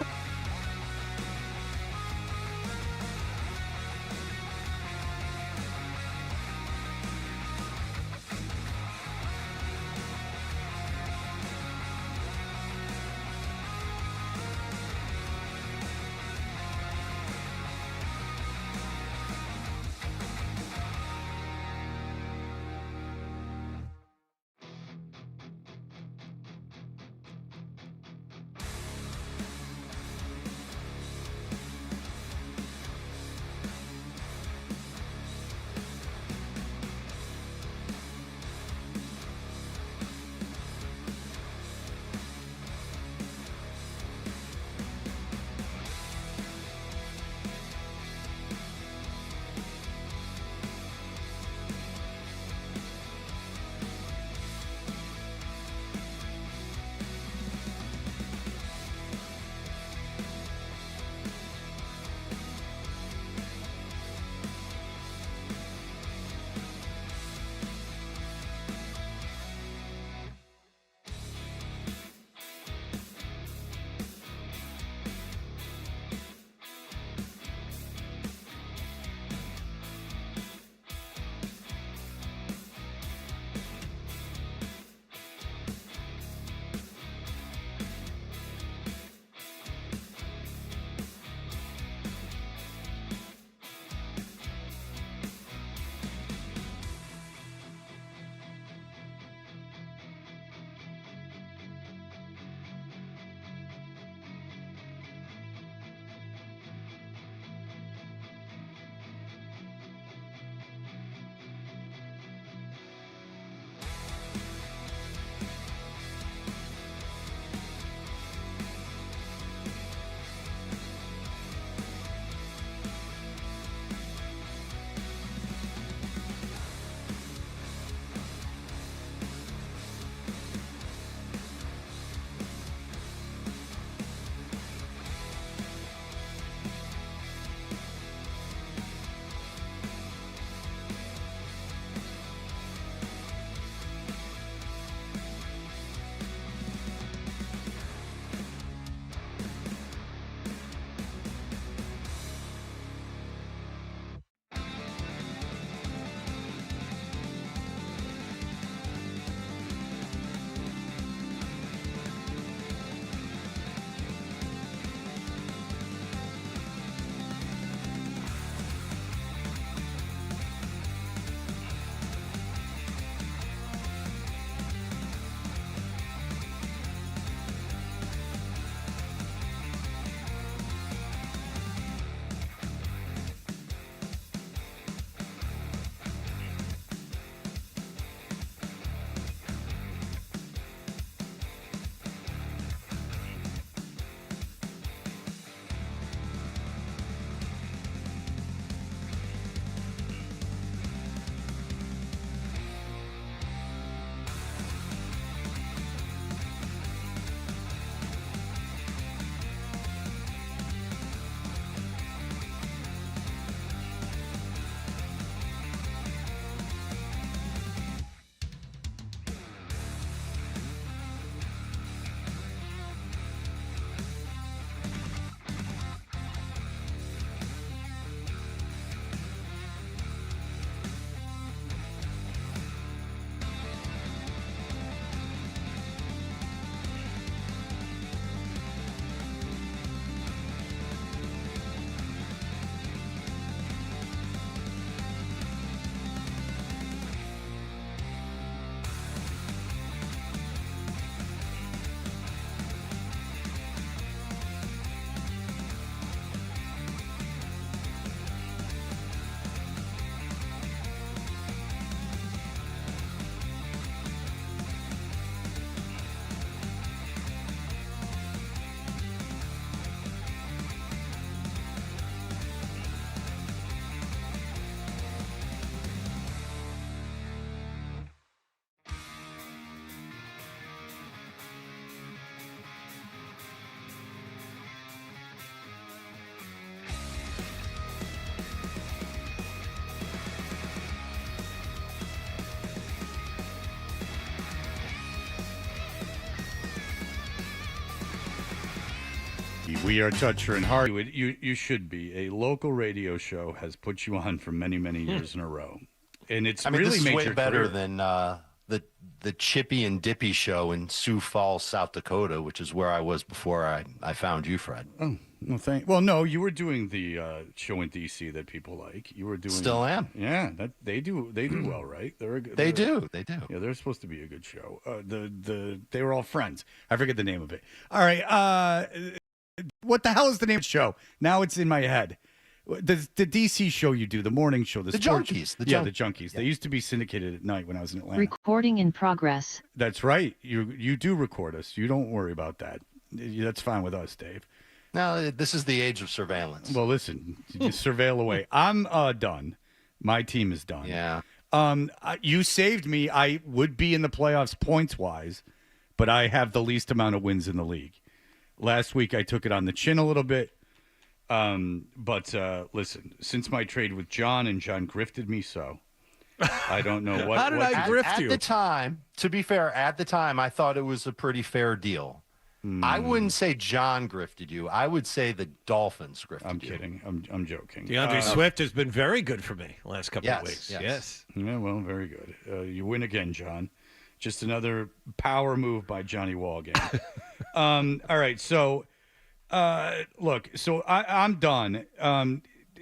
We are Toucher and Hardy. You should be. A local radio show has put you on for many, many years in a row. And it's really this is made way your better career. than the Chippy and Dippy show in Sioux Falls, South Dakota, which is where I was before I found you, Fred. Oh, well, no, you were doing the show in D.C. that people like. You were doing. Still am. Yeah, they do well, right? They do. Yeah, they're supposed to be a good show. They were all friends. I forget the name of it. All right. What the hell is the name of the show? Now it's in my head. The DC show you do, the morning show, the Junkies. The Junkies. Yeah. They used to be syndicated at night when I was in Atlanta. Recording in progress. That's right. You do record us. You don't worry about that. That's fine with us, Dave. No, this is the age of surveillance. Well, listen, you surveil away. I'm done. My team is done. Yeah. You saved me. I would be in the playoffs points-wise, but I have the least amount of wins in the league. Last week, I took it on the chin a little bit. But listen, since my trade with John, and John grifted me so, I don't know what. How did I grift you? At the time, to be fair, I thought it was a pretty fair deal. I wouldn't say John grifted you. I would say the Dolphins grifted you. I'm kidding. I'm joking. DeAndre Swift has been very good for me last couple of weeks. Yes. Yeah, well, very good. You win again, John. Just another power move by Johnny Wallgame. All right, so look, so I'm done.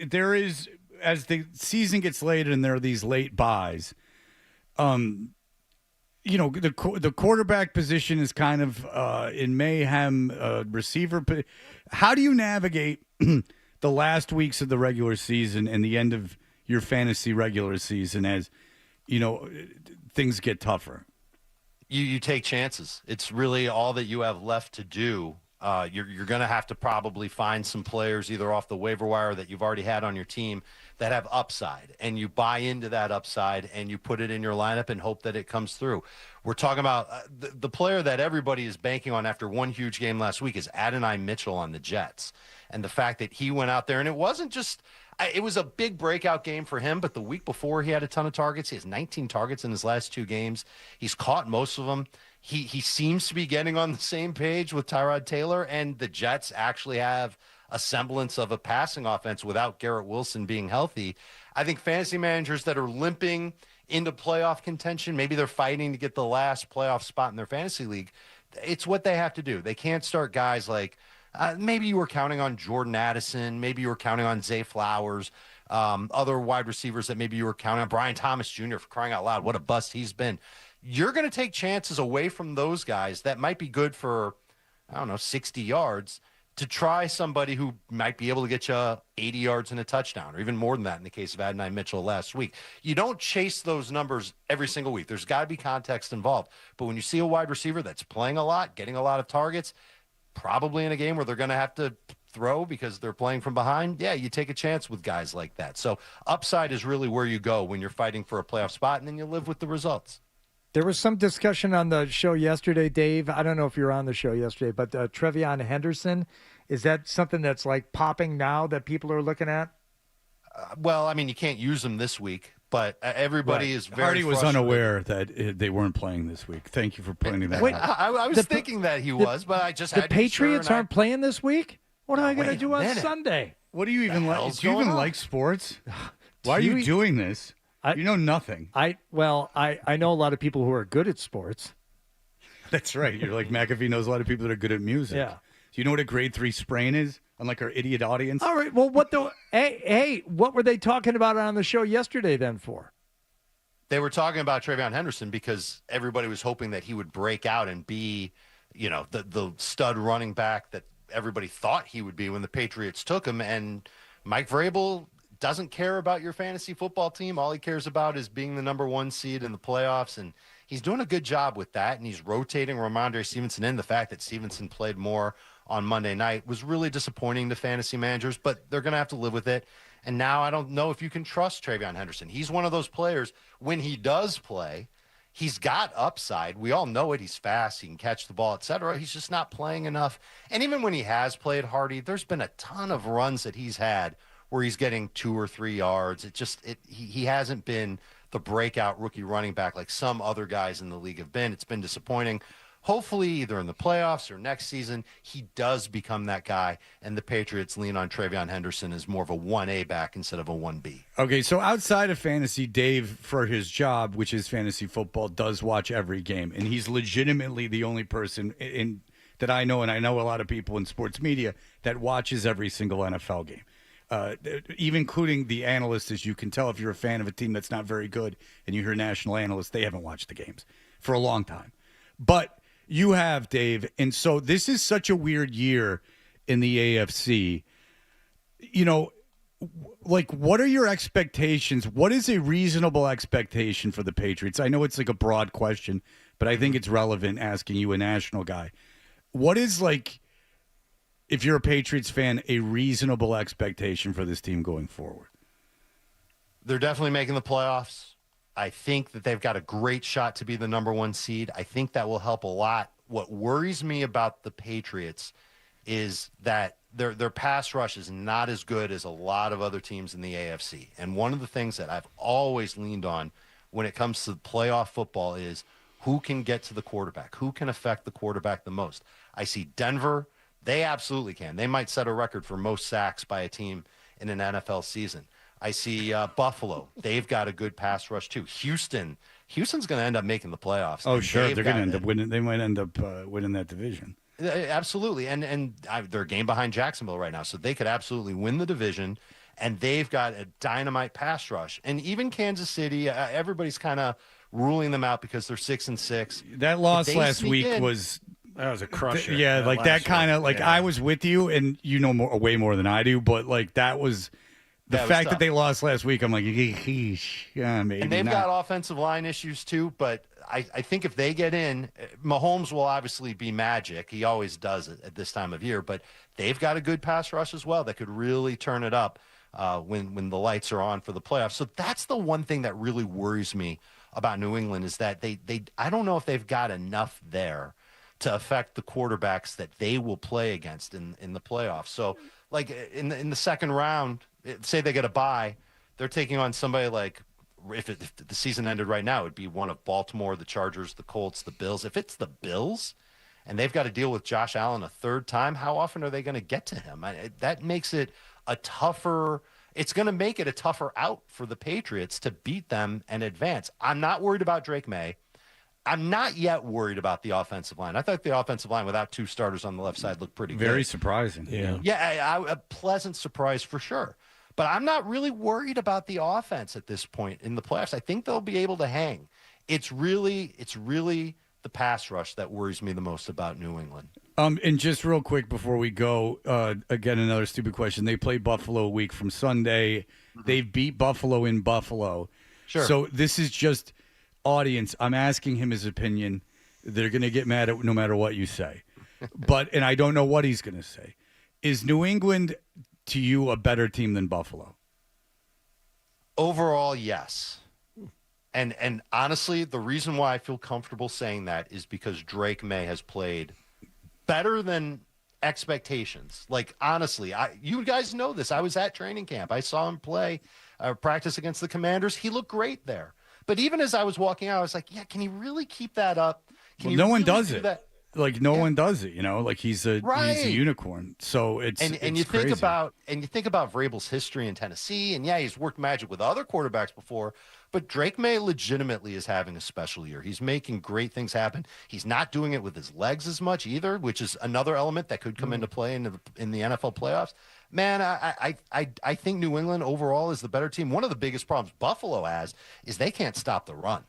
There is, as the season gets later and there are these late buys, the quarterback position is kind of in mayhem. Receiver, how do you navigate the last weeks of the regular season and the end of your fantasy regular season as things get tougher? You take chances. It's really all that you have left to do. You're going to have to probably find some players either off the waiver wire that you've already had on your team that have upside, and you buy into that upside and you put it in your lineup and hope that it comes through. We're talking about the player that everybody is banking on after one huge game last week is Adonai Mitchell on the Jets, and the fact that he went out there, and it wasn't just it was a big breakout game for him, but the week before he had a ton of targets. He has 19 targets in his last two games. He's caught most of them. He seems to be getting on the same page with Tyrod Taylor, and the Jets actually have a semblance of a passing offense without Garrett Wilson being healthy. I think fantasy managers that are limping into playoff contention, maybe they're fighting to get the last playoff spot in their fantasy league, it's what they have to do. They can't start guys like maybe you were counting on Jordan Addison, maybe you were counting on Zay Flowers, other wide receivers that maybe you were counting on. Brian Thomas Jr., for crying out loud, what a bust he's been. You're going to take chances away from those guys that might be good for, 60 yards to try somebody who might be able to get you 80 yards and a touchdown, or even more than that in the case of Adonai Mitchell last week. You don't chase those numbers every single week. There's got to be context involved. But when you see a wide receiver that's playing a lot, getting a lot of targets, probably in a game where they're going to have to throw because they're playing from behind, you take a chance with guys like that. So upside is really where you go when you're fighting for a playoff spot, and then you live with the results. There was some discussion on the show yesterday, Dave. I don't know if you were on the show yesterday, but Trevion Henderson, is that something that's like popping now that people are looking at? Well, I mean, you can't use them this week, but everybody is very Hardy was unaware that they weren't playing this week. Thank you for pointing that out. I was thinking that he was, but I just had the to be sure, Patriots aren't playing this week? What am I going to do on Sunday? What do you even like? Do you even like sports? Why are you doing this? You know nothing. I know a lot of people who are good at sports. That's right. You're like McAfee knows a lot of people that are good at music. Yeah. Do you know what a grade 3 sprain is? Unlike our idiot audience. All right. Well, what were they talking about on the show yesterday then for? They were talking about Trevion Henderson because everybody was hoping that he would break out and be, the stud running back that everybody thought he would be when the Patriots took him. And Mike Vrabel doesn't care about your fantasy football team. All he cares about is being the number one seed in the playoffs, and he's doing a good job with that, and he's rotating Ramondre Stevenson in. The fact that Stevenson played more on Monday night was really disappointing to fantasy managers, but they're going to have to live with it. And now I don't know if you can trust Trevion Henderson. He's one of those players, when he does play, he's got upside. We all know it. He's fast. He can catch the ball, etc. He's just not playing enough. And even when he has played, Hardy, there's been a ton of runs that he's had where he's getting 2 or 3 yards. He hasn't been the breakout rookie running back like some other guys in the league have been. It's been disappointing. hopefully either in the playoffs or next season, he does become that guy, and the Patriots lean on Travion Henderson as more of a 1A back instead of a 1B. Okay, so outside of fantasy, Dave, for his job, which is fantasy football, does watch every game, and he's legitimately the only person that I know, and I know a lot of people in sports media, that watches every single NFL game. Even including the analysts, as you can tell, if you're a fan of a team that's not very good and you hear national analysts, they haven't watched the games for a long time. But you have, Dave, and so this is such a weird year in the AFC. You know, like, what are your expectations? What is a reasonable expectation for the Patriots? I know it's like a broad question, but I think it's relevant asking you, a national guy. What is, like, if you're a Patriots fan, a reasonable expectation for this team going forward? They're definitely making the playoffs. I think that they've got a great shot to be the number 1 seed. I think that will help a lot. What worries me about the Patriots is that their pass rush is not as good as a lot of other teams in the AFC. And one of the things that I've always leaned on when it comes to playoff football is who can get to the quarterback, who can affect the quarterback the most. I see Denver. They absolutely can. They might set a record for most sacks by a team in an NFL season. I see Buffalo. They've got a good pass rush too. Houston's going to end up making the playoffs. Oh, sure. They're going to end up winning. They might end up winning that division. Absolutely. And they're a game behind Jacksonville right now, so they could absolutely win the division. And they've got a dynamite pass rush. And even Kansas City, everybody's kind of ruling them out because they're 6-6. That loss last week was... That was a crusher. Yeah, like that kind of, like, I was with you, and you know way more than I do, but, like, that was... The fact that they lost last week, I'm like, yeah, maybe. And they've not. got offensive line issues too, but I think if they get in, Mahomes will obviously be magic. He always does it at this time of year, but they've got a good pass rush as well that could really turn it up when the lights are on for the playoffs. So that's the one thing that really worries me about New England is that they I don't know if they've got enough there to affect the quarterbacks that they will play against in the playoffs. So, like in the second round, say they get a bye, they're taking on somebody like, if the season ended right now, it would be one of Baltimore, the Chargers, the Colts, the Bills. If it's the Bills and they've got to deal with Josh Allen a third time, how often are they going to get to him? That makes it a tougher – it's going to make it a tougher out for the Patriots to beat them and advance. I'm not worried about Drake May. I'm not yet worried about the offensive line. I thought the offensive line without 2 starters on the left side looked pretty good. Very surprising. Yeah, a pleasant surprise for sure. But I'm not really worried about the offense at this point in the playoffs. I think they'll be able to hang. It's really the pass rush that worries me the most about New England. And just real quick before we go, again, another stupid question. They play Buffalo a week from Sunday. Mm-hmm. They've beat Buffalo in Buffalo. Sure. So this is just audience. I'm asking him his opinion. They're going to get mad at no matter what you say. And I don't know what he's going to say. Is New England, to you, a better team than Buffalo? Overall, yes. And honestly, the reason why I feel comfortable saying that is because Drake May has played better than expectations. Like, honestly, you guys know this. I was at training camp. I saw him play practice against the Commanders. He looked great there. But even as I was walking out, I was like, yeah, can he really keep that up? No one does it. Like, no one does it, you know? Like, he's a unicorn. So it's and you crazy. think about Vrabel's history in Tennessee, and yeah, he's worked magic with other quarterbacks before, but Drake May legitimately is having a special year. He's making great things happen. He's not doing it with his legs as much either, which is another element that could come into play in the NFL playoffs. Man, I think New England overall is the better team. One of the biggest problems Buffalo has is they can't stop the run.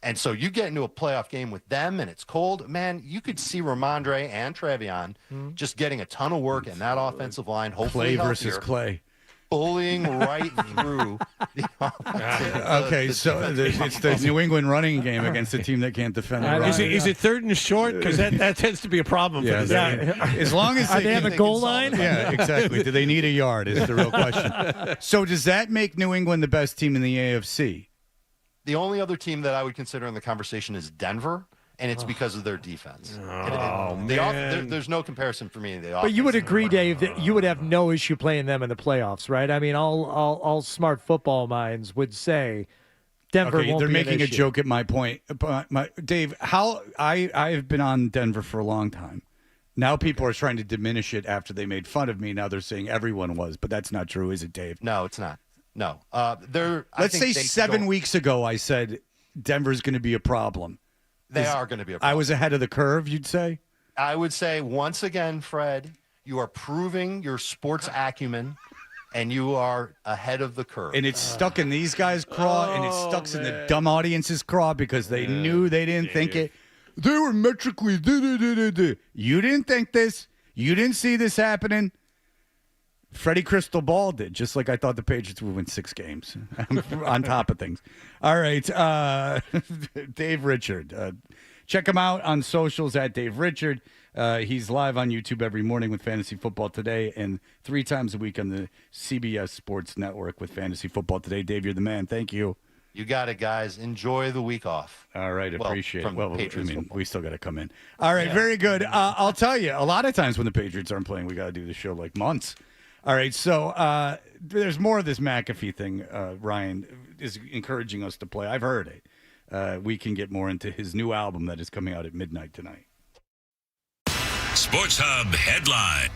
And so you get into a playoff game with them and it's cold, man, you could see Ramondre and Travion just getting a ton of work in that offensive line. Hopefully Clay versus Clay. Bullying right through the okay, so it's the New England running game against a team that can't defend the run. Is it third and short? Because that tends to be a problem for this team. As long as they have a goal line? Yeah, exactly. Do they need a yard is the real question. So does that make New England the best team in the AFC? The only other team that I would consider in the conversation is Denver, and it's because of their defense. Man. There's no comparison for me. But you would agree, Dave, that you would have no issue playing them in the playoffs, right? I mean, all smart football minds would say Denver Okay, won't they're be an making a issue. joke at my point. Dave, how I've been on Denver for a long time. Now people are trying to diminish it after they made fun of me. Now they're saying everyone was, but that's not true, is it, Dave? No, it's not. No. Let's say 7 weeks ago I said Denver's going to be a problem. They are going to be a problem. I was ahead of the curve, you'd say? I would say, once again, Fred, you are proving your sports acumen, and you are ahead of the curve. And it's stuck in these guys' craw, and it's stuck in the dumb audience's craw because they knew they didn't think it. They were metrically. You didn't think this. You didn't see this happening. Freddie Crystal Ball did, just like I thought the Patriots would win 6 games on top of things. All right. Dave Richard. Check him out on socials at Dave Richard. He's live on YouTube every morning with Fantasy Football Today and 3 times a week on the CBS Sports Network with Fantasy Football Today. Dave, you're the man. Thank you. You got it, guys. Enjoy the week off. All right, appreciate it. Well, Patriots we still got to come in. All right, very good. I'll tell you, a lot of times when the Patriots aren't playing, we got to do the show like months. All right, so there's more of this McAfee thing. Ryan is encouraging us to play. I've heard it. We can get more into his new album that is coming out at midnight tonight. Sports Hub headline.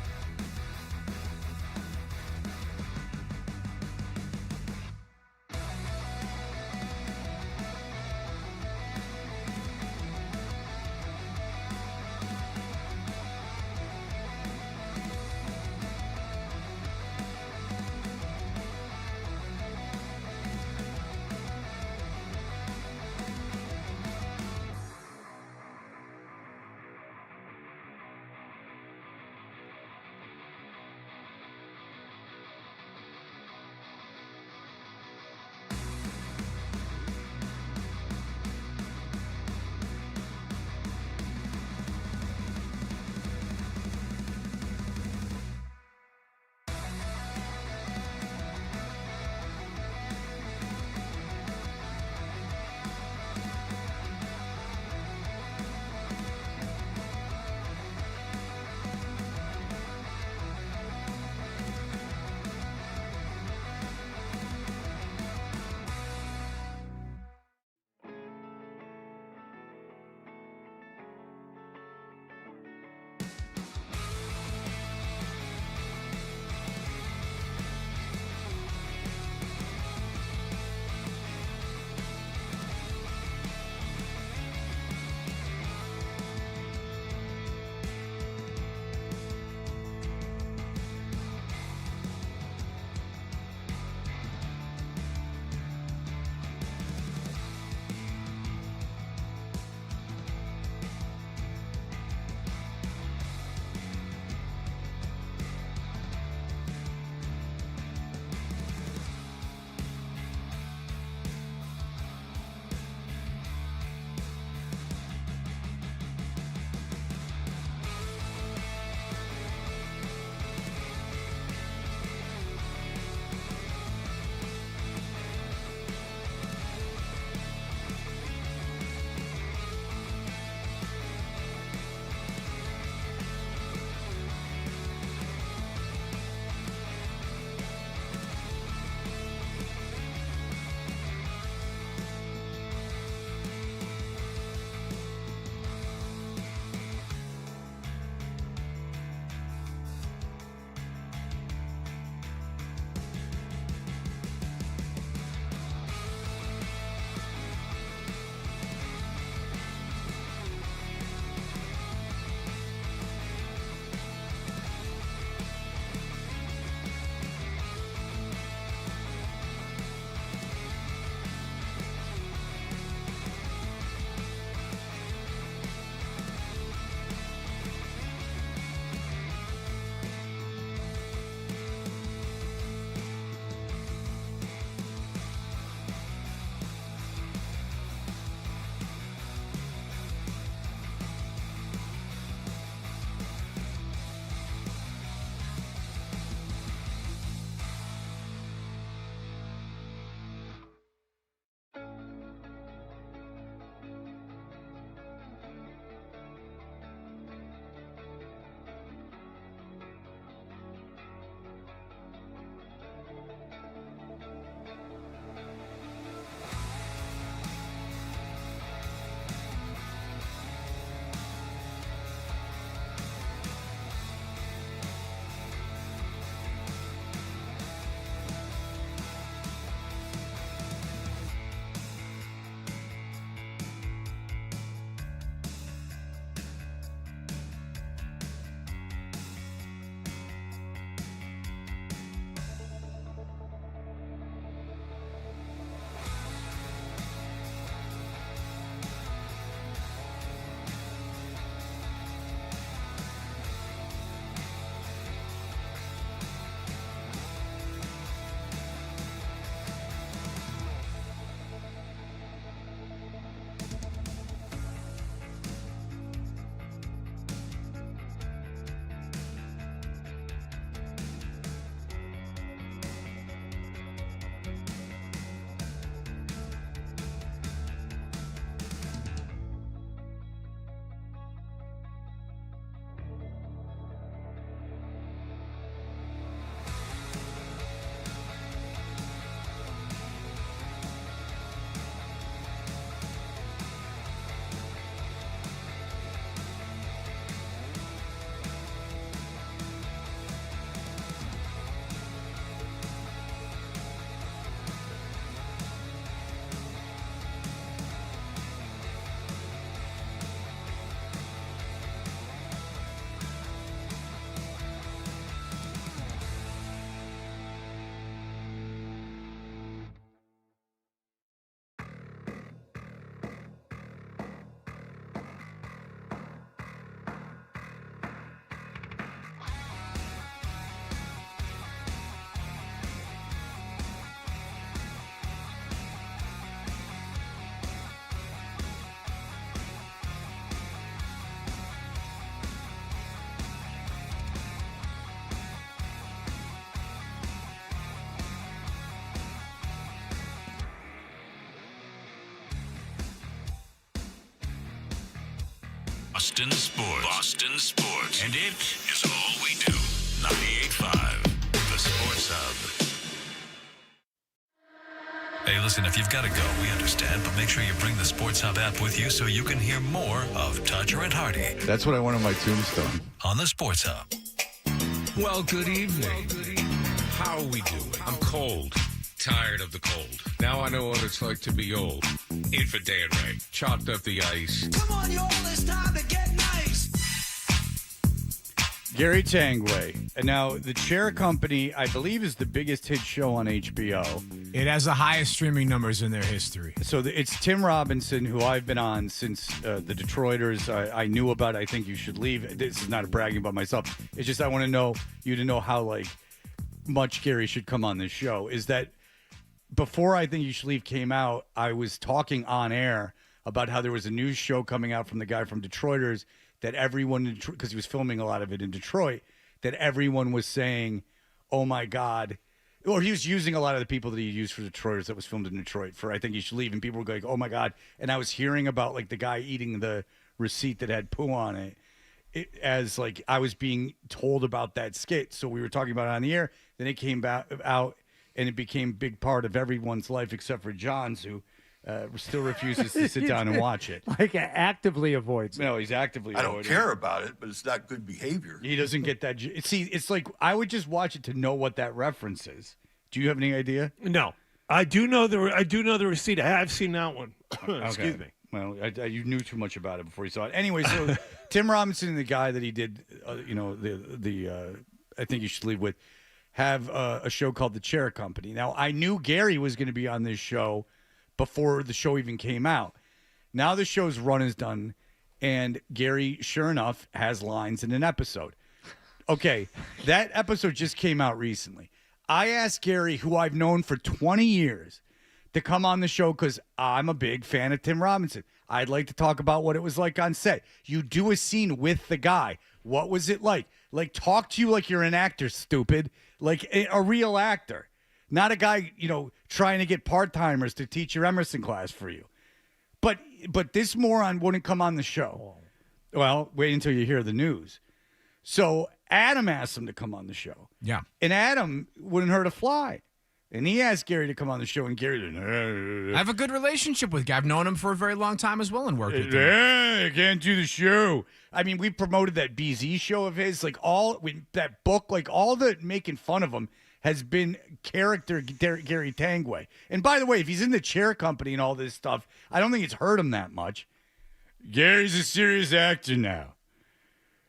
Boston Sports. Boston Sports. And it is all we do. 98.5, the Sports Hub. Hey, listen, if you've got to go, we understand, but make sure you bring the Sports Hub app with you so you can hear more of Toucher and Hardy. That's what I want on my tombstone. On the Sports Hub. Well, good evening. How are we doing? I'm cold. Tired of the cold. Now I know what it's like to be old. In for Dan Ray. Chalked up the ice. Come on, y'all, it's time to get nice. Gary Tangway. And now, The Chair Company, I believe, is the biggest hit show on HBO. It has the highest streaming numbers in their history. So it's Tim Robinson, who I've been on since the Detroiters. I knew about I Think You Should Leave. This is not a bragging about myself. It's just I want to know you to know how much Gary should come on this show. Is that before I Think You Should Leave came out, I was talking on air about how there was a new show coming out from the guy from Detroiters that everyone, because he was filming a lot of it in Detroit, that everyone was saying, oh my God. Or he was using a lot of the people that he used for Detroiters that was filmed in Detroit for I Think You Should Leave. And people were going, oh my God. And I was hearing about the guy eating the receipt that had poo on it. As I was being told about that skit. So we were talking about it on the air. Then it came out and it became a big part of everyone's life except for John's, who still refuses to sit down and watch it. Actively avoids it. No, he's actively I don't avoiding care about it, but it's not good behavior. He doesn't get that. See, it's like I would just watch it to know what that reference is. Do you have any idea? No. I do know the receipt. I have seen that one. Excuse me. Well, you knew too much about it before you saw it. Anyway, so Tim Robinson, the guy that he did, I Think You Should Leave with, have a show called The Chair Company. Now, I knew Gary was going to be on this show before the show even came out. Now the show's run is done, and Gary, sure enough, has lines in an episode. Okay, that episode just came out recently. I asked Gary, who I've known for 20 years, to come on the show because I'm a big fan of Tim Robinson. I'd like to talk about what it was like on set. You do a scene with the guy. What was it like? Talk to you like you're an actor, stupid. Like a real actor. Not a guy, trying to get part-timers to teach your Emerson class for you. But this moron wouldn't come on the show. Well, wait until you hear the news. So Adam asked him to come on the show. Yeah. And Adam wouldn't hurt a fly. And he asked Gary to come on the show, and Gary didn't. I have a good relationship with Gary. I've known him for a very long time as well and worked with him. I can't do the show. I mean, we promoted that BZ show of his, that book, all the making fun of him has been character Gary Tangway. And by the way, if he's in The Chair Company and all this stuff, I don't think it's hurt him that much. Gary's a serious actor now.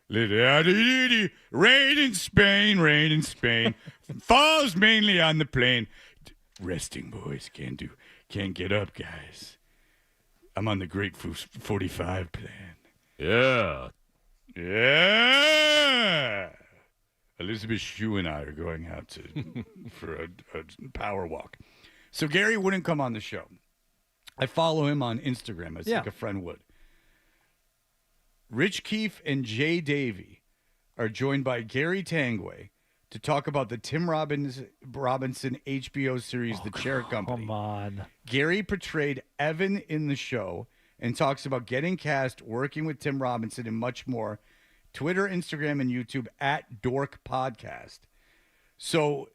Rain in Spain. Falls mainly on the plain. Resting, boys. Can't get up, guys. I'm on the Great 45 plan. Yeah. Elizabeth Shue and I are going out for a power walk. So Gary wouldn't come on the show. I follow him on Instagram as like a friend would. Rich Keefe and Jay Davey are joined by Gary Tangway to talk about the Tim Robinson HBO series, The Chair Company. Come on. Gary portrayed Evan in the show and talks about getting cast, working with Tim Robinson, and much more. Twitter, Instagram, and YouTube at Dork Podcast. So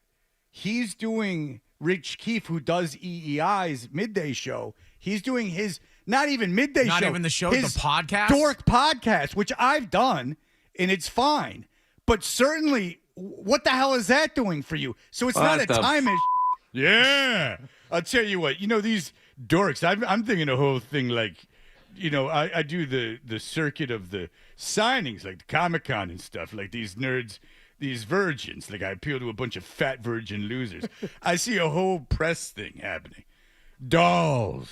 he's doing Rich Keefe, who does EEI's midday show. He's doing his not even midday Not show. even the show, his the podcast? Dork Podcast, which I've done, and it's fine. But certainly, what the hell is that doing for you? So it's not a time issue. Yeah. I'll tell you what. These dorks, I'm thinking the whole thing I do the circuit of the signings, like the Comic-Con and stuff, like these nerds, these virgins. I appeal to a bunch of fat virgin losers. I see a whole press thing happening. Dolls.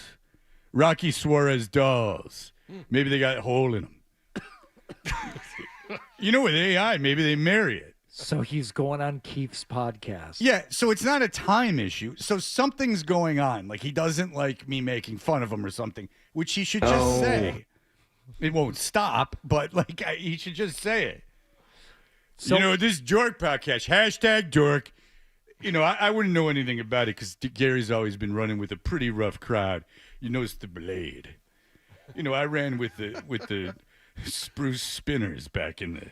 Rocky Suarez dolls. Maybe they got a hole in them. With AI, maybe they marry it. So he's going on Keefe's podcast. Yeah, so it's not a time issue. So something's going on. He doesn't like me making fun of him or something, which he should just say. It won't stop, but he should just say it. So, this Dork podcast, hashtag Dork. I wouldn't know anything about it because Gary's always been running with a pretty rough crowd. It's the Blade. I ran with the spruce spinners back in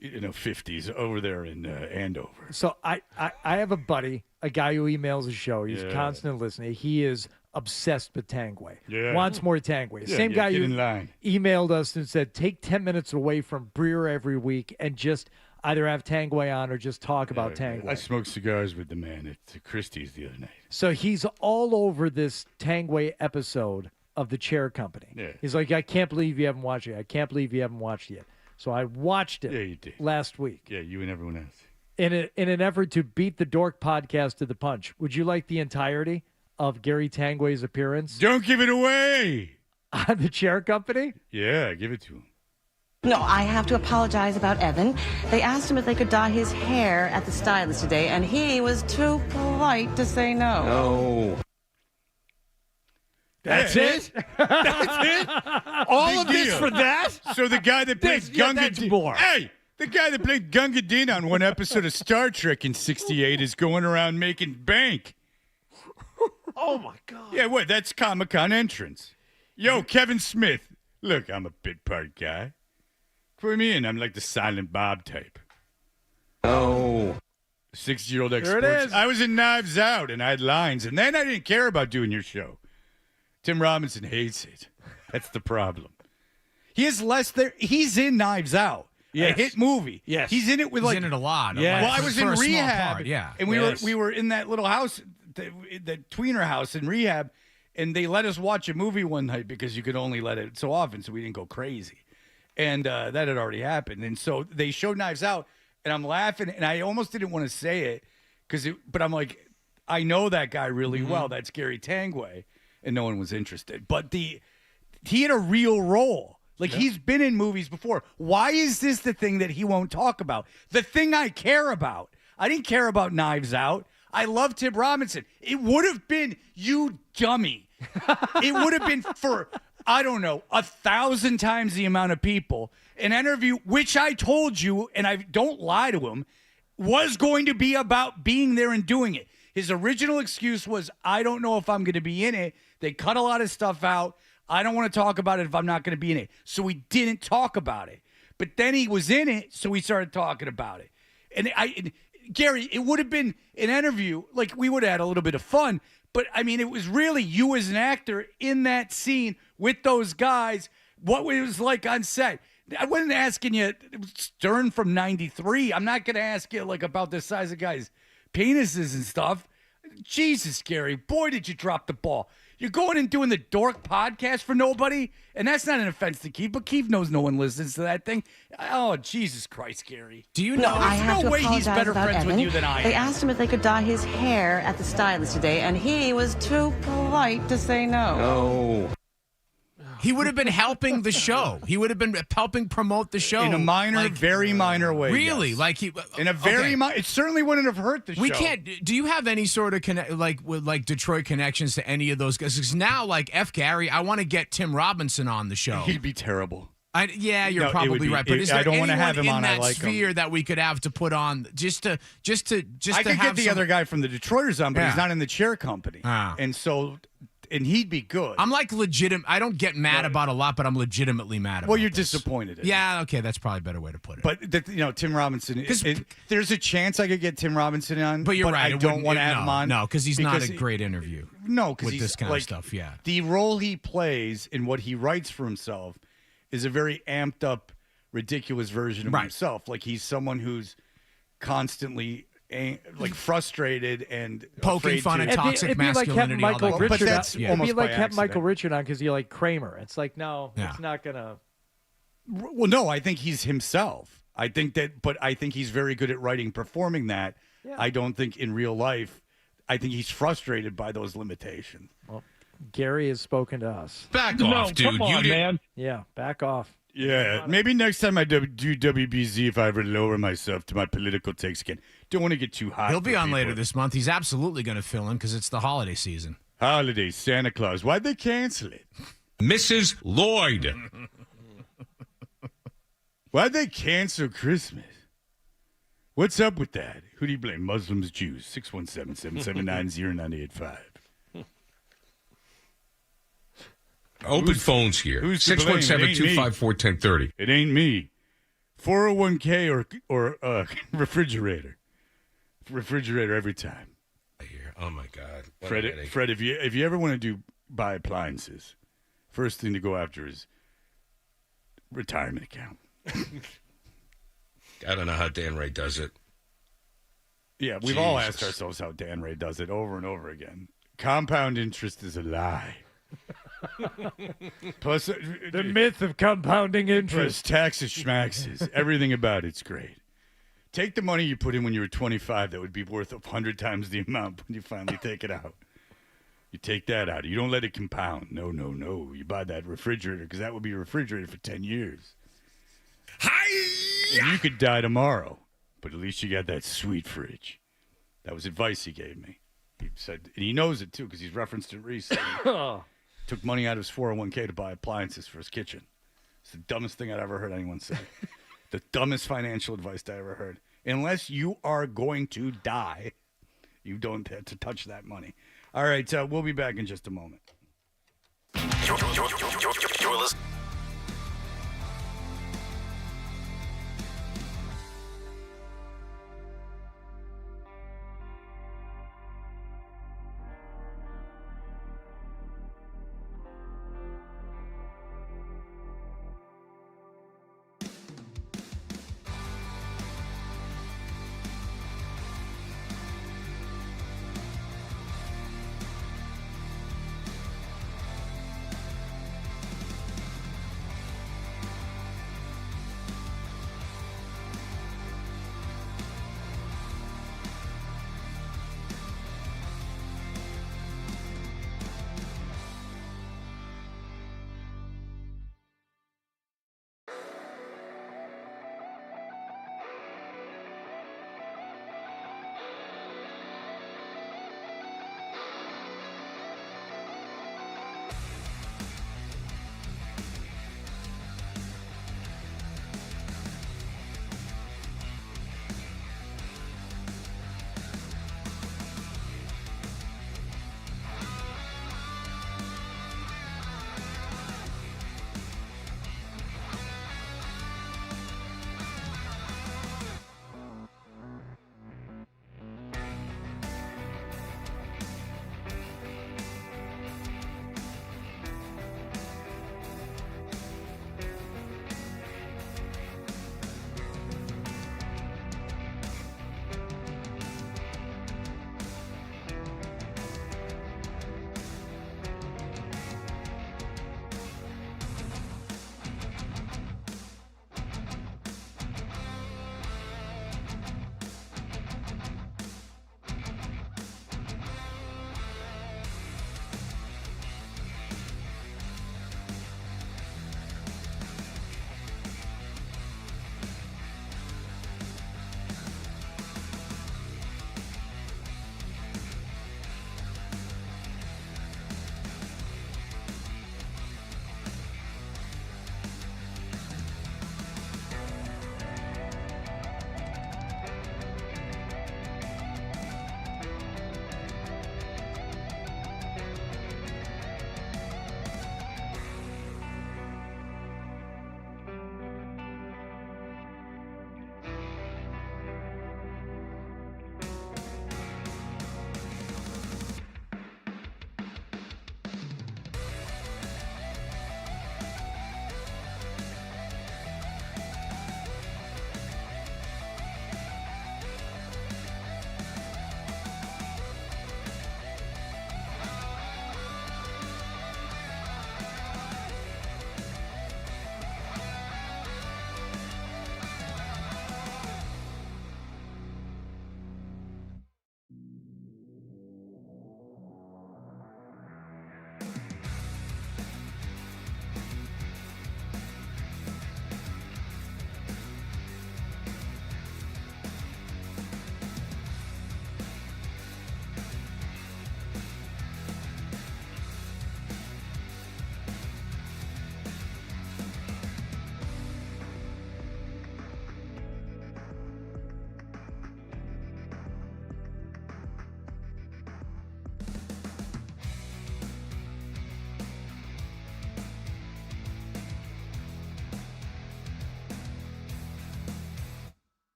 the 50s over there in Andover. So I have a buddy, a guy who emails the show. He's a constant listener. He is obsessed with Tangway. Yeah. Wants more Tangway. Same guy get who in line. emailed us and said, take 10 minutes away from Breer every week and just either have Tangway on or just talk about Tangway. I smoked cigars with the man at Christie's the other night. So he's all over this Tangway episode of The Chair Company. Yeah. He's like, I can't believe you haven't watched it. I can't believe you haven't watched it yet. So I watched it you did. last week. Yeah, you and everyone else. In an effort to beat the Dork podcast to the punch. Would you like the entirety of Gary Tangway's appearance? Don't give it away! On The Chair Company? Yeah, give it to him. No, I have to apologize about Evan. They asked him if they could dye his hair at the stylist today, and he was too polite to say no. No. That's it? That's it? All of this for that? So the guy that played Gunga that's Din, more. Hey, the guy that played Gunga Din on one episode of Star Trek in '68 is going around making bank. Oh my God! Yeah, what? That's Comic-Con entrance. Yo, Kevin Smith. Look, I'm a bit part guy. Put me in. I'm like the Silent Bob type. Oh. 60-year-old There it ex-sports. is. I was in Knives Out and I had lines, and then I didn't care about doing your show. Tim Robinson hates it. That's the problem. He has less there. He's in Knives Out. Yes. A hit movie. Yes. He's in it with He's in it a lot. Yeah. Well, I For- was for in a small rehab. part, yeah. And Yes. we were in that little house, the tweener house in rehab, and they let us watch a movie one night because you could only let it so often, so we didn't go crazy. And that had already happened. And so they showed Knives Out, and I'm laughing, and I almost didn't want to say it, but I'm like, I know that guy really well. That's Gary Tangway. And no one was interested. But he had a real role. Like, he's been in movies before. Why is this the thing that he won't talk about? The thing I care about. I didn't care about Knives Out. I love Tim Robinson. It would have been, you dummy. It would have been for, I don't know, 1,000 times the amount of people. An interview, which I told you, and I don't lie to him, was going to be about being there and doing it. His original excuse was, I don't know if I'm going to be in it. They cut a lot of stuff out. I don't want to talk about it if I'm not going to be in it. So he didn't talk about it. But then he was in it, so he started talking about it. And Gary, it would have been an interview, like we would have had a little bit of fun. But, I mean, it was really you as an actor in that scene with those guys, what it was like on set. I wasn't asking you, Stern from 93. I'm not going to ask you, like, about the size of guys' penises and stuff. Jesus, Gary, boy, did you drop the ball. You're going and doing the Dork podcast for nobody, and that's not an offense to Keith, but Keith knows no one listens to that thing. Oh, Jesus Christ, Gary. Do you No, know? I have no to way he's apologize better about friends Evan. with you than I They am. asked him if they could dye his hair at the stylist today, and he was too polite to say no. Oh. He would have been helping the show. He would have been helping promote the show In a minor, like, very minor way. Really, yes. like he In a very okay. minor, it certainly wouldn't have hurt the show. We can't. Do you have any sort of with Detroit connections to any of those guys? Because now, like F. Gary, I want to get Tim Robinson on the show. He'd be terrible. Yeah, you're No, it would probably be- right. But is I there don't wanna anyone have him in on, I that like him. sphere that we could have to put on just to I to could have get the some- other guy from the Detroiters on, but Yeah. he's not in the chair company. Ah. And he'd be good. I'm like legitimate. I don't get mad about a lot, but I'm legitimately mad about. Well, you're this. disappointed in Yeah, okay, that's probably a better way to put it. But Tim Robinson. There's a chance I could get Tim Robinson on. But you're right. I it don't wouldn't- want to it- have no, him on. No, because he's not a great interview. No, because with he's this kind like, of stuff. Yeah. The role he plays and what he writes for himself is a very amped up, ridiculous version of Right. himself. Like he's someone who's constantly frustrated and Poking afraid fun to- at toxic It'd be like having masculinity. all Michael that Richard. good But on- that's It'd almost be like by having accident. Michael Richard on because you like Kramer. It's like no, Yeah. it's not gonna. Well, no, I think he's himself. But I think he's very good at writing, performing that. Yeah. I don't think in real life, I think he's frustrated by those limitations. Well, Gary has spoken to us. Back off, dude. You didn't- Yeah, back off. Yeah, maybe next time I do WBZ, if I ever lower myself to my political takes again. Don't want to get too hot. He'll be for on later people. this month. He's absolutely going to fill in because it's the holiday season. Holidays, Santa Claus. Why'd they cancel it? Mrs. Lloyd. Why'd they cancel Christmas? What's up with that? Who do you blame? Muslims, Jews. 617-779-0985. Open phones here. Who's to blame? It ain't me. 617-254-1030. It ain't me. 401k or refrigerator. Refrigerator every time. Oh my God, what Fred. a headache. Fred, if you ever want to buy appliances, first thing to go after is retirement account. I don't know how Dan Ray does it. Yeah, we've all asked ourselves how Dan Ray does it over and over again. Compound interest is a lie. Plus, the myth of compounding interest. Plus taxes, schmaxes. Everything about it's great. Take the money you put in when you were 25 that would be worth 100 times the amount when you finally take it out. You take that out. You don't let it compound. No. You buy that refrigerator because that would be a refrigerator for 10 years. And you could die tomorrow, but at least you got that sweet fridge. That was advice he gave me. He said, and he knows it too because he's referenced it recently. Took money out of his 401k to buy appliances for his kitchen. It's the dumbest thing I'd ever heard anyone say. The dumbest financial advice I ever heard. Unless you are going to die, you don't have to touch that money. All right, we'll be back in just a moment. You're listening.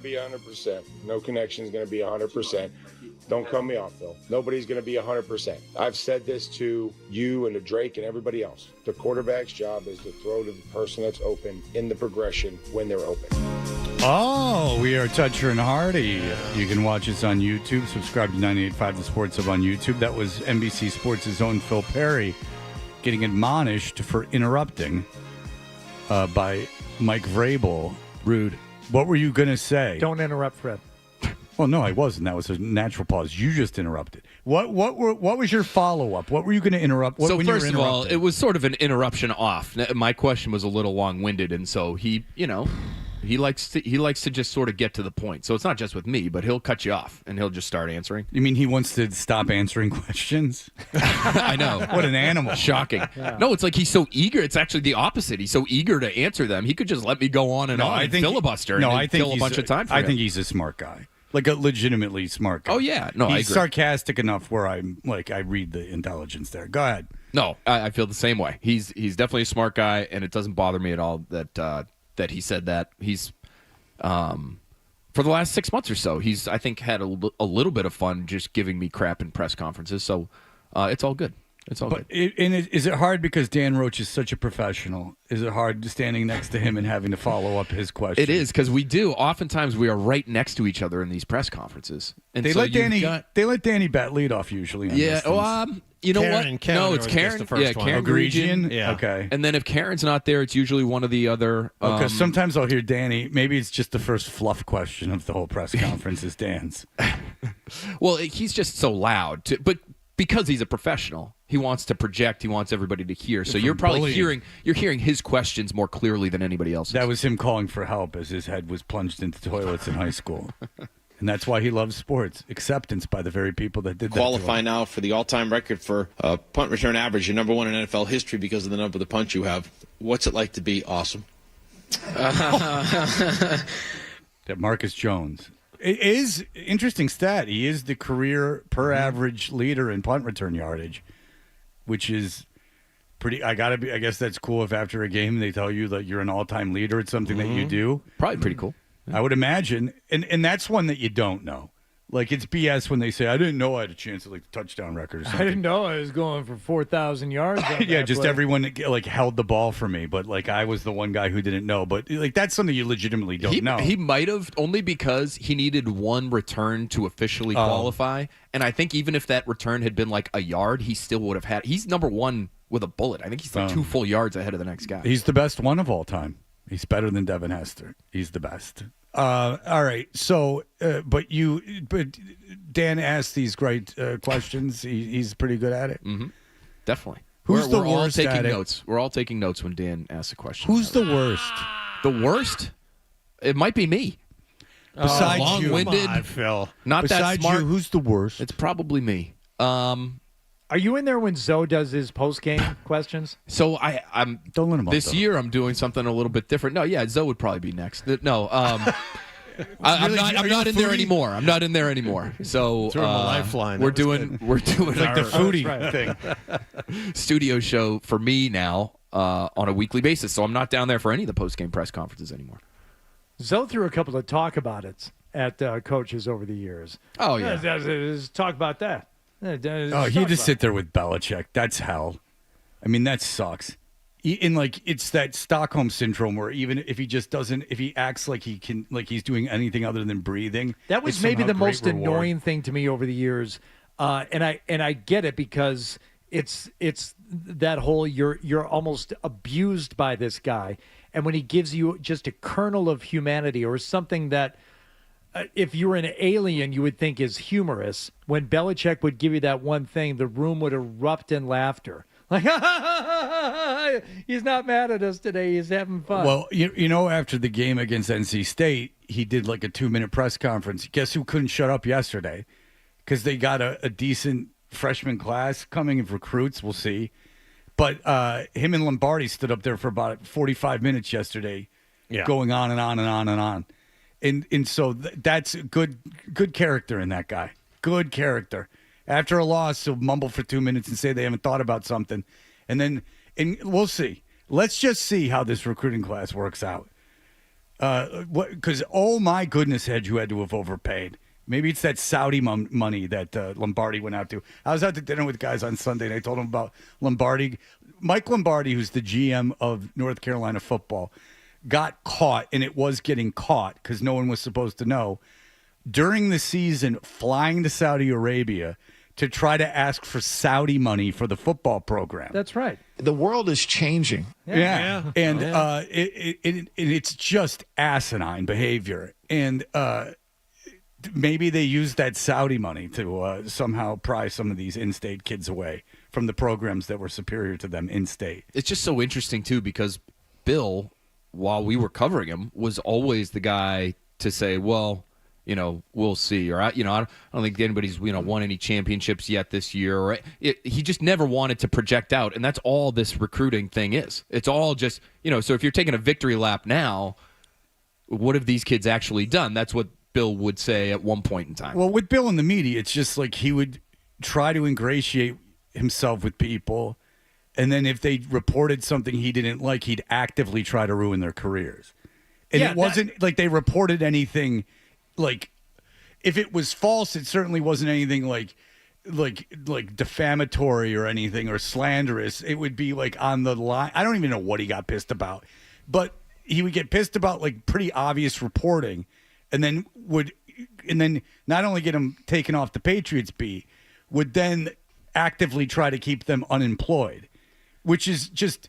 Be 100%. No connection is going to be 100%. Don't cut me off, Phil. Nobody's going to be 100%. I've said this to you and to Drake and everybody else. The quarterback's job is to throw to the person that's open in the progression when they're open. Oh, we are Toucher and Hardy. You can watch us on YouTube. Subscribe to 98.5 The Sports Hub on YouTube. That was NBC Sports' own Phil Perry getting admonished for interrupting by Mike Vrabel. Rude. What were you going to say? Don't interrupt, Fred. Well, no, I wasn't. That was a natural pause. You just interrupted. What was your follow-up? What were you going to interrupt? So first of all, it was sort of an interruption off. My question was a little long-winded, and so he likes to just sort of get to the point. So it's not just with me, but he'll cut you off and he'll just start answering. You mean he wants to stop answering questions? I know. What an animal. Shocking. Yeah. No, it's like he's so eager. It's actually the opposite. He's so eager to answer them. He could just let me go on and on and filibuster and kill a bunch of time for him. I think he's a smart guy. Like a legitimately smart guy. Oh, yeah. No, he's I agree. Sarcastic enough where I read the intelligence there. Go ahead. No, I feel the same way. He's definitely a smart guy, and it doesn't bother me at all that he said that. He's for the last 6 months or so, he's, I think, had a little bit of fun just giving me crap in press conferences. So it's all good. It's all good. Is it hard because Dan Roach is such a professional? Is it hard standing next to him and having to follow up his questions? It is, because we do. Oftentimes, we are right next to each other in these press conferences. And they so let Danny bat lead off usually. On yeah. You know Karen, what? Karen No, it's Karen. the first one. Karen Gregian. Yeah. Okay. And then if Karen's not there, it's usually one of the other. Because sometimes I'll hear Danny. Maybe it's just the first fluff question of the whole press conference is Dan's. Well, he's just so loud, but because he's a professional, he wants to project. He wants everybody to hear. So you're probably hearing his questions more clearly than anybody else's. That was him calling for help as his head was plunged into toilets in high school. And that's why he loves sports. Acceptance by the very people that did that. Qualify now for the all-time record for punt return average. You're number one in NFL history because of the number of the punts you have. What's it like to be awesome? That Marcus Jones. It is interesting stat. He is the career per average leader in punt return yardage, which is pretty. I guess that's cool if after a game they tell you that you're an all-time leader at something that you do. Probably pretty cool. I would imagine, and that's one that you don't know. Like, it's BS when they say, I didn't know I had a chance at, like, the touchdown record or something. I didn't know I was going for 4,000 yards. Yeah, just everyone, like, held the ball for me. But, like, I was the one guy who didn't know. But, like, that's something you legitimately don't know. He might have, only because he needed one return to officially qualify. And I think even if that return had been, like, a yard, he still would have had. He's number one with a bullet. I think he's, like, 2 full yards ahead of the next guy. He's the best one of all time. He's better than Devin Hester. He's the best. All right. So, but Dan asked these great questions. He's pretty good at it. Mm-hmm. Definitely. Who's the we're all worst taking at it? notes. We're all taking notes when Dan asks a question. Who's the worst? The worst? It might be me. Besides long-winded, you, Phil. Not Besides that smart. you, who's the worst? It's probably me. Are you in there when Zoe does his post-game questions? So I'm don't let him. This year I'm doing something a little bit different. No, yeah, Zoe would probably be next. No, I'm not in there anymore. I'm not in there anymore. So Threw him a lifeline. We're That was doing like the our foodie thing. studio show for me now on a weekly basis. So I'm not down there for any of the post game press conferences anymore. Zoe threw a couple of talk about it at coaches over the years. Oh yeah, let's talk about that. Oh, he just sit there with Belichick. That's hell. I mean, that sucks. And like, it's that Stockholm syndrome where even if he just doesn't, if he acts like he can, like he's doing anything other than breathing, that was it's maybe somehow the great most reward. annoying thing to me over the years, and I get it because it's that whole you're almost abused by this guy, and when he gives you just a kernel of humanity or something that. If you were an alien, you would think is humorous. When Belichick would give you that one thing, the room would erupt in laughter. Like, he's not mad at us today. He's having fun. Well, you know, after the game against NC State, he did like a 2-minute press conference. Guess who couldn't shut up yesterday? Because they got a decent freshman class coming of recruits. We'll see. But him and Lombardi stood up there for about 45 minutes yesterday, going on and on and on and on. And so that's good character in that guy. Good character. After a loss, he'll mumble for 2 minutes and say they haven't thought about something. And we'll see. Let's just see how this recruiting class works out. Because, oh my goodness, Hedge, you had to have overpaid. Maybe it's that Saudi money that Lombardi went out to. I was out to dinner with guys on Sunday, and I told them about Lombardi. Mike Lombardi, who's the GM of North Carolina football, got caught, and it was getting caught because no one was supposed to know, during the season flying to Saudi Arabia to try to ask for Saudi money for the football program. That's right. The world is changing. Yeah. And it's just asinine behavior. And maybe they used that Saudi money to somehow pry some of these in-state kids away from the programs that were superior to them in-state. It's just so interesting, too, because Bill, while we were covering him, was always the guy to say, well, we'll see. Or, I don't think anybody's, won any championships yet this year. Or he just never wanted to project out. And that's all this recruiting thing is. It's all just, so if you're taking a victory lap now, what have these kids actually done? That's what Bill would say at one point in time. Well, with Bill in the media, it's just like he would try to ingratiate himself with people. And then if they reported something he didn't like, he'd actively try to ruin their careers. And it wasn't like they reported anything like, if it was false, it certainly wasn't anything like defamatory or anything or slanderous. It would be like on the line. I don't even know what he got pissed about, but he would get pissed about like pretty obvious reporting, and then not only get him taken off the Patriots beat, would then actively try to keep them unemployed. Which is just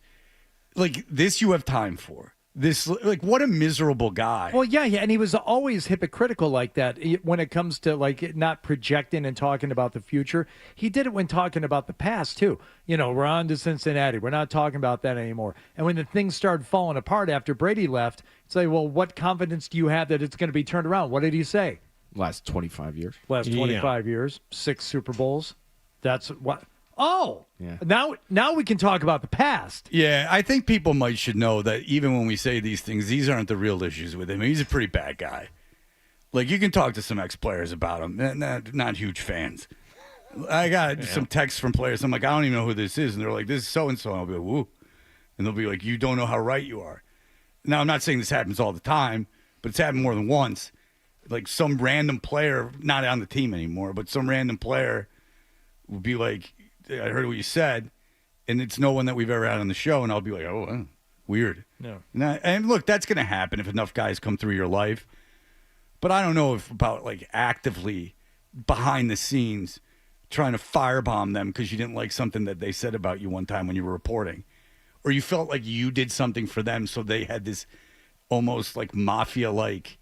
like this you have time for. This, like, what a miserable guy. Well, yeah, and he was always hypocritical like that when it comes to like not projecting and talking about the future. He did it when talking about the past too. We're on to Cincinnati. We're not talking about that anymore. And when the things started falling apart after Brady left, it's like, well, what confidence do you have that it's going to be turned around? What did he say? Last 25 years. Last 25 years, 6 Super Bowls. That's what. Oh, yeah. Now we can talk about the past. Yeah, I think people should know that even when we say these things, these aren't the real issues with him. He's a pretty bad guy. Like, you can talk to some ex-players about him. Not huge fans. I got some texts from players. I'm like, I don't even know who this is. And they're like, this is so-and-so. And I'll be like, woo. And they'll be like, you don't know how right you are. Now, I'm not saying this happens all the time, but it's happened more than once. Like, some random player, not on the team anymore, but some random player would be like, I heard what you said, and it's no one that we've ever had on the show, and I'll be like, oh, weird. No. And look, that's going to happen if enough guys come through your life. But I don't know about like actively behind the scenes trying to firebomb them because you didn't like something that they said about you one time when you were reporting. Or you felt like you did something for them, so they had this almost like mafia-like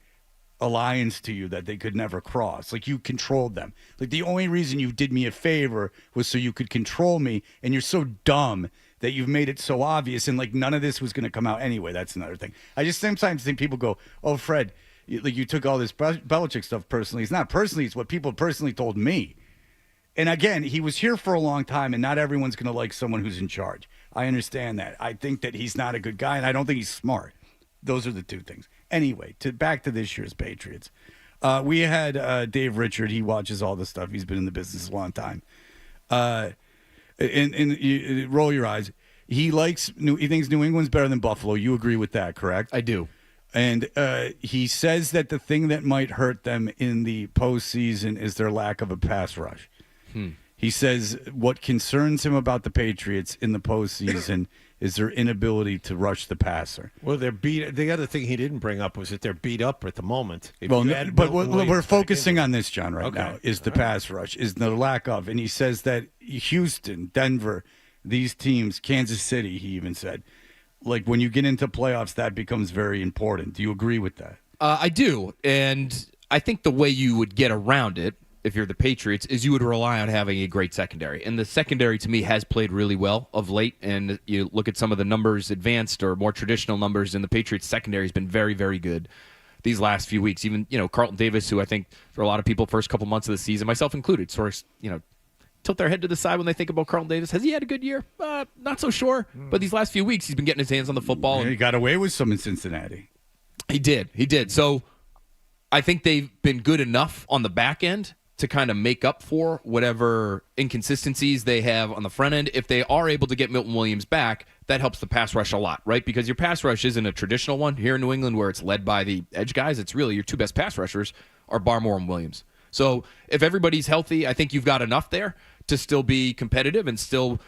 alliance to you that they could never cross. Like, you controlled them. Like, the only reason you did me a favor was so you could control me, and you're so dumb that you've made it so obvious, and like none of this was going to come out anyway. That's another thing. I just sometimes think people go, oh, Fred, you took all this Belichick stuff personally. It's not personally, it's what people personally told me. And again, he was here for a long time, and not everyone's going to like someone who's in charge. I understand that. I think that he's not a good guy, and I don't think he's smart. Those are the two things. Anyway, back to this year's Patriots. We had Dave Richard. He watches all this stuff. He's been in the business a long time. And you roll your eyes. He thinks New England's better than Buffalo. You agree with that, correct? I do. And he says that the thing that might hurt them in the postseason is their lack of a pass rush. He says what concerns him about the Patriots in the postseason is their inability to rush the passer. Well, they're beat. The other thing he didn't bring up was that they're beat up at the moment. But we're focusing on this, John, right now, is the pass rush, is the lack of. And he says that Houston, Denver, these teams, Kansas City, he even said, like when you get into playoffs, that becomes very important. Do you agree with that? I do. And I think the way you would get around it, if you're the Patriots, is you would rely on having a great secondary. And the secondary, to me, has played really well of late. And you look at some of the numbers, advanced or more traditional numbers, and the Patriots secondary has been very, very good these last few weeks. Even, Carlton Davis, who I think for a lot of people, first couple months of the season, myself included, sort of, tilt their head to the side when they think about Carlton Davis. Has he had a good year? Not so sure. But these last few weeks, he's been getting his hands on the football. He got away with some in Cincinnati. He did. So I think they've been good enough on the back end to kind of make up for whatever inconsistencies they have on the front end. If they are able to get Milton Williams back, that helps the pass rush a lot, right? Because your pass rush isn't a traditional one here in New England where it's led by the edge guys. It's really your two best pass rushers are Barmore and Williams. So if everybody's healthy, I think you've got enough there to still be competitive and still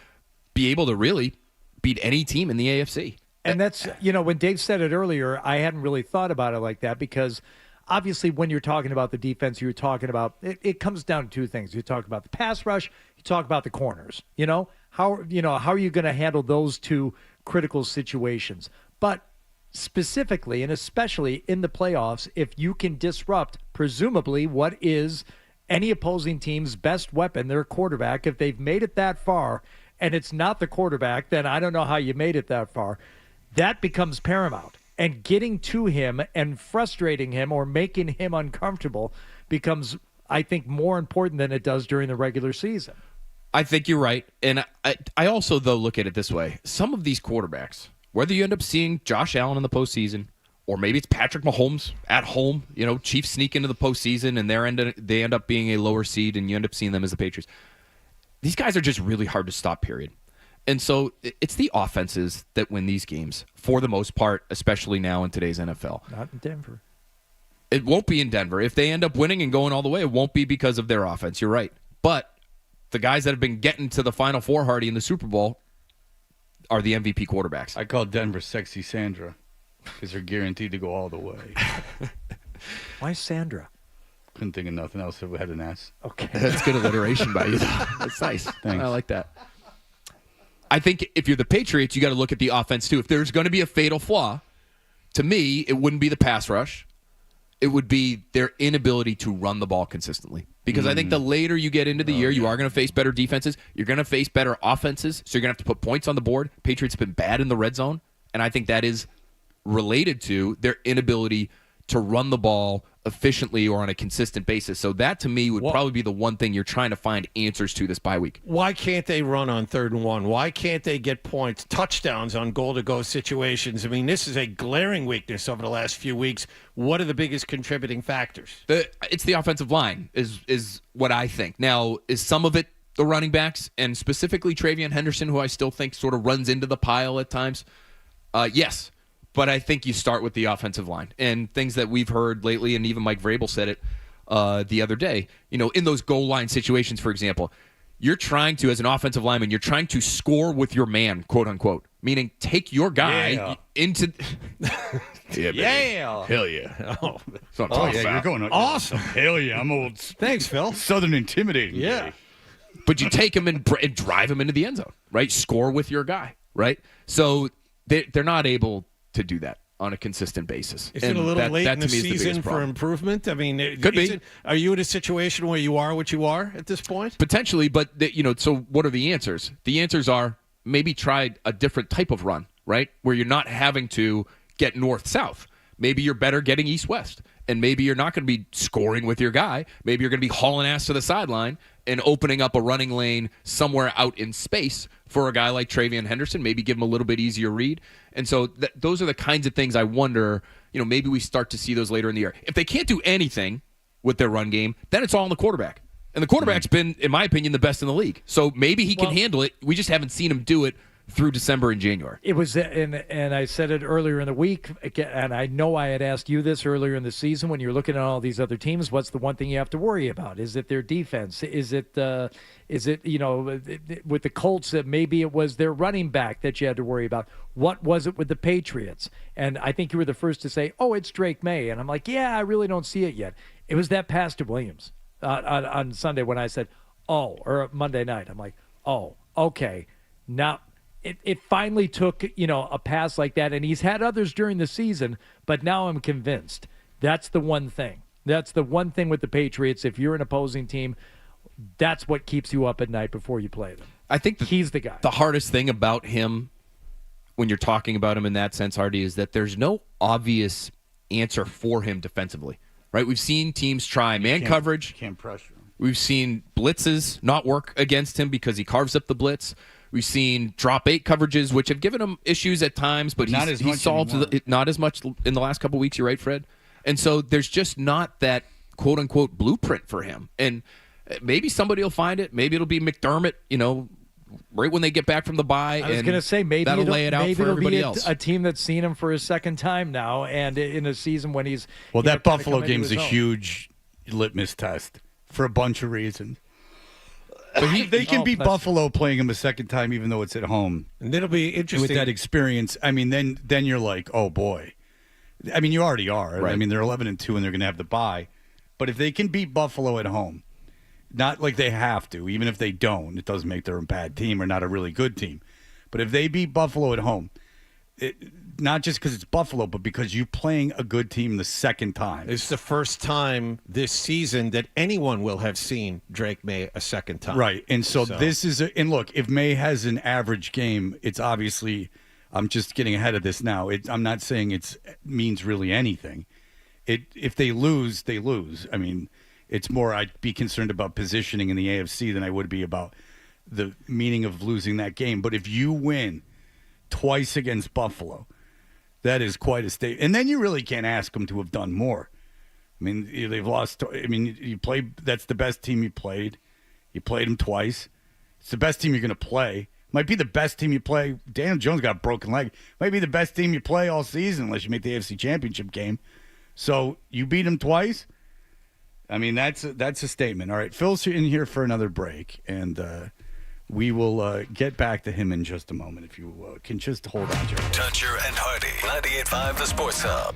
be able to really beat any team in the AFC. And that's, when Dave said it earlier, I hadn't really thought about it like that because obviously when you're talking about the defense, you're talking about, it comes down to two things. You talk about the pass rush, you talk about the corners. How are you going to handle those two critical situations? But specifically and especially in the playoffs, if you can disrupt presumably what is any opposing team's best weapon, their quarterback, if they've made it that far and it's not the quarterback, then I don't know how you made it that far. That becomes paramount. And getting to him and frustrating him or making him uncomfortable becomes, I think, more important than it does during the regular season. I think you're right. And I also, though, look at it this way. Some of these quarterbacks, whether you end up seeing Josh Allen in the postseason or maybe it's Patrick Mahomes at home, Chiefs sneak into the postseason and they end up being a lower seed and you end up seeing them as the Patriots. These guys are just really hard to stop, period. And so it's the offenses that win these games for the most part, especially now in today's NFL. Not in Denver. It won't be in Denver. If they end up winning and going all the way, it won't be because of their offense. You're right. But the guys that have been getting to the Final Four, Hardy, in the Super Bowl are the MVP quarterbacks. I call Denver Sexy Sandra because they're guaranteed to go all the way. Why Sandra? Couldn't think of nothing else if we had an S. Okay. That's good alliteration by you, though. That's nice. Thanks. I like that. I think if you're the Patriots, you got to look at the offense, too. If there's going to be a fatal flaw, to me, it wouldn't be the pass rush. It would be their inability to run the ball consistently. Because I think the later you get into the year, you are going to face better defenses. You're going to face better offenses, so you're going to have to put points on the board. Patriots have been bad in the red zone, and I think that is related to their inability to run the ball efficiently or on a consistent basis. So that, to me, would probably be the one thing you're trying to find answers to this bye week. Why can't they run on 3rd and 1? Why can't they get points, touchdowns on goal-to-go situations? I mean, this is a glaring weakness over the last few weeks. What are the biggest contributing factors? It's the offensive line is what I think. Now, is some of it the running backs, and specifically Travion Henderson, who I still think sort of runs into the pile at times? Yes. But I think you start with the offensive line and things that we've heard lately, and even Mike Vrabel said it the other day. In those goal line situations, for example, you're trying to, as an offensive lineman, you're trying to score with your man, quote unquote, meaning take your guy into. Yeah. Hell yeah. Oh, yeah, you're going awesome. Hell yeah, I'm old. Thanks, Phil. Southern intimidating. Yeah. But you take him and drive him into the end zone, right? Score with your guy, right? So they're not able to do that on a consistent basis. Is it a little late in the to me, season for improvement? I mean, could be. Are you in a situation where you are what you are at this point? Potentially, but so what are the answers? The answers are maybe try a different type of run, right? Where you're not having to get north-south. Maybe you're better getting east-west. And maybe you're not going to be scoring with your guy. Maybe you're going to be hauling ass to the sideline and opening up a running lane somewhere out in space for a guy like Travion Henderson. Maybe give him a little bit easier read. And so those are the kinds of things I wonder maybe we start to see those later in the year. If they can't do anything with their run game, then it's all on the quarterback. And the quarterback's been, in my opinion, the best in the league. So maybe he can handle it. We just haven't seen him do it through December and January. It was, and I said it earlier in the week, and I know I had asked you this earlier in the season. When you're looking at all these other teams, what's the one thing you have to worry about? Is it their defense? Is it with the Colts that maybe it was their running back that you had to worry about? What was it with the Patriots? And I think you were the first to say, "Oh, it's Drake May," and I'm like, "Yeah, I really don't see it yet." It was that pass to Williams on Sunday when I said, "Oh," or Monday night. I'm like, "Oh, okay, now." It finally took, a pass like that, and he's had others during the season, but now I'm convinced that's the one thing. That's the one thing with the Patriots. If you're an opposing team, that's what keeps you up at night before you play them. I think he's the guy. The hardest thing about him, when you're talking about him in that sense, Hardy, is that there's no obvious answer for him defensively, right? We've seen teams try man coverage. Can't pressure him. We've seen blitzes not work against him because he carves up the blitz. We've seen drop 8 coverages, which have given him issues at times, but he's solved it not as much in the last couple of weeks. You're right, Fred. And so there's just not that quote-unquote blueprint for him. And maybe somebody will find it. Maybe it'll be McDermott, right when they get back from the bye. I was going to say, maybe that'll lay it out for everybody else. A team that's seen him for his second time now, and in a season when he's... Well, that Buffalo game is a huge litmus test for a bunch of reasons. But they can beat Buffalo playing him a second time, even though it's at home. And it'll be interesting. With that experience, then you're like, oh, boy. You already are. Right. They're 11-2, and they're going to have the bye. But if they can beat Buffalo at home, not like they have to, even if they don't, it doesn't make them a bad team or not a really good team. But if they beat Buffalo at home, not just because it's Buffalo, but because you're playing a good team the second time. It's the first time this season that anyone will have seen Drake May a second time. Right. And so this is and look, if May has an average game, it's obviously, I'm just getting ahead of this now. I'm not saying it means really anything. If they lose, they lose. It's more I'd be concerned about positioning in the AFC than I would be about the meaning of losing that game. But if you win twice against Buffalo, that is quite a state. And then you really can't ask them to have done more. They've lost. You play. That's the best team you played. You played them twice. It's the best team you're going to play. Might be the best team you play. Daniel Jones got a broken leg. Might be the best team you play all season unless you make the AFC Championship game. So you beat them twice. That's a statement. All right, Phil's in here for another break, and we will get back to him in just a moment. If you can just hold on to it. Toucher and Hardy, 98.5 The Sports Hub.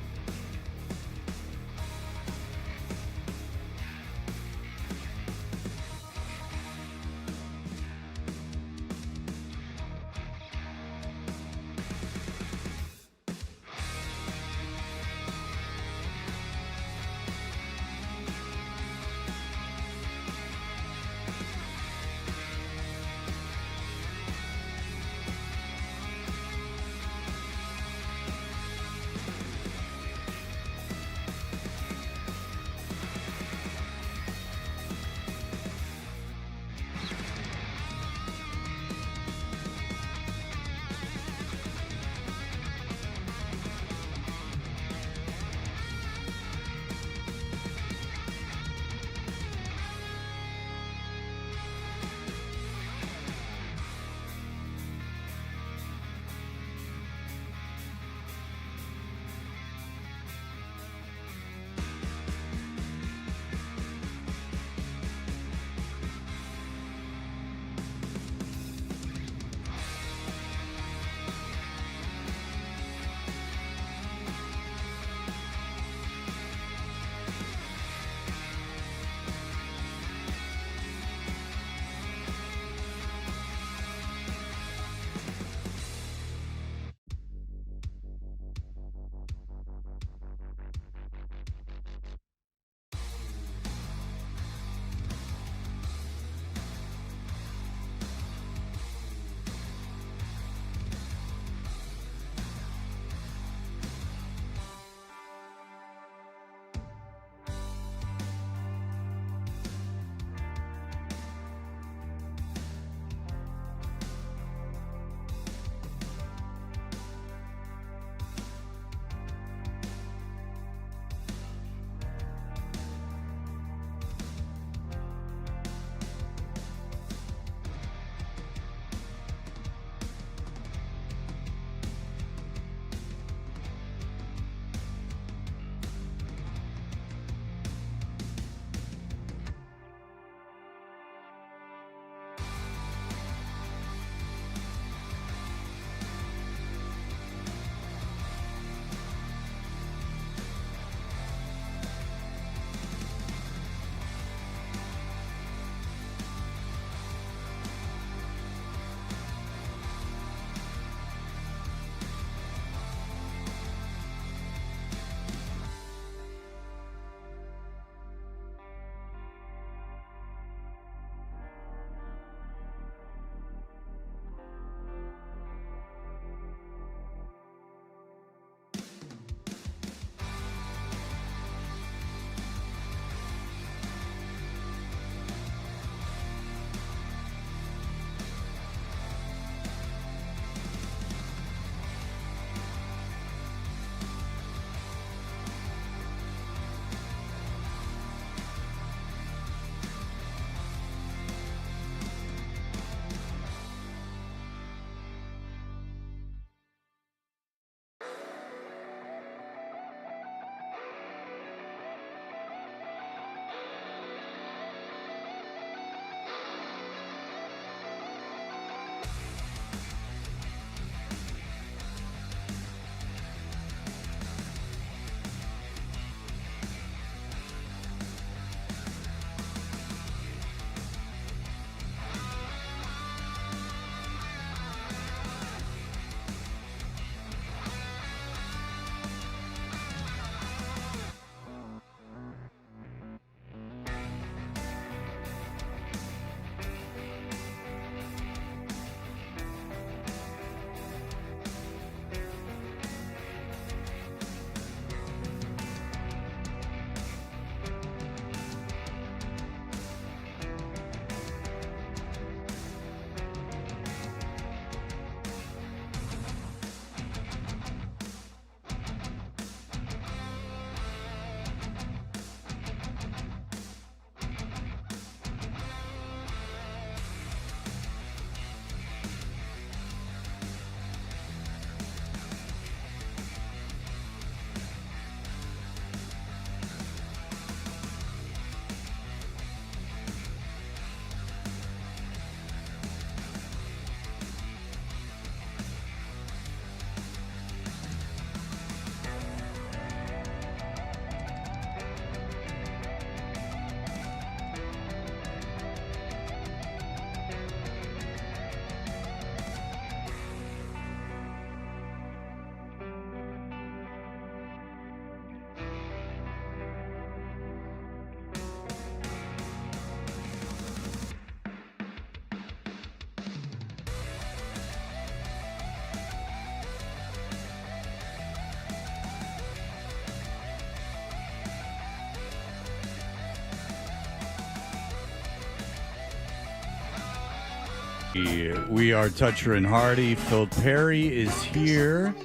We are Toucher and Hardy. Phil Perry is here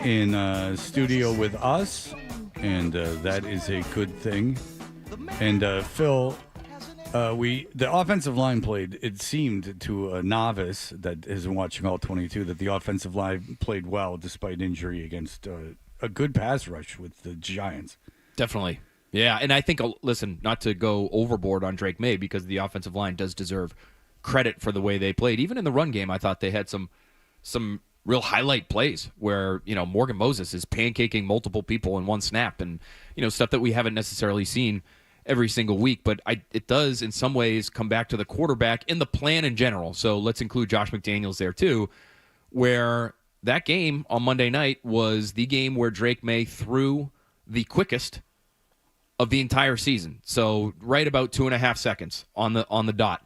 in studio with us, and that is a good thing. And Phil, the offensive line played. It seemed to a novice that isn't watching all 22 that the offensive line played well despite injury against a good pass rush with the Giants. Definitely. Yeah, and I think, listen, not to go overboard on Drake May, because the offensive line does deserve credit for the way they played. Even in the run game, I thought they had some real highlight plays where, Morgan Moses is pancaking multiple people in one snap and, stuff that we haven't necessarily seen every single week. But it does, in some ways, come back to the quarterback and the plan in general. So let's include Josh McDaniels there, too, where that game on Monday night was the game where Drake May threw the quickest of the entire season. So right about 2.5 seconds on the dot.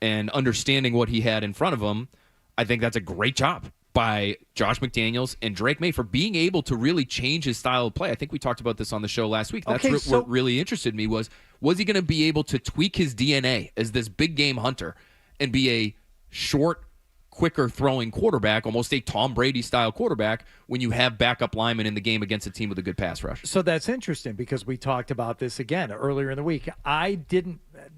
And understanding what he had in front of him, I think that's a great job by Josh McDaniels and Drake May for being able to really change his style of play. I think we talked about this on the show last week. That's what really interested me was he going to be able to tweak his DNA as this big game hunter and be a short, quicker throwing quarterback, almost a Tom Brady-style quarterback, when you have backup linemen in the game against a team with a good pass rush. So that's interesting because we talked about this again earlier in the week.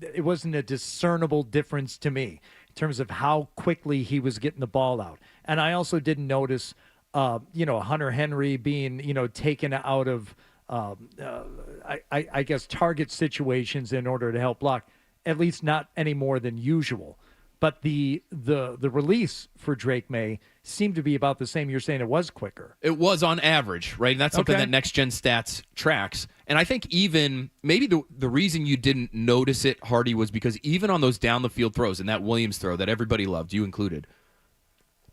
It wasn't a discernible difference to me in terms of how quickly he was getting the ball out. And I also didn't notice, Hunter Henry being, taken out of, I guess, target situations in order to help block, at least not any more than usual. But the release for Drake May seemed to be about the same. You're saying it was quicker. It was on average, right? And that's something that Next Gen Stats tracks. And I think even maybe the reason you didn't notice it, Hardy, was because even on those down the field throws and that Williams throw that everybody loved, you included,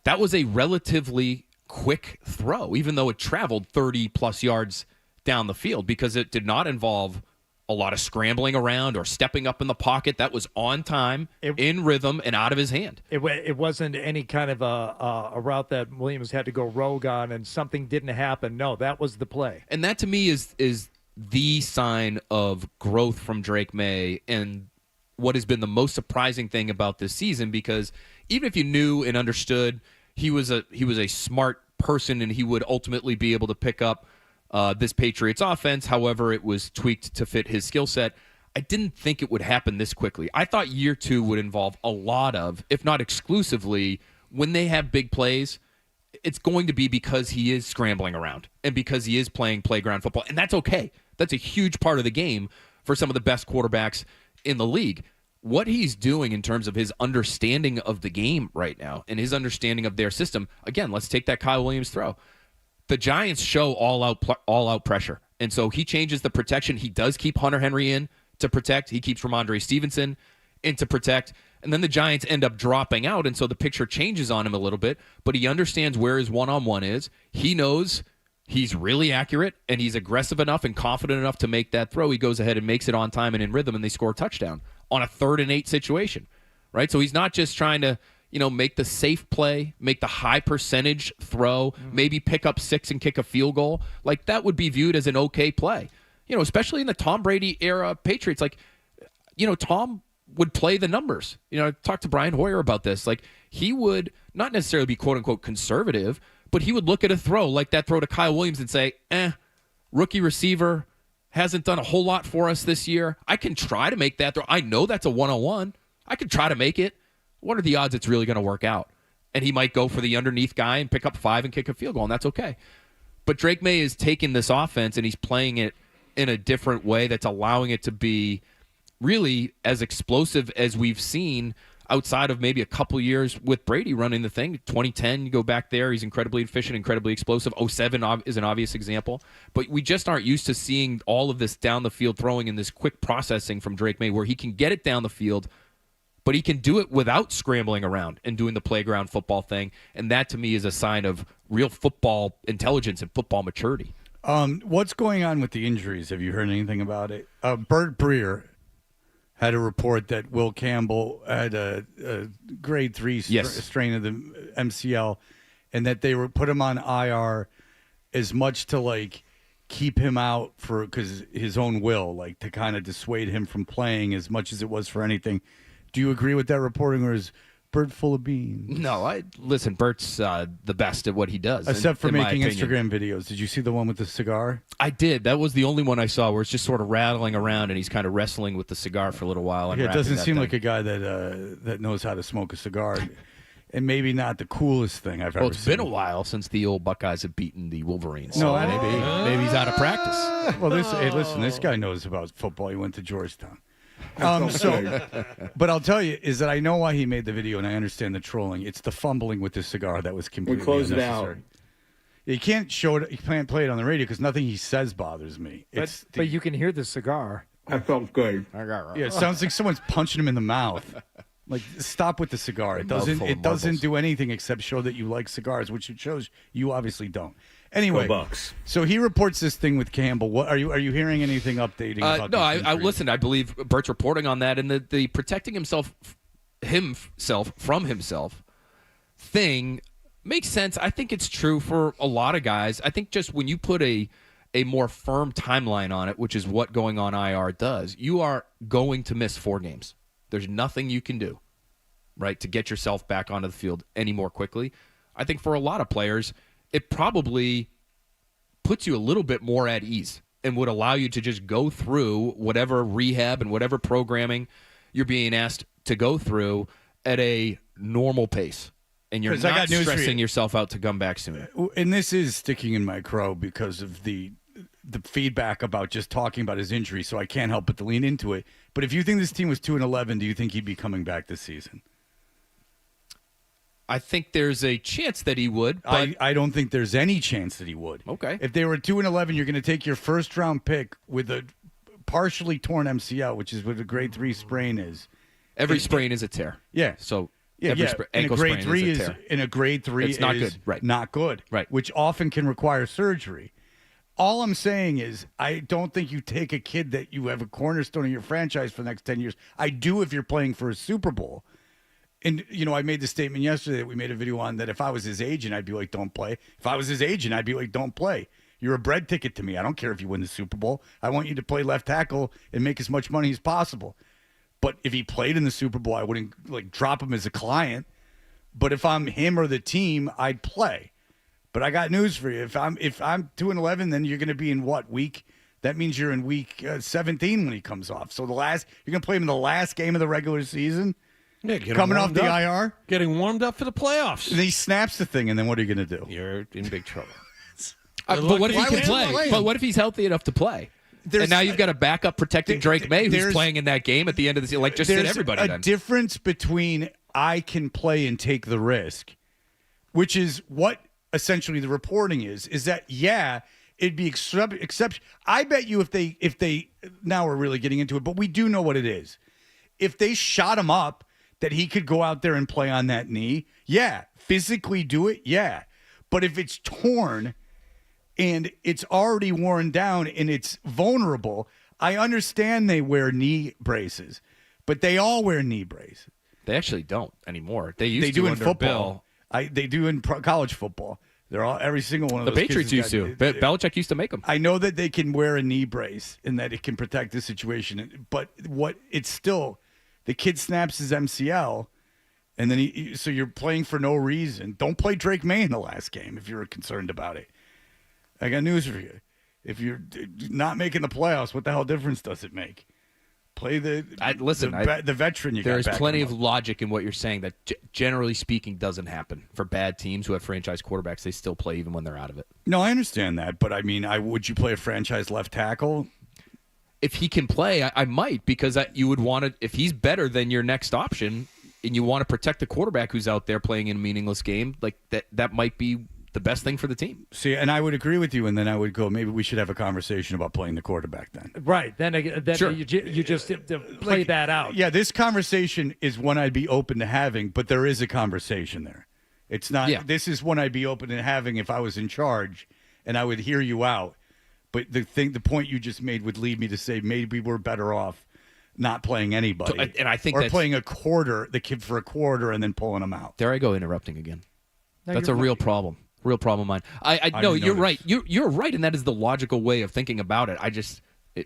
that was a relatively quick throw, even though it traveled 30 plus yards down the field, because it did not involve a lot of scrambling around or stepping up in the pocket. That was on time, in rhythm, and out of his hand. It wasn't any kind of a route that Williams had to go rogue on and something didn't happen. No, that was the play. And that to me is the sign of growth from Drake May, and what has been the most surprising thing about this season, because even if you knew and understood he was a smart person and he would ultimately be able to pick up this Patriots offense, however it was tweaked to fit his skill set, I didn't think it would happen this quickly. I thought year two would involve a lot of, if not exclusively, when they have big plays, it's going to be because he is scrambling around and because he is playing playground football, and that's okay. That's a huge part of the game for some of the best quarterbacks in the league. What he's doing in terms of his understanding of the game right now and his understanding of their system, again, let's take that Kyle Williams throw. The Giants show all out pressure, and so he changes the protection. He does keep Hunter Henry in to protect. He keeps Ramondre Stevenson in to protect, and then the Giants end up dropping out, and so the picture changes on him a little bit, but he understands where his one-on-one is. He knows he's really accurate, and he's aggressive enough and confident enough to make that throw. He goes ahead and makes it on time and in rhythm, and they score a touchdown on a 3rd and 8 situation, right? So he's not just trying to make the safe play, make the high percentage throw, maybe pick up 6 and kick a field goal. Like, that would be viewed as an okay play. Especially in the Tom Brady era Patriots. Like, Tom would play the numbers. I talked to Brian Hoyer about this. Like, he would not necessarily be quote-unquote conservative, but he would look at a throw like that throw to Kyle Williams and say, rookie receiver, hasn't done a whole lot for us this year. I can try to make that throw. I know that's a one-on-one. I can try to make it. What are the odds it's really going to work out? And he might go for the underneath guy and pick up 5 and kick a field goal, and that's okay. But Drake May is taking this offense and he's playing it in a different way that's allowing it to be really as explosive as we've seen outside of maybe a couple years with Brady running the thing. 2010, you go back there, he's incredibly efficient, incredibly explosive. 2007 is an obvious example. But we just aren't used to seeing all of this down the field throwing and this quick processing from Drake May where he can get it down the field, but he can do it without scrambling around and doing the playground football thing. And that, to me, is a sign of real football intelligence and football maturity. What's going on with the injuries? Have you heard anything about it? Bert Breer had a report that Will Campbell had a grade 3 strain of the MCL, and that they put him on IR as much to keep him out because his own will, to kind of dissuade him from playing as much as it was for anything. Do you agree with that reporting, or is Bert full of beans? No, listen. Bert's the best at what he does, Except for in my making opinion. Instagram videos. Did you see the one with the cigar? I did. That was the only one I saw where it's just sort of rattling around and he's kind of wrestling with the cigar for a little while. Yeah, it doesn't seem like a guy that knows how to smoke a cigar. And maybe not the coolest thing I've ever seen. Well, it's been a while since the old Buckeyes have beaten the Wolverines. No, So maybe he's out of practice. Well, listen, this guy knows about football. He went to Georgetown. But I'll tell you is that I know why he made the video, and I understand the trolling. It's the fumbling with the cigar that was completely unnecessary. You can't show it. You can't play it on the radio because nothing he says bothers me. But you can hear the cigar. I felt good. Yeah, it sounds like someone's punching him in the mouth. Like, stop with the cigar. It doesn't. It doesn't do anything except show that you like cigars, which it shows you obviously don't. Anyway, so he reports this thing with Campbell. What are you hearing anything updating? About No, this I injury? listen. I believe Bert's reporting on that, and the protecting himself from himself thing makes sense. I think it's true for a lot of guys. I think just when you put a more firm timeline on it, which is what going on IR does, you are going to miss 4 games. There's nothing you can do, right, to get yourself back onto the field any more quickly. I think for a lot of players, it probably puts you a little bit more at ease and would allow you to just go through whatever rehab and whatever programming you're being asked to go through at a normal pace. And you're not stressing yourself out to come back soon. And this is sticking in my crow because of the feedback about just talking about his injury, so I can't help but to lean into it. But if you think this team was 2-11, do you think he'd be coming back this season? I think there's a chance that he would. But I don't think there's any chance that he would. Okay. If they were 2-11, you're going to take your first-round pick with a partially torn MCL, which is what a grade 3 sprain is. Every sprain is a tear. Yeah. So Yeah, ankle sprain is a tear. In a grade 3 it's not good. Right. Not good. Right. Which often can require surgery. All I'm saying is I don't think you take a kid that you have a cornerstone of your franchise for the next 10 years. I do if you're playing for a Super Bowl. And, I made the statement yesterday that we made a video on that if I was his agent, I'd be like, don't play. If I was his agent, I'd be like, don't play. You're a bread ticket to me. I don't care if you win the Super Bowl. I want you to play left tackle and make as much money as possible. But if he played in the Super Bowl, I wouldn't drop him as a client. But if I'm him or the team, I'd play. But I got news for you. If I'm 2-11, then you're going to be in what week? That means you're in week 17 when he comes off. So you're going to play him in the last game of the regular season. Yeah, coming off the IR, getting warmed up for the playoffs. And he snaps the thing, and then what are you going to do? You're in big trouble. But what if he can play? But what if he's healthy enough to play? And now you've got a backup protecting Drake May, who's playing in that game at the end of the season. Like, just sit everybody. There's then. a difference between I can play and take the risk, which is what essentially the reporting is that, it'd be exception. I bet you if they now we're really getting into it, but we do know what it is. If they shot him up, that he could go out there and play on that knee, physically do it, But if it's torn and it's already worn down and it's vulnerable, I understand they wear knee braces, but they all wear knee braces. They actually don't anymore. They used they to do in under football. Bill. They do in college football. They're all every single one of the those. Patriots used to. Belichick used to make them. I know that they can wear a knee brace and that it can protect the situation, but it's still the kid snaps his MCL, and then so you're playing for no reason. Don't play Drake May in the last game if you're concerned about it. I got news for you. If you're not making the playoffs, what the hell difference does it make? Play the veteran. There is plenty of logic in what you're saying that generally speaking doesn't happen for bad teams who have franchise quarterbacks. They still play even when they're out of it. No, I understand that, but I mean, would you play a franchise left tackle? If he can play, I might, because you would want to. If he's better than your next option, and you want to protect the quarterback who's out there playing in a meaningless game, like that might be the best thing for the team. See, and I would agree with you, and then I would go, maybe we should have a conversation about playing the quarterback then. Right. Then sure. you just play that out. Yeah, this conversation is one I'd be open to having, but there is a conversation there. It's not. Yeah. This is one I'd be open to having if I was in charge, and I would hear you out. But the point you just made would lead me to say maybe we're better off not playing anybody, and I think playing the kid for a quarter, and then pulling him out. There I go interrupting again. No, that's a real problem. Real problem of mine. I no, you're right. You're right, and that is the logical way of thinking about it. I just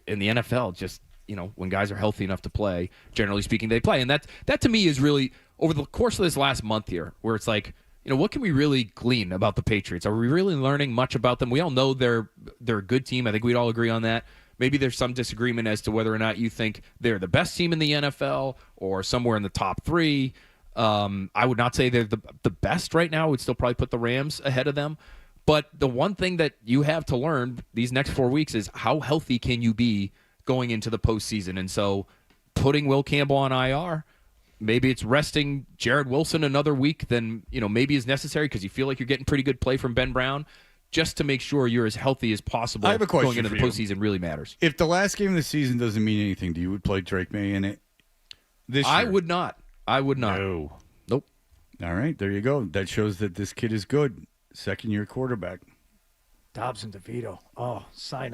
in the NFL, just when guys are healthy enough to play, generally speaking, they play. And that to me is really over the course of this last month here, where it's like, what can we really glean about the Patriots? Are we really learning much about them? We all know they're a good team. I think we'd all agree on that. Maybe there's some disagreement as to whether or not you think they're the best team in the NFL or somewhere in the top 3. I would not say they're the best right now. I would still probably put the Rams ahead of them. But the one thing that you have to learn these next 4 weeks is how healthy can you be going into the postseason. And so putting Will Campbell on IR, maybe it's resting Jared Wilson another week than maybe is necessary because you feel like you're getting pretty good play from Ben Brown, just to make sure you're as healthy as possible. I have a question going into the postseason really matters. If the last game of the season doesn't mean anything, do you would play Drake May in it this year? I would not. No. Nope. All right, there you go. That shows that this kid is good. Second-year quarterback. Dobbs and DeVito. Oh, sign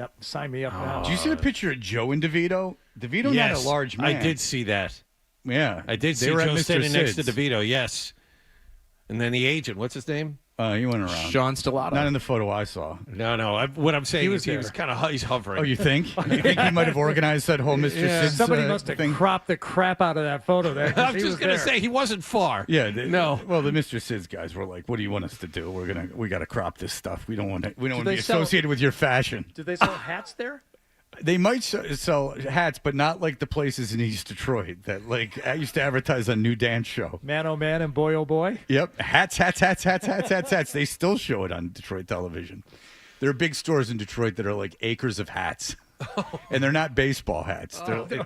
me up now. Did you see the picture of Joe and DeVito? DeVito's not a large man. I did see that. Yeah. I did see Joe standing next to DeVito, yes. And then the agent, what's his name? He went around. Sean Stellato. Not in the photo I saw. No. What I'm saying is he was kind of he's hovering. Oh, you think? You think he might have organized that whole Mr. Sid's Somebody must have cropped the crap out of that photo there. I was just going to say he wasn't far. Yeah. No. Well, the Mr. Sid's guys were like, "What do you want us to do? We got to crop this stuff. We don't want to be associated with your fashion." Do they sell hats there? They might sell hats, but not like the places in East Detroit that I used to advertise on New Dance Show. Man, oh man, and boy, oh boy. Yep, hats. They still show it on Detroit television. There are big stores in Detroit that are like acres of hats, and they're not baseball hats. They're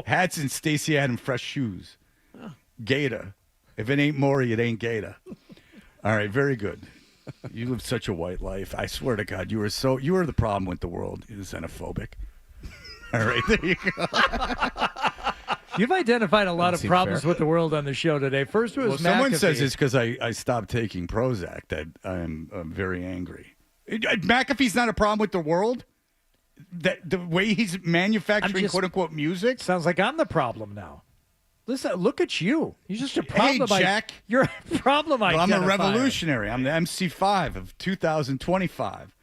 hats and Stacey Adams fresh shoes. Gator. If it ain't Maury, it ain't Gator. All right, very good. You lived such a white life. I swear to God, you were the problem with the world. You're xenophobic. All right, there you go. You've identified a lot of problems with the world on the show today. First was someone McAfee. says it's because I stopped taking Prozac that I'm very angry. McAfee's not a problem with the world? That the way he's manufacturing quote-unquote music? Sounds like I'm the problem now. Listen, look at you. You're just a problem. Hey, Jack. You're a problem identifier. I'm a revolutionary. I'm the MC5 of 2025.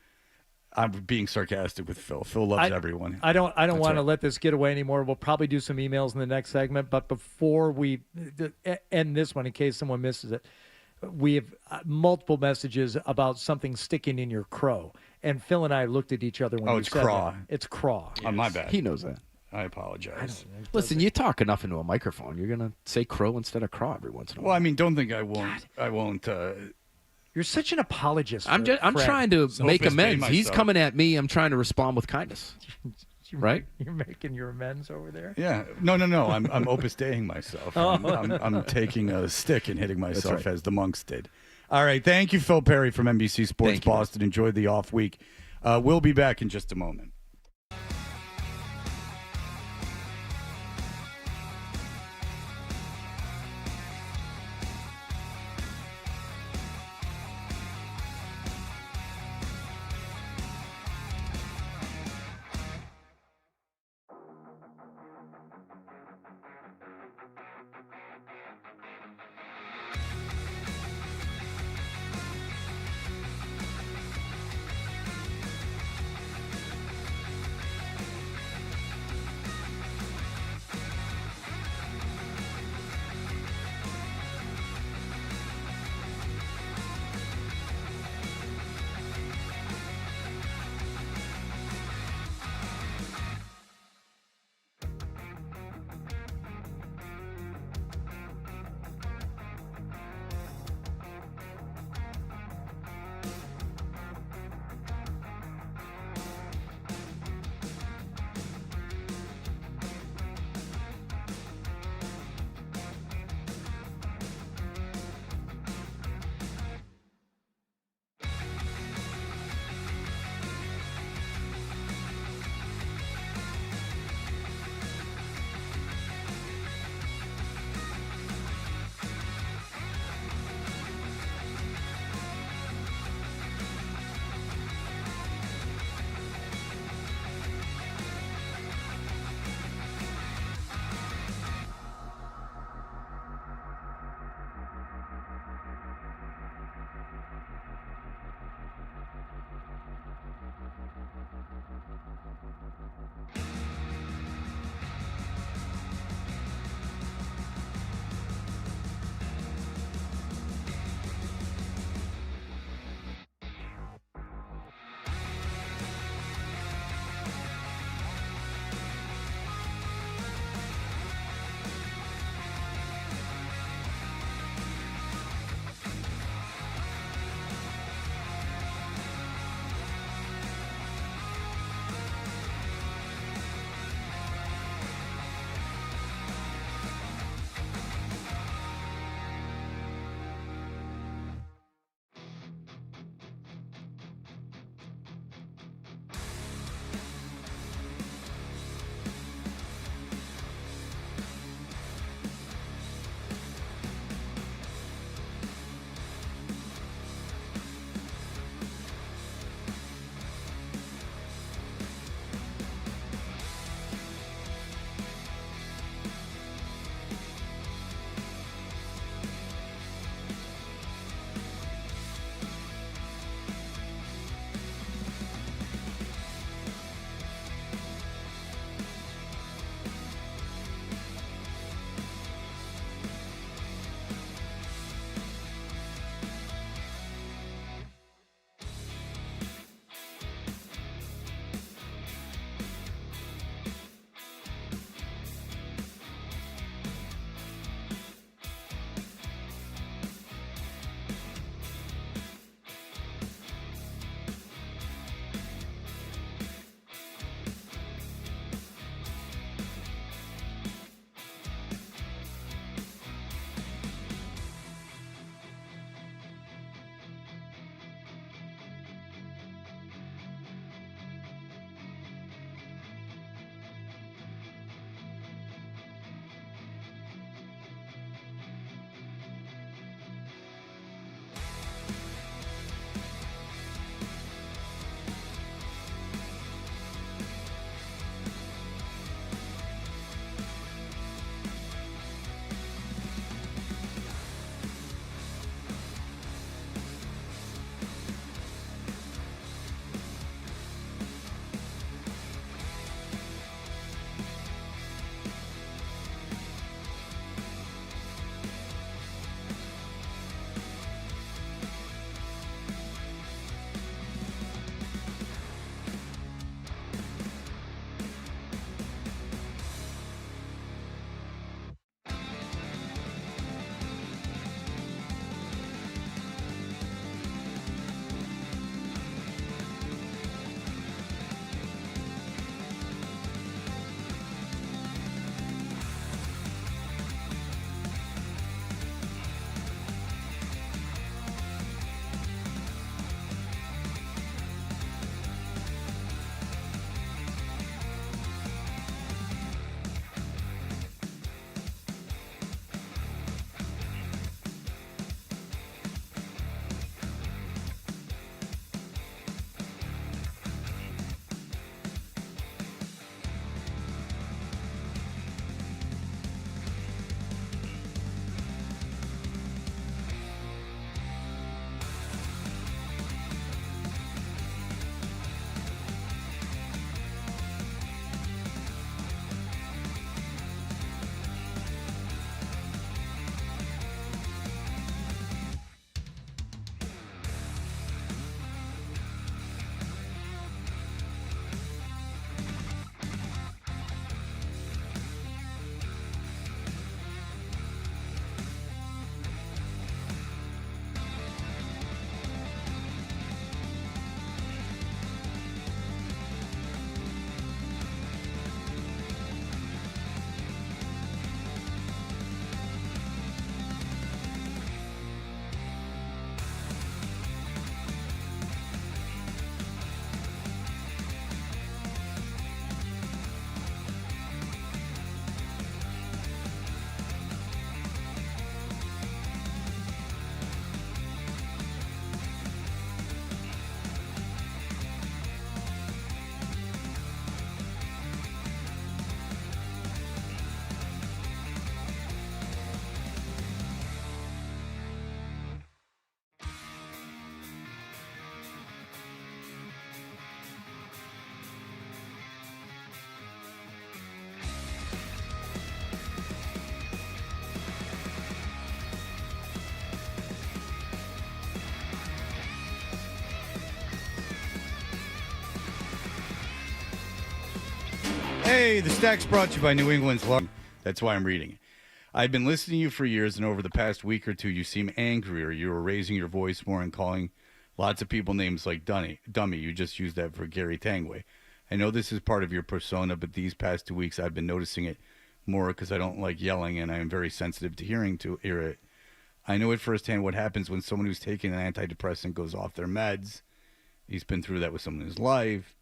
I'm being sarcastic with Phil. Phil loves everyone. I don't want to let this get away anymore. We'll probably do some emails in the next segment. But before we end this one, in case someone misses it, we have multiple messages about something sticking in your crow. And Phil and I looked at each other when you said craw. that. It's craw. Oh, my bad. He knows that. I apologize. Listen, you talk enough into a microphone. You're going to say crow instead of craw every once in a while. Well, I mean, don't think I won't. I won't. You're such an apologist. I'm trying to make amends. He's coming at me. I'm trying to respond with kindness. Right? You're making your amends over there? Yeah. No. I'm Opus Deiing myself. I'm taking a stick and hitting myself as the monks did. All right. Thank you, Phil Perry from NBC Sports Boston. Enjoy the off week. We'll be back in just a moment. Hey, the stack's brought to you by New England's Law. That's why I'm reading it. I've been listening to you for years, and over the past week or two, you seem angrier. You were raising your voice more and calling lots of people names like dummy. You just used that for Gary Tangway. I know this is part of your persona, but these past 2 weeks I've been noticing it more because I don't like yelling, and I am very sensitive to hear it. I know it firsthand what happens when someone who's taking an antidepressant goes off their meds. He's been through that with someone in his life.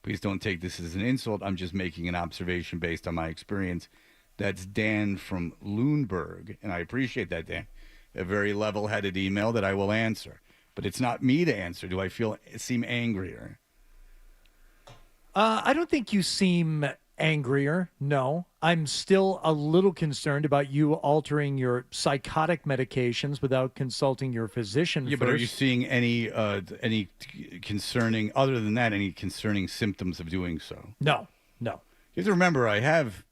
Please don't take this as an insult. I'm just making an observation based on my experience. That's Dan from Lundberg, and I appreciate that, Dan. A very level-headed email that I will answer. But it's not me to answer. Do I seem angrier? I don't think you seem angrier. No. I'm still a little concerned about you altering your psychotic medications without consulting your physician first. But are you seeing any concerning, other than that, any concerning symptoms of doing so? No. You have to remember, I have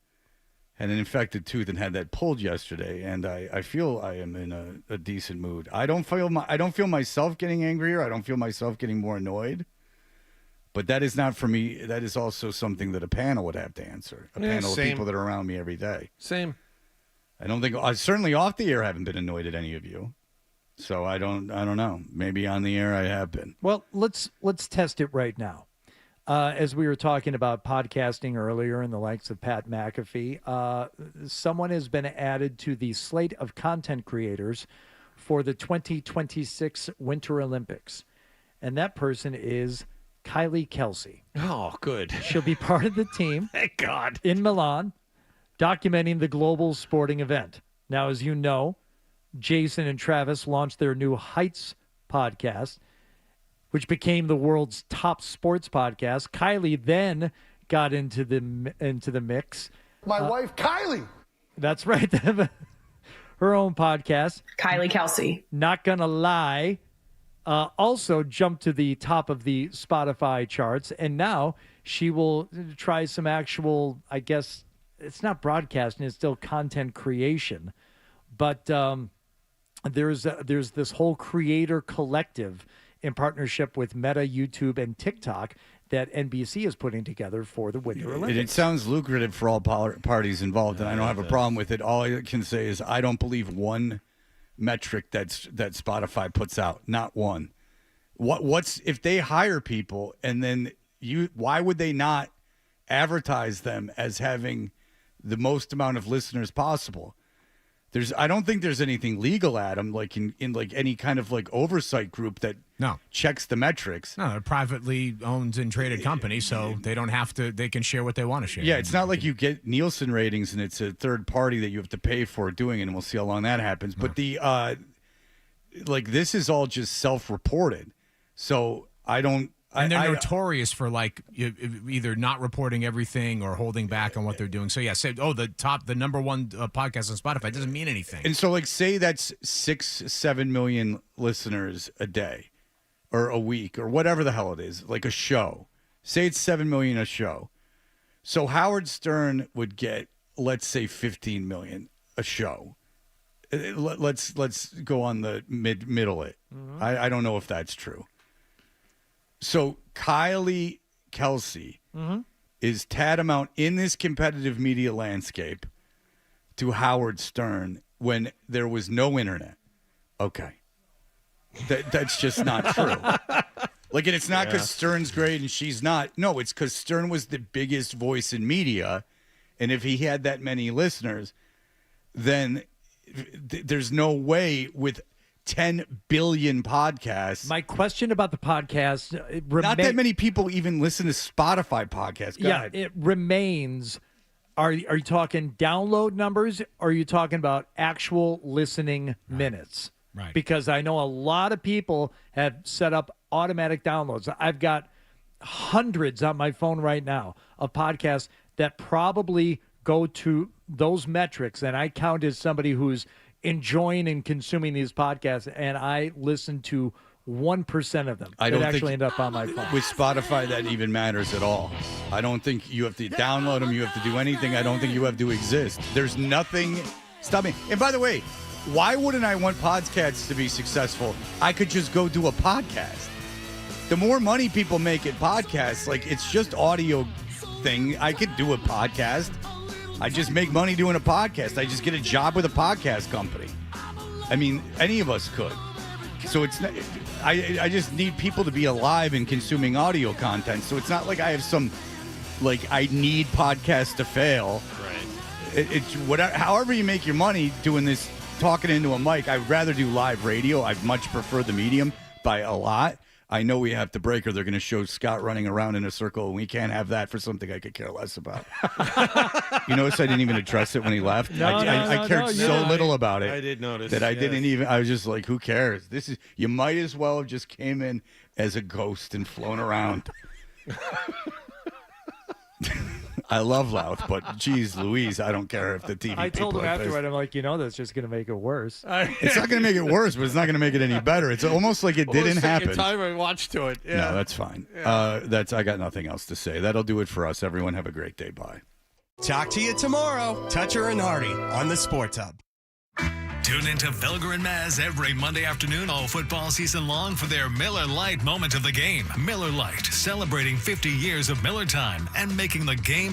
had an infected tooth and had that pulled yesterday, and I feel I am in a decent mood. I don't feel myself getting angrier. I don't feel myself getting more annoyed. But that is not for me. That is also something that a panel would have to answer. A panel of people that are around me every day. Same. I don't think I certainly off the air haven't been annoyed at any of you. So I don't know. Maybe on the air I have been. Well, let's test it right now. As we were talking about podcasting earlier and the likes of Pat McAfee, someone has been added to the slate of content creators for the 2026 Winter Olympics. And that person is Kylie Kelsey. Oh, good. She'll be part of the team. Thank God. In Milan, documenting the global sporting event. Now, as you know, Jason and Travis launched their new Heights podcast, which became the world's top sports podcast. Kylie then got into the mix. My wife, Kylie. That's right. Her own podcast. Kylie Kelsey. Not Gonna Lie. Also jumped to the top of the Spotify charts. And now she will try some actual, I guess, it's not broadcasting, it's still content creation. But there's this whole creator collective in partnership with Meta, YouTube, and TikTok that NBC is putting together for the Winter Olympics. It sounds lucrative for all parties involved, and I don't have a problem with it. All I can say is I don't believe one metric that Spotify puts out, not one. What's if they hire people and then why would they not advertise them as having the most amount of listeners possible? I don't think there's anything legal at them, like in like any kind of like oversight group that checks the metrics. No, they're a privately owned and traded company, so they don't have to. They can share what they want to share. Yeah, it's not like you get Nielsen ratings and it's a third party that you have to pay for doing it, and we'll see how long that happens. But this is all just self-reported, so I don't. And they're notorious for either not reporting everything or holding back on what they're doing. So the number one podcast on Spotify doesn't mean anything. And so say that's 6-7 million listeners a day or a week or whatever the hell it is, like a show. Say it's 7 million a show. So Howard Stern would get, let's say, 15 million a show. Let's go on the middle it. Mm-hmm. I don't know if that's true. So Kylie Kelsey is tantamount in this competitive media landscape to Howard Stern when there was no internet. Okay. That's just not true. And it's not because Stern's great and she's not. No, it's because Stern was the biggest voice in media. And if he had that many listeners, then there's no way with 10 billion podcasts. My question about the podcast not that many people even listen to Spotify podcasts. Go ahead. It remains. Are you talking download numbers or are you talking about actual listening minutes? Right. Because I know a lot of people have set up automatic downloads. I've got hundreds on my phone right now of podcasts that probably go to those metrics, and I count as somebody who's enjoying and consuming these podcasts, and I listen to 1% of them that actually end up on my phone. With Spotify, that even matters at all. I don't think you have to download them. You have to do anything. I don't think you have to exist. There's nothing stopping. And by the way, why wouldn't I want podcasts to be successful? I could just go do a podcast. The more money people make at podcasts, it's just audio thing. I could do a podcast. I just make money doing a podcast. I just get a job with a podcast company. I mean, any of us could. So it's not, I just need people to be alive and consuming audio content. So it's not like I have some, like, I need podcasts to fail. Right. It's whatever. However you make your money doing this, talking into a mic. I'd rather do live radio. I much prefer the medium by a lot. I know we have to break, or they're going to show Scott running around in a circle, and we can't have that for something I could care less about. You notice I didn't even address it when he left. I cared so little about it. I did notice that I didn't even. I was just like, "Who cares? This is." You might as well have just came in as a ghost and flown around. I love Louth, but geez, Louise, I don't care if the TV. I told people him are afterward, pissed. I'm like, that's just going to make it worse. It's not going to make it worse, but it's not going to make it any better. It's almost like it didn't happen. Time I watched to it. Yeah. No, that's fine. I got nothing else to say. That'll do it for us. Everyone have a great day. Bye. Talk to you tomorrow. Toucher and Hardy on the Sports Hub. Tune into Felger and Maz every Monday afternoon all football season long for their Miller Lite moment of the game. Miller Lite, celebrating 50 years of Miller time and making the game